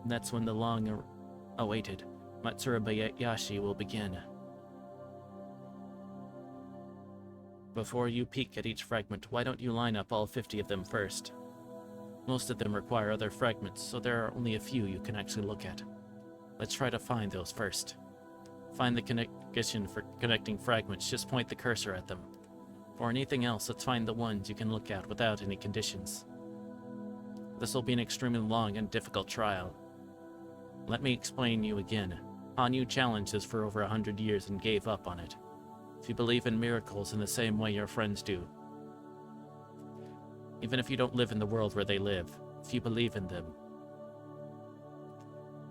And that's when the long-awaited Matsuribayashi will begin. Before you peek at each fragment, why don't you line up all 50 of them first? Most of them require other fragments, so there are only a few you can actually look at. Let's try to find those first. Find the connection for connecting fragments, just point the cursor at them. For anything else, let's find the ones you can look at without any conditions. This will be an extremely long and difficult trial. Let me explain you again. Hanyu challenged this for over 100 years and gave up on it. If you believe in miracles in the same way your friends do, even if you don't live in the world where they live, if you believe in them.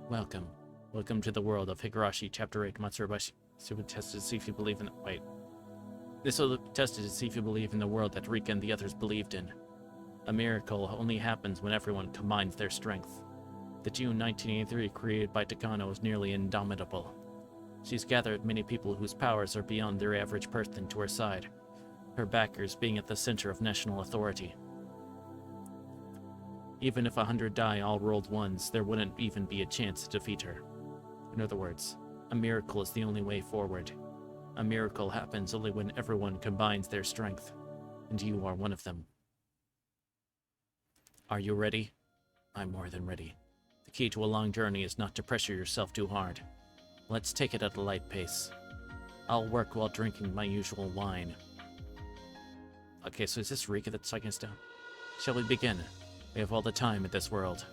Welcome. Welcome to the world of Higurashi, Chapter 8, Matsuribayashi. This will be tested to see if you believe in... This will be tested to see if you believe in the world that Rika and the others believed in. A miracle only happens when everyone combines their strength. The June 1983 created by Takano is nearly indomitable. She's gathered many people whose powers are beyond their average person to her side, her backers being at the center of national authority. Even if 100 die all rolled ones, there wouldn't even be a chance to defeat her. In other words, a miracle is the only way forward. A miracle happens only when everyone combines their strength, and you are one of them. Are you ready? I'm more than ready. The key to a long journey is not to pressure yourself too hard. Let's take it at a light pace. I'll work while drinking my usual wine. Okay, so is this Rika that's taking us down? Shall we begin? We have all the time in this world.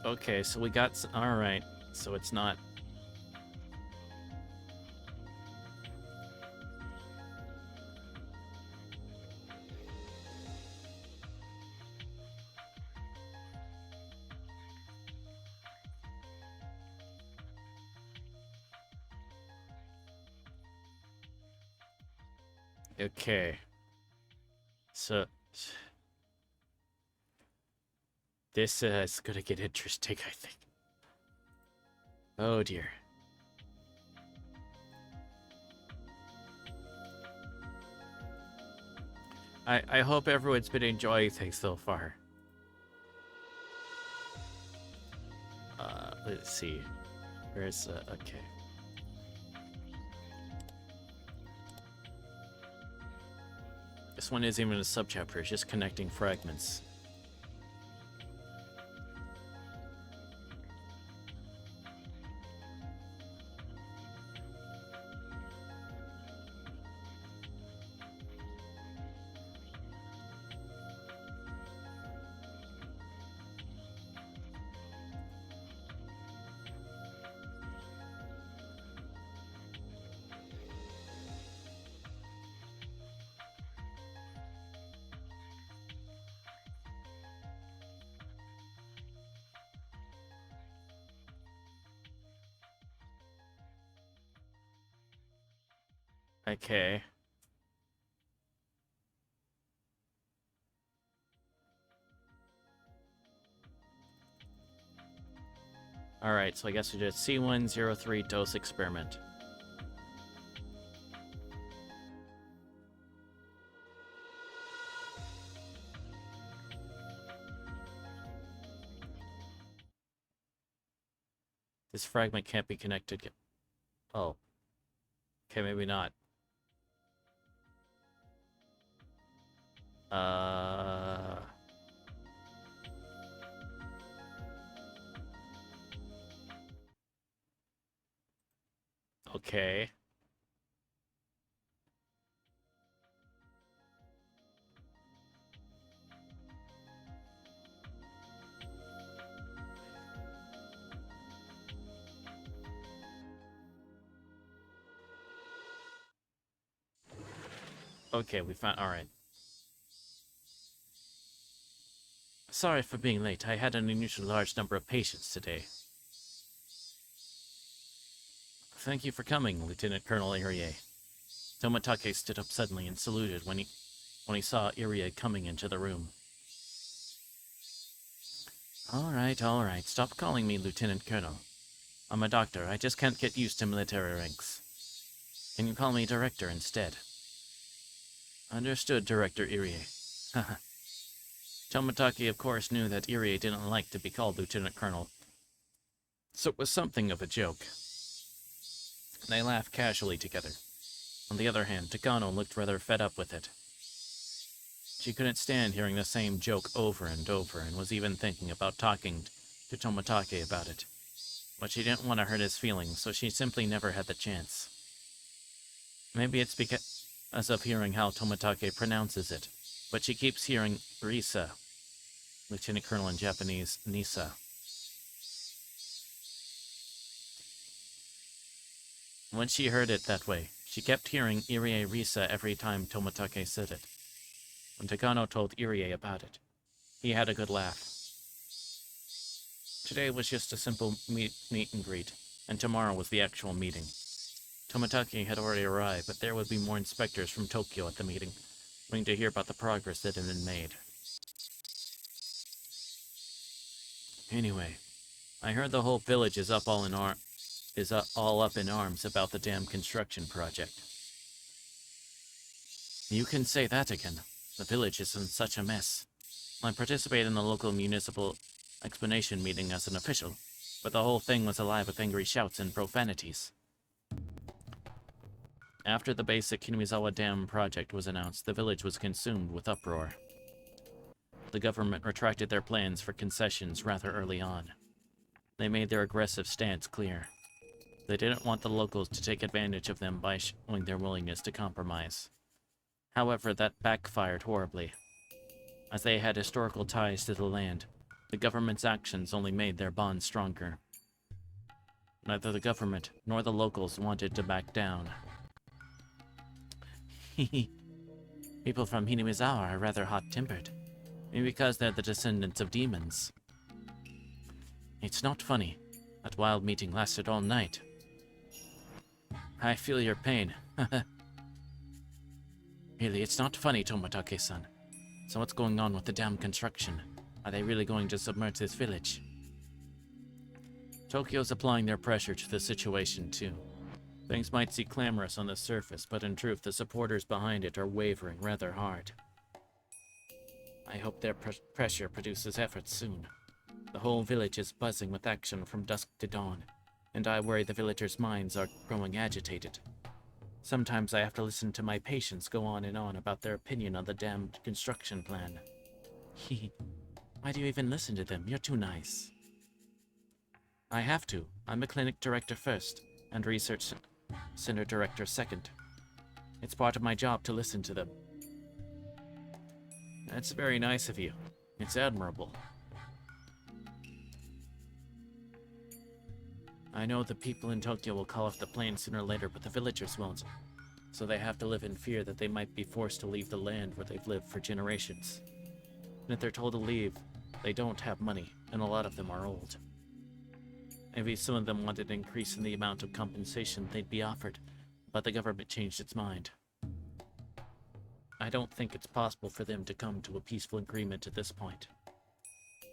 Okay, so we got... Alright, so it's not... Okay. So... This is gonna get interesting, I think. Oh dear. I hope everyone's been enjoying things so far. Let's see. Where's, okay. This one isn't even a subchapter, it's just connecting fragments. Okay. Alright, so I guess we did C103 dose experiment. This fragment can't be connected. Oh. Okay, maybe not. Okay. Okay, we found... Alright. Sorry for being late. I had an unusually large number of patients today. Thank you for coming, Lieutenant Colonel Irie. Tomatake stood up suddenly and saluted when he saw Irie coming into the room. All right. Stop calling me Lieutenant Colonel. I'm a doctor. I just can't get used to military ranks. Can you call me Director instead? Understood, Director Irie. Haha. Tomatake, of course, knew that Irie didn't like to be called Lieutenant Colonel, so it was something of a joke. They laughed casually together. On the other hand, Takano looked rather fed up with it. She couldn't stand hearing the same joke over and over, and was even thinking about talking to Tomatake about it. But she didn't want to hurt his feelings, so she simply never had the chance. Maybe it's because of hearing how Tomatake pronounces it, but she keeps hearing Risa, Lieutenant Colonel in Japanese, Nisa. When she heard it that way, she kept hearing Irie Risa every time Tomatake said it. When Takano told Irie about it, he had a good laugh. Today was just a simple meet and greet, and tomorrow was the actual meeting. Tomatake had already arrived, but there would be more inspectors from Tokyo at the meeting, waiting to hear about the progress that had been made. Anyway, I heard the whole village is all up in arms about the dam construction project. You can say that again. The village is in such a mess. I participated in the local municipal explanation meeting as an official, but the whole thing was alive with angry shouts and profanities. After the basic Kinamizawa Dam project was announced, the village was consumed with uproar. The government retracted their plans for concessions rather early on. They made their aggressive stance clear. They didn't want the locals to take advantage of them by showing their willingness to compromise. However, that backfired horribly. As they had historical ties to the land, the government's actions only made their bond stronger. Neither the government nor the locals wanted to back down. People from Hinamizawa are rather hot-tempered. Maybe because they're the descendants of demons. It's not funny. That wild meeting lasted all night. I feel your pain. Really, it's not funny, Tomatake-san. So what's going on with the dam construction? Are they really going to submerge this village? Tokyo's applying their pressure to the situation, too. Things might seem clamorous on the surface, but in truth, the supporters behind it are wavering rather hard. I hope their pressure produces effort soon. The whole village is buzzing with action from dusk to dawn, and I worry the villagers' minds are growing agitated. Sometimes I have to listen to my patients go on and on about their opinion on the dam construction plan. Why do you even listen to them? You're too nice. I have to. I'm a clinic director first, and research center director second. It's part of my job to listen to them. That's very nice of you. It's admirable. I know the people in Tokyo will call off the plan sooner or later, but the villagers won't. So they have to live in fear that they might be forced to leave the land where they've lived for generations. And if they're told to leave, they don't have money, and a lot of them are old. Maybe some of them wanted an increase in the amount of compensation they'd be offered, but the government changed its mind. I don't think it's possible for them to come to a peaceful agreement at this point.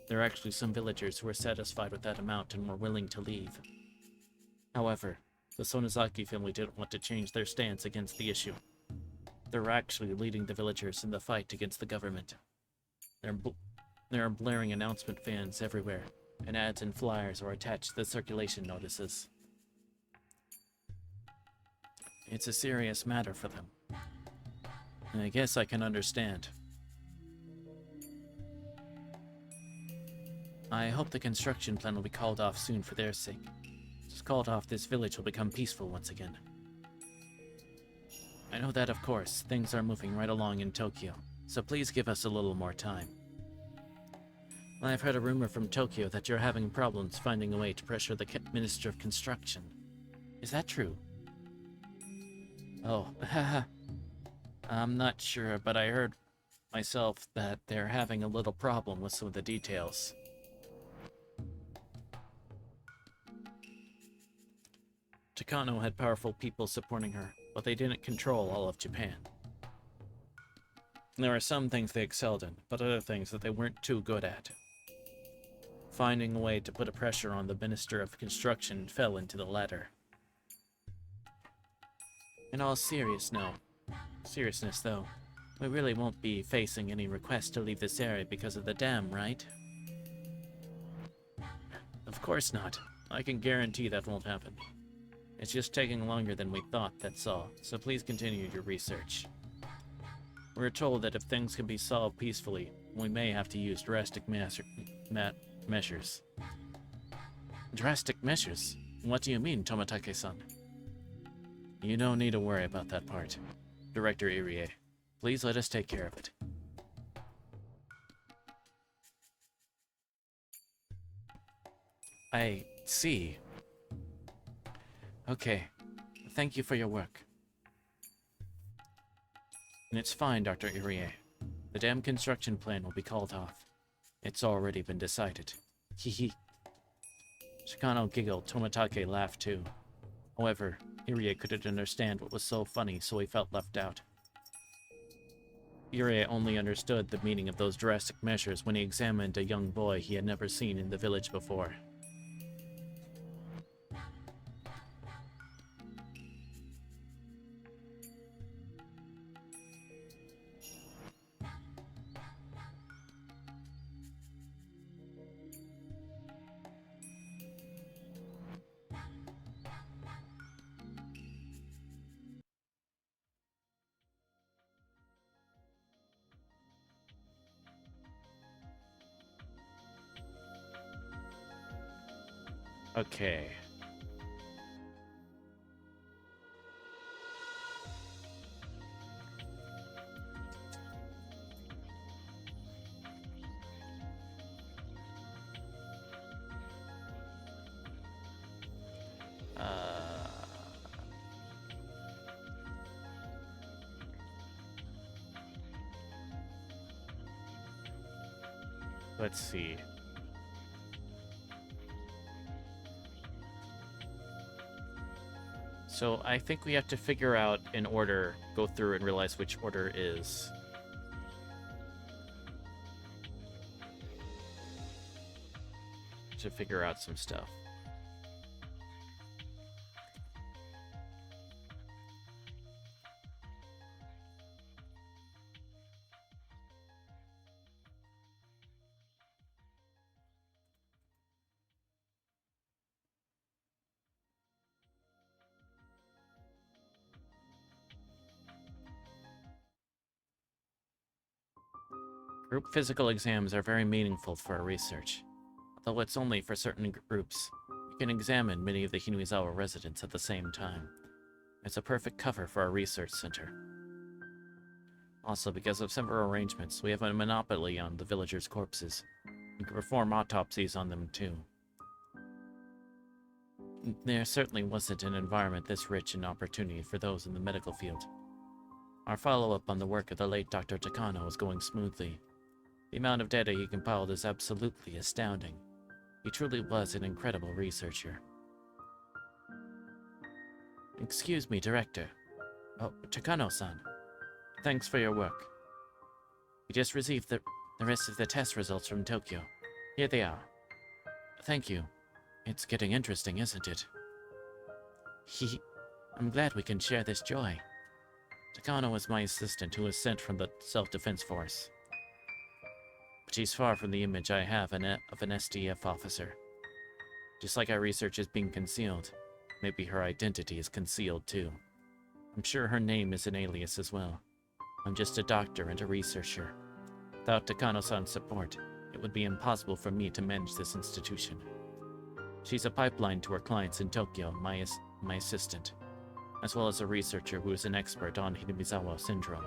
There are actually some villagers who are satisfied with that amount and were willing to leave. However, the Sonozaki family didn't want to change their stance against the issue. They're actually leading the villagers in the fight against the government. There are blaring announcement fans everywhere, and ads and flyers are attached to the circulation notices. It's a serious matter for them. And I guess I can understand. I hope the construction plan will be called off soon for their sake. Just called off, this village will become peaceful once again. I know that, of course, things are moving right along in Tokyo, so please give us a little more time. I've heard a rumor from Tokyo that you're having problems finding a way to pressure the Minister of Construction. Is that true? Oh, haha. I'm not sure, but I heard myself that they're having a little problem with some of the details. Takano had powerful people supporting her, but they didn't control all of Japan. There are some things they excelled in, but other things that they weren't too good at. Finding a way to put a pressure on the Minister of Construction fell into the latter. In all seriousness, though, we really won't be facing any requests to leave this area because of the dam, right? Of course not. I can guarantee that won't happen. It's just taking longer than we thought, that's all, so please continue your research. We're told that if things can be solved peacefully, we may have to use drastic measures. Drastic measures? What do you mean, Tomatake-san? You don't need to worry about that part. Director Irie, please let us take care of it. I see. Okay. Thank you for your work. And it's fine, Dr. Irie. The dam construction plan will be called off. It's already been decided. Hehe. Shikano giggled, Tomatake laughed too. However, Irie couldn't understand what was so funny, so he felt left out. Irie only understood the meaning of those drastic measures when he examined a young boy he had never seen in the village before. Okay. Let's see. So I think we have to figure out an order, go through and realize which order is. To figure out some stuff. Group physical exams are very meaningful for our research. Although it's only for certain groups, we can examine many of the Hinuizawa residents at the same time. It's a perfect cover for our research center. Also, because of several arrangements, we have a monopoly on the villagers' corpses. We can perform autopsies on them too. There certainly wasn't an environment this rich in opportunity for those in the medical field. Our follow-up on the work of the late Dr. Takano is going smoothly. The amount of data he compiled is absolutely astounding. He truly was an incredible researcher. Excuse me, Director. Oh, Takano-san. Thanks for your work. We just received the rest of the test results from Tokyo. Here they are. Thank you. It's getting interesting, isn't it? I'm glad we can share this joy. Takano is my assistant who was sent from the Self-Defense Force. But she's far from the image I have of an SDF officer. Just like our research is being concealed, maybe her identity is concealed too. I'm sure her name is an alias as well. I'm just a doctor and a researcher. Without Takano-san's support, it would be impossible for me to manage this institution. She's a pipeline to her clients in Tokyo, my assistant, as well as a researcher who is an expert on Hinamizawa syndrome.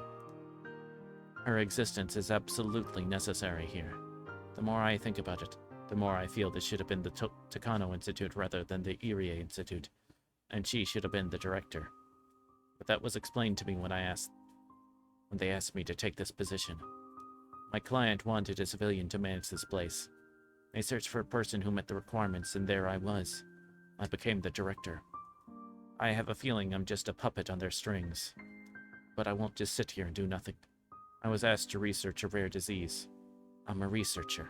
Her existence is absolutely necessary here. The more I think about it, the more I feel this should have been the Takano Institute rather than the Irie Institute, and she should have been the director. But that was explained to me when they asked me to take this position. My client wanted a civilian to manage this place. They searched for a person who met the requirements, and there I was. I became the director. I have a feeling I'm just a puppet on their strings. But I won't just sit here and do nothing. I was asked to research a rare disease. I'm a researcher.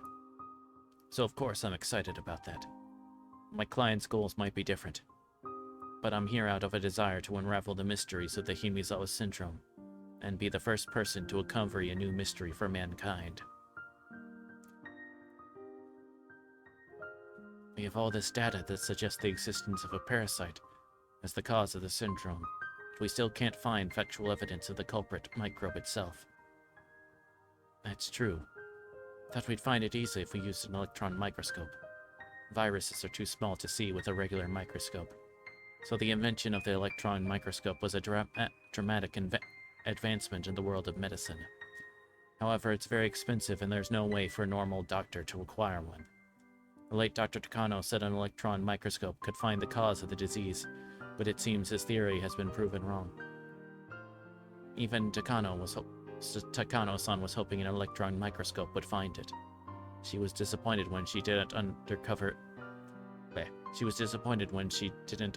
So of course I'm excited about that. My client's goals might be different. But I'm here out of a desire to unravel the mysteries of the Hinamizawa syndrome, and be the first person to uncover a new mystery for mankind. We have all this data that suggests the existence of a parasite as the cause of the syndrome, but we still can't find factual evidence of the culprit microbe itself. That's true. Thought we'd find it easy if we used an electron microscope. Viruses are too small to see with a regular microscope, so the invention of the electron microscope was a dramatic advancement in the world of medicine. However, it's very expensive and there's no way for a normal doctor to acquire one. The late Dr. Takano said an electron microscope could find the cause of the disease, but it seems his theory has been proven wrong. Even Takano-san was hoping an electron microscope would find it. She was disappointed when she didn't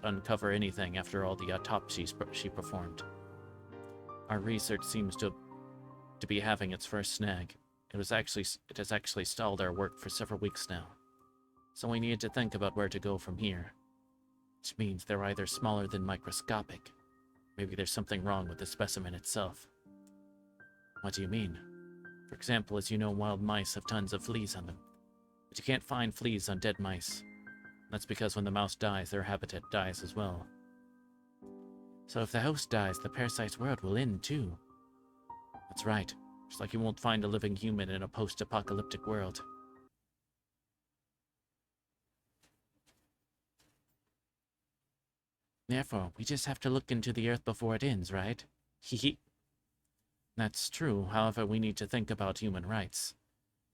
uncover anything after all the autopsies she performed. Our research seems to be having its first snag. It has actually stalled our work for several weeks now. So we need to think about where to go from here. Which means they're either smaller than microscopic. Maybe there's something wrong with the specimen itself. What do you mean? For example, as you know, wild mice have tons of fleas on them. But you can't find fleas on dead mice. That's because when the mouse dies, their habitat dies as well. So if the host dies, the parasite's world will end too. That's right. Just like you won't find a living human in a post-apocalyptic world. Therefore, we just have to look into the earth before it ends, right? Hehe. That's true, however, we need to think about human rights.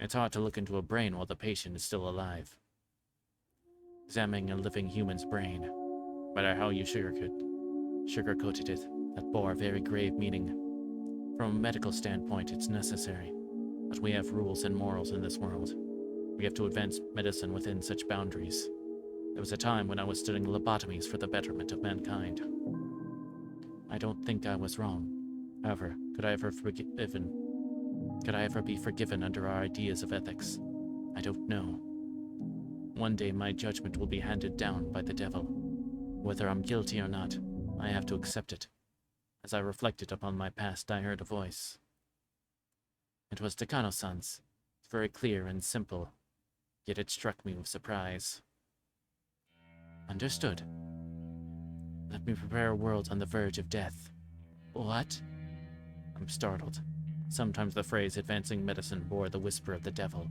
It's hard to look into a brain while the patient is still alive. Examining a living human's brain, no matter how you sugarcoated it, that bore a very grave meaning. From a medical standpoint, it's necessary, but we have rules and morals in this world. We have to advance medicine within such boundaries. There was a time when I was studying lobotomies for the betterment of mankind. I don't think I was wrong. However, could I ever be forgiven under our ideas of ethics? I don't know. One day my judgment will be handed down by the devil. Whether I'm guilty or not, I have to accept it. As I reflected upon my past, I heard a voice. It was Takano-san's. It's very clear and simple, yet it struck me with surprise. Understood. Let me prepare a world on the verge of death. What? I'm startled. Sometimes the phrase advancing medicine bore the whisper of the devil,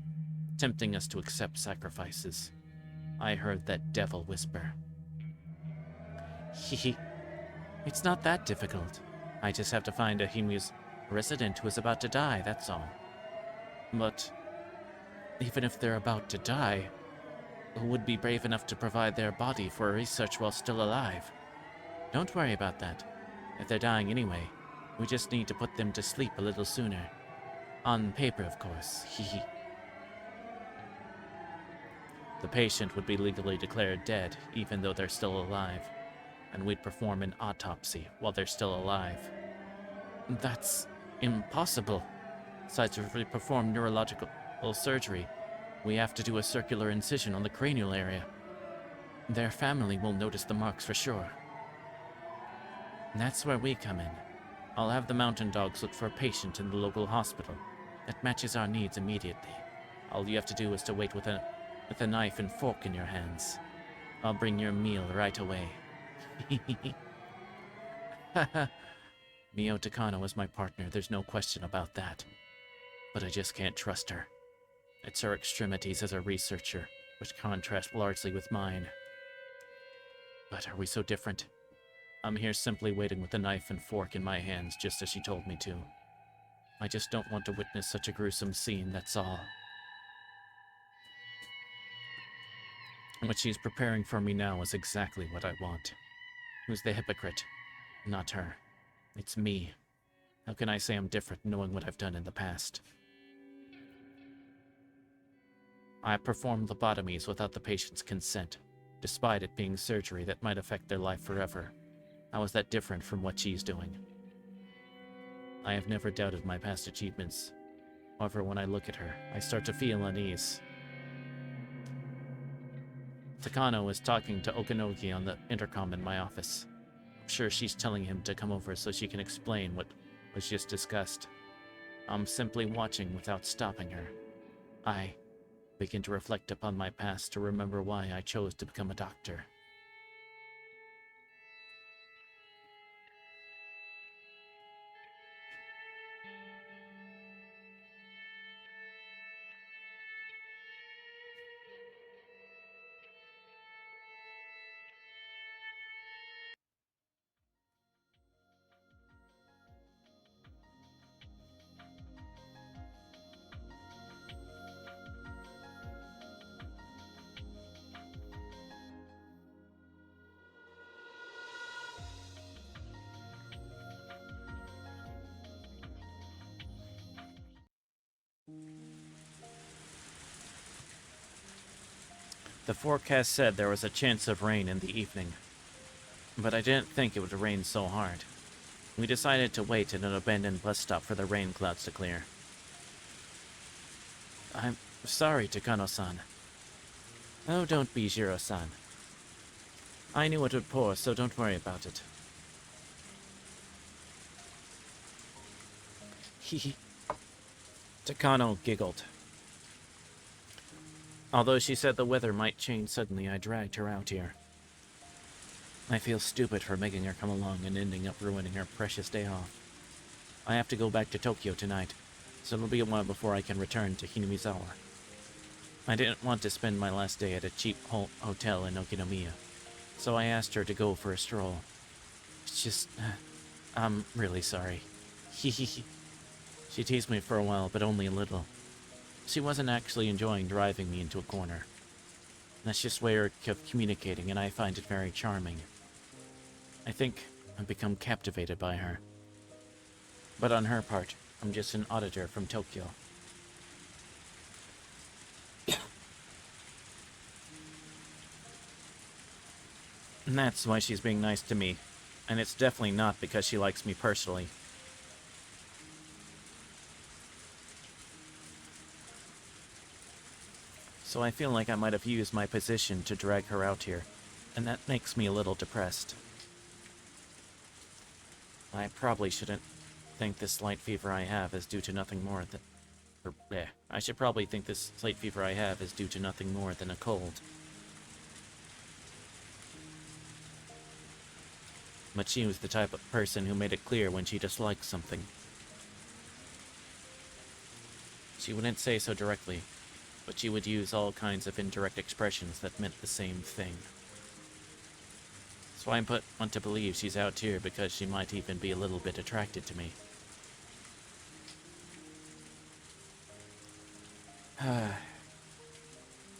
tempting us to accept sacrifices. I heard that devil whisper. Hehe. It's not that difficult. I just have to find a Himu's resident who is about to die, that's all. But even if they're about to die, who would be brave enough to provide their body for research while still alive? Don't worry about that. If they're dying anyway, we just need to put them to sleep a little sooner. On paper, of course. Hehe. The patient would be legally declared dead, even though they're still alive. and we'd perform an autopsy while they're still alive. That's impossible. Besides, if we perform neurological surgery, we have to do a circular incision on the cranial area. Their family will notice the marks for sure. And that's where we come in. I'll have the mountain dogs look for a patient in the local hospital that matches our needs immediately. All you have to do is to wait with a knife and fork in your hands. I'll bring your meal right away. Mio Takano is my partner, there's no question about that. But I just can't trust her. It's her extremities as a researcher, which contrast largely with mine. But are we so different? I'm here simply waiting with a knife and fork in my hands, just as she told me to. I just don't want to witness such a gruesome scene, that's all. What she's preparing for me now is exactly what I want. Who's the hypocrite? Not her. It's me. How can I say I'm different knowing what I've done in the past? I performed lobotomies without the patient's consent, despite it being surgery that might affect their life forever. How is that different from what she's doing? I have never doubted my past achievements. However, when I look at her, I start to feel unease. Takano is talking to Okanogi on the intercom in my office. I'm sure she's telling him to come over so she can explain what was just discussed. I'm simply watching without stopping her. I begin to reflect upon my past to remember why I chose to become a doctor. The forecast said there was a chance of rain in the evening, but I didn't think it would rain so hard. We decided to wait at an abandoned bus stop for the rain clouds to clear. I'm sorry, Takano-san. Oh, don't be, Jiro-san. I knew it would pour, so don't worry about it. Hehe. Takano giggled. Although she said the weather might change suddenly, I dragged her out here. I feel stupid for making her come along and ending up ruining her precious day off. I have to go back to Tokyo tonight, so it'll be a while before I can return to Hinamizawa. I didn't want to spend my last day at a cheap hotel in Okinomiya, so I asked her to go for a stroll. It's just... I'm really sorry. Hehehe. She teased me for a while, but only a little. She wasn't actually enjoying driving me into a corner. That's just way of communicating, and I find it very charming. I think I've become captivated by her. But on her part, I'm just an auditor from Tokyo. And that's why she's being nice to me. And it's definitely not because she likes me personally. So I feel like I might have used my position to drag her out here, and that makes me a little depressed. I probably shouldn't think this slight fever I have is due to nothing more than... I should probably think this slight fever I have is due to nothing more than a cold. But she was the type of person who made it clear when she disliked something. She wouldn't say so directly, but she would use all kinds of indirect expressions that meant the same thing. So I want to believe she's out here because she might even be a little bit attracted to me.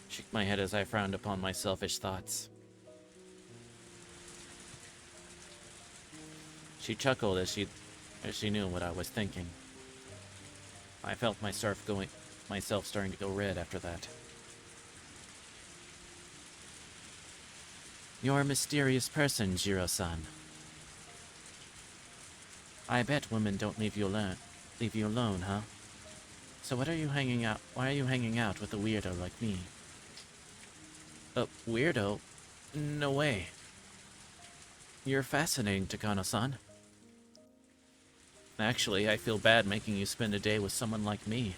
Shook my head as I frowned upon my selfish thoughts. She chuckled as she knew what I was thinking. I felt myself starting to go red after that. You're a mysterious person, Jiro-san. I bet women don't leave you alone. Leave you alone, huh? So why are you hanging out with a weirdo like me? A weirdo? No way. You're fascinating, Takano-san. Actually, I feel bad making you spend a day with someone like me.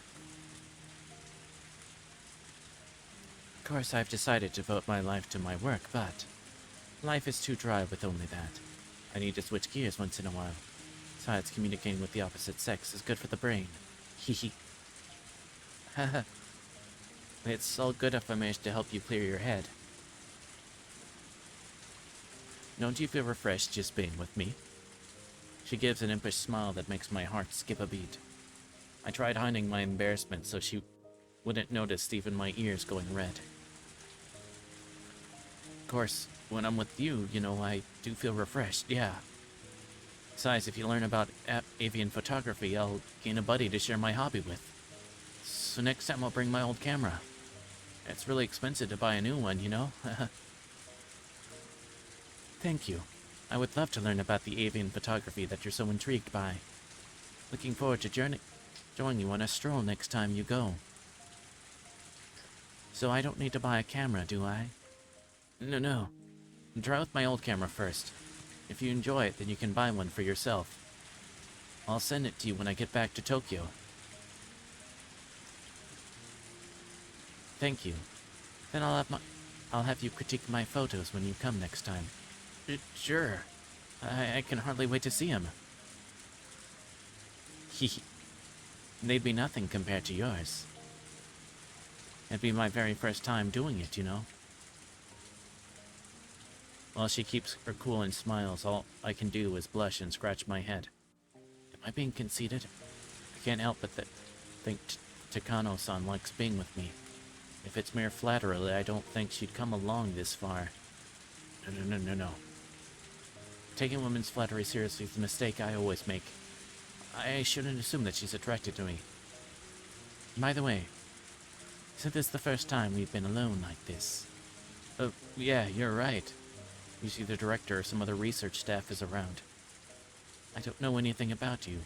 Of course, I've decided to devote my life to my work, but life is too dry with only that. I need to switch gears once in a while. Besides, communicating with the opposite sex is good for the brain. Hehe. Haha. It's all good if I manage to help you clear your head. Don't you feel refreshed just being with me? She gives an impish smile that makes my heart skip a beat. I tried hiding my embarrassment so she wouldn't notice even my ears going red. Of course, when I'm with you, I do feel refreshed, yeah. Besides, if you learn about avian photography, I'll gain a buddy to share my hobby with. So next time I'll bring my old camera. It's really expensive to buy a new one, Thank you. I would love to learn about the avian photography that you're so intrigued by. Looking forward to joining you on a stroll next time you go. So I don't need to buy a camera, do I? No. Try with my old camera first. If you enjoy it, then you can buy one for yourself. I'll send it to you when I get back to Tokyo. Thank you. Then I'll have you critique my photos when you come next time. Sure. I can hardly wait to see him. Hehe. They'd be nothing compared to yours. It'd be my very first time doing it, While she keeps her cool and smiles, all I can do is blush and scratch my head. Am I being conceited? I can't help but think Takano-san likes being with me. If it's mere flattery, I don't think she'd come along this far. No. Taking women's flattery seriously is a mistake I always make. I shouldn't assume that she's attracted to me. By the way, isn't this the first time we've been alone like this? Oh, yeah, you're right. Usually the director or some other research staff is around. I don't know anything about you.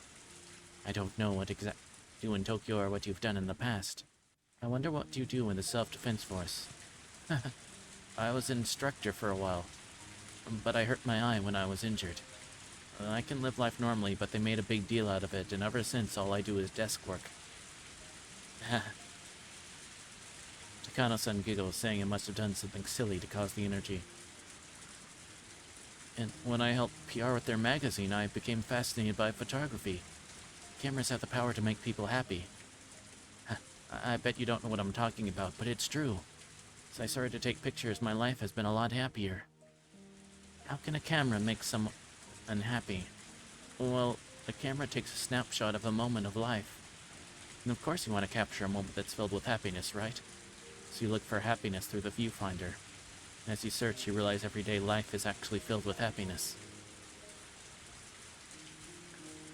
I don't know what exactly you do in Tokyo or what you've done in the past. I wonder what you do in the self-defense force. I was an instructor for a while, but I hurt my eye when I was injured. I can live life normally, but they made a big deal out of it, and ever since all I do is desk work. Takano-san giggles, saying I must have done something silly to cause the energy. And when I helped PR with their magazine, I became fascinated by photography. Cameras have the power to make people happy. I bet you don't know what I'm talking about, but it's true. As I started to take pictures, my life has been a lot happier. How can a camera make someone unhappy? Well, a camera takes a snapshot of a moment of life. And of course you want to capture a moment that's filled with happiness, right? So you look for happiness through the viewfinder. And as you search, you realize everyday life is actually filled with happiness.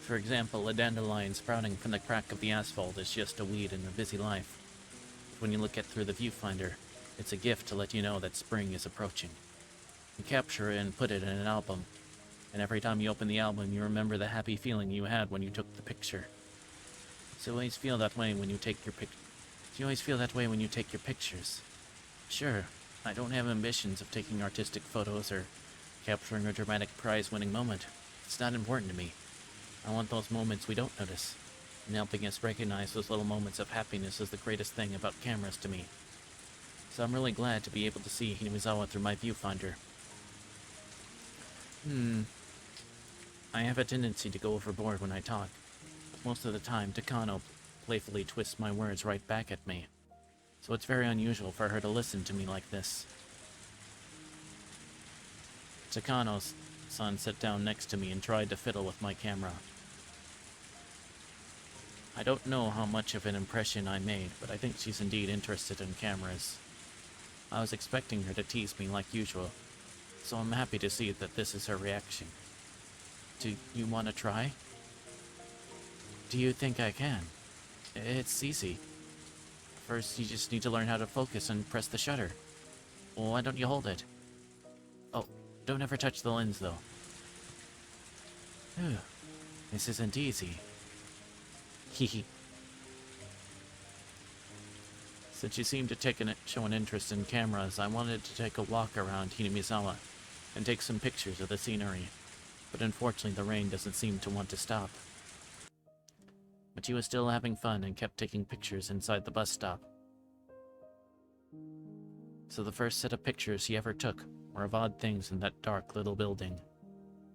For example, a dandelion sprouting from the crack of the asphalt is just a weed in a busy life. But when you look at through the viewfinder, it's a gift to let you know that spring is approaching. You capture it and put it in an album, and every time you open the album, you remember the happy feeling you had when you took the picture. So you always feel that way when you take your pictures. Sure, I don't have ambitions of taking artistic photos or capturing a dramatic prize-winning moment. It's not important to me. I want those moments we don't notice, and helping us recognize those little moments of happiness is the greatest thing about cameras to me. So I'm really glad to be able to see Hinamizawa through my viewfinder. I have a tendency to go overboard when I talk. Most of the time, Takano playfully twists my words right back at me, so it's very unusual for her to listen to me like this. Takano-san sat down next to me and tried to fiddle with my camera. I don't know how much of an impression I made, but I think she's indeed interested in cameras. I was expecting her to tease me like usual, so I'm happy to see that this is her reaction. Do you want to try? Do you think I can? It's easy. First, you just need to learn how to focus and press the shutter. Well, why don't you hold it? Oh, Don't ever touch the lens, though. Phew. This isn't easy. Hehe. Since you seem to show an interest in cameras, I wanted to take a walk around Hinamizawa and take some pictures of the scenery. But unfortunately, the rain doesn't seem to want to stop. But he was still having fun and kept taking pictures inside the bus stop. So the first set of pictures he ever took were of odd things in that dark little building.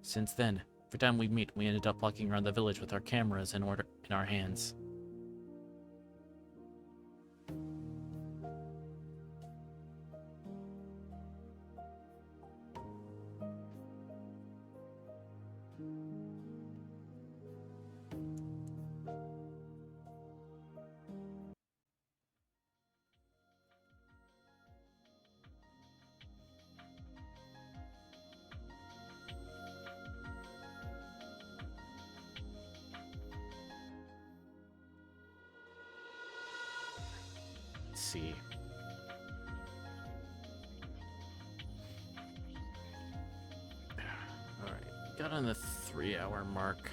Since then, every time we meet, we ended up walking around the village with our cameras in our hands. See. Alright, got on the 3-hour mark.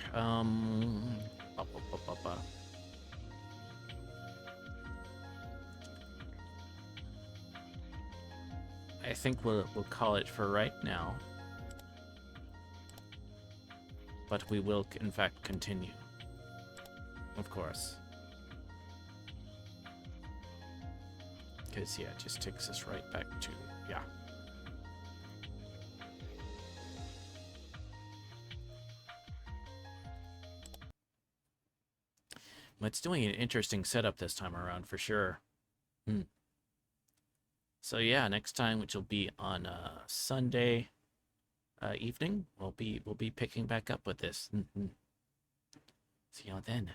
I think we'll call it for right now. But we will, in fact, continue. Of course. Because, yeah, it just takes us right back to, yeah. But it's doing an interesting setup this time around, for sure. So, yeah, next time, which will be on Sunday evening, we'll be picking back up with this. See y'all then.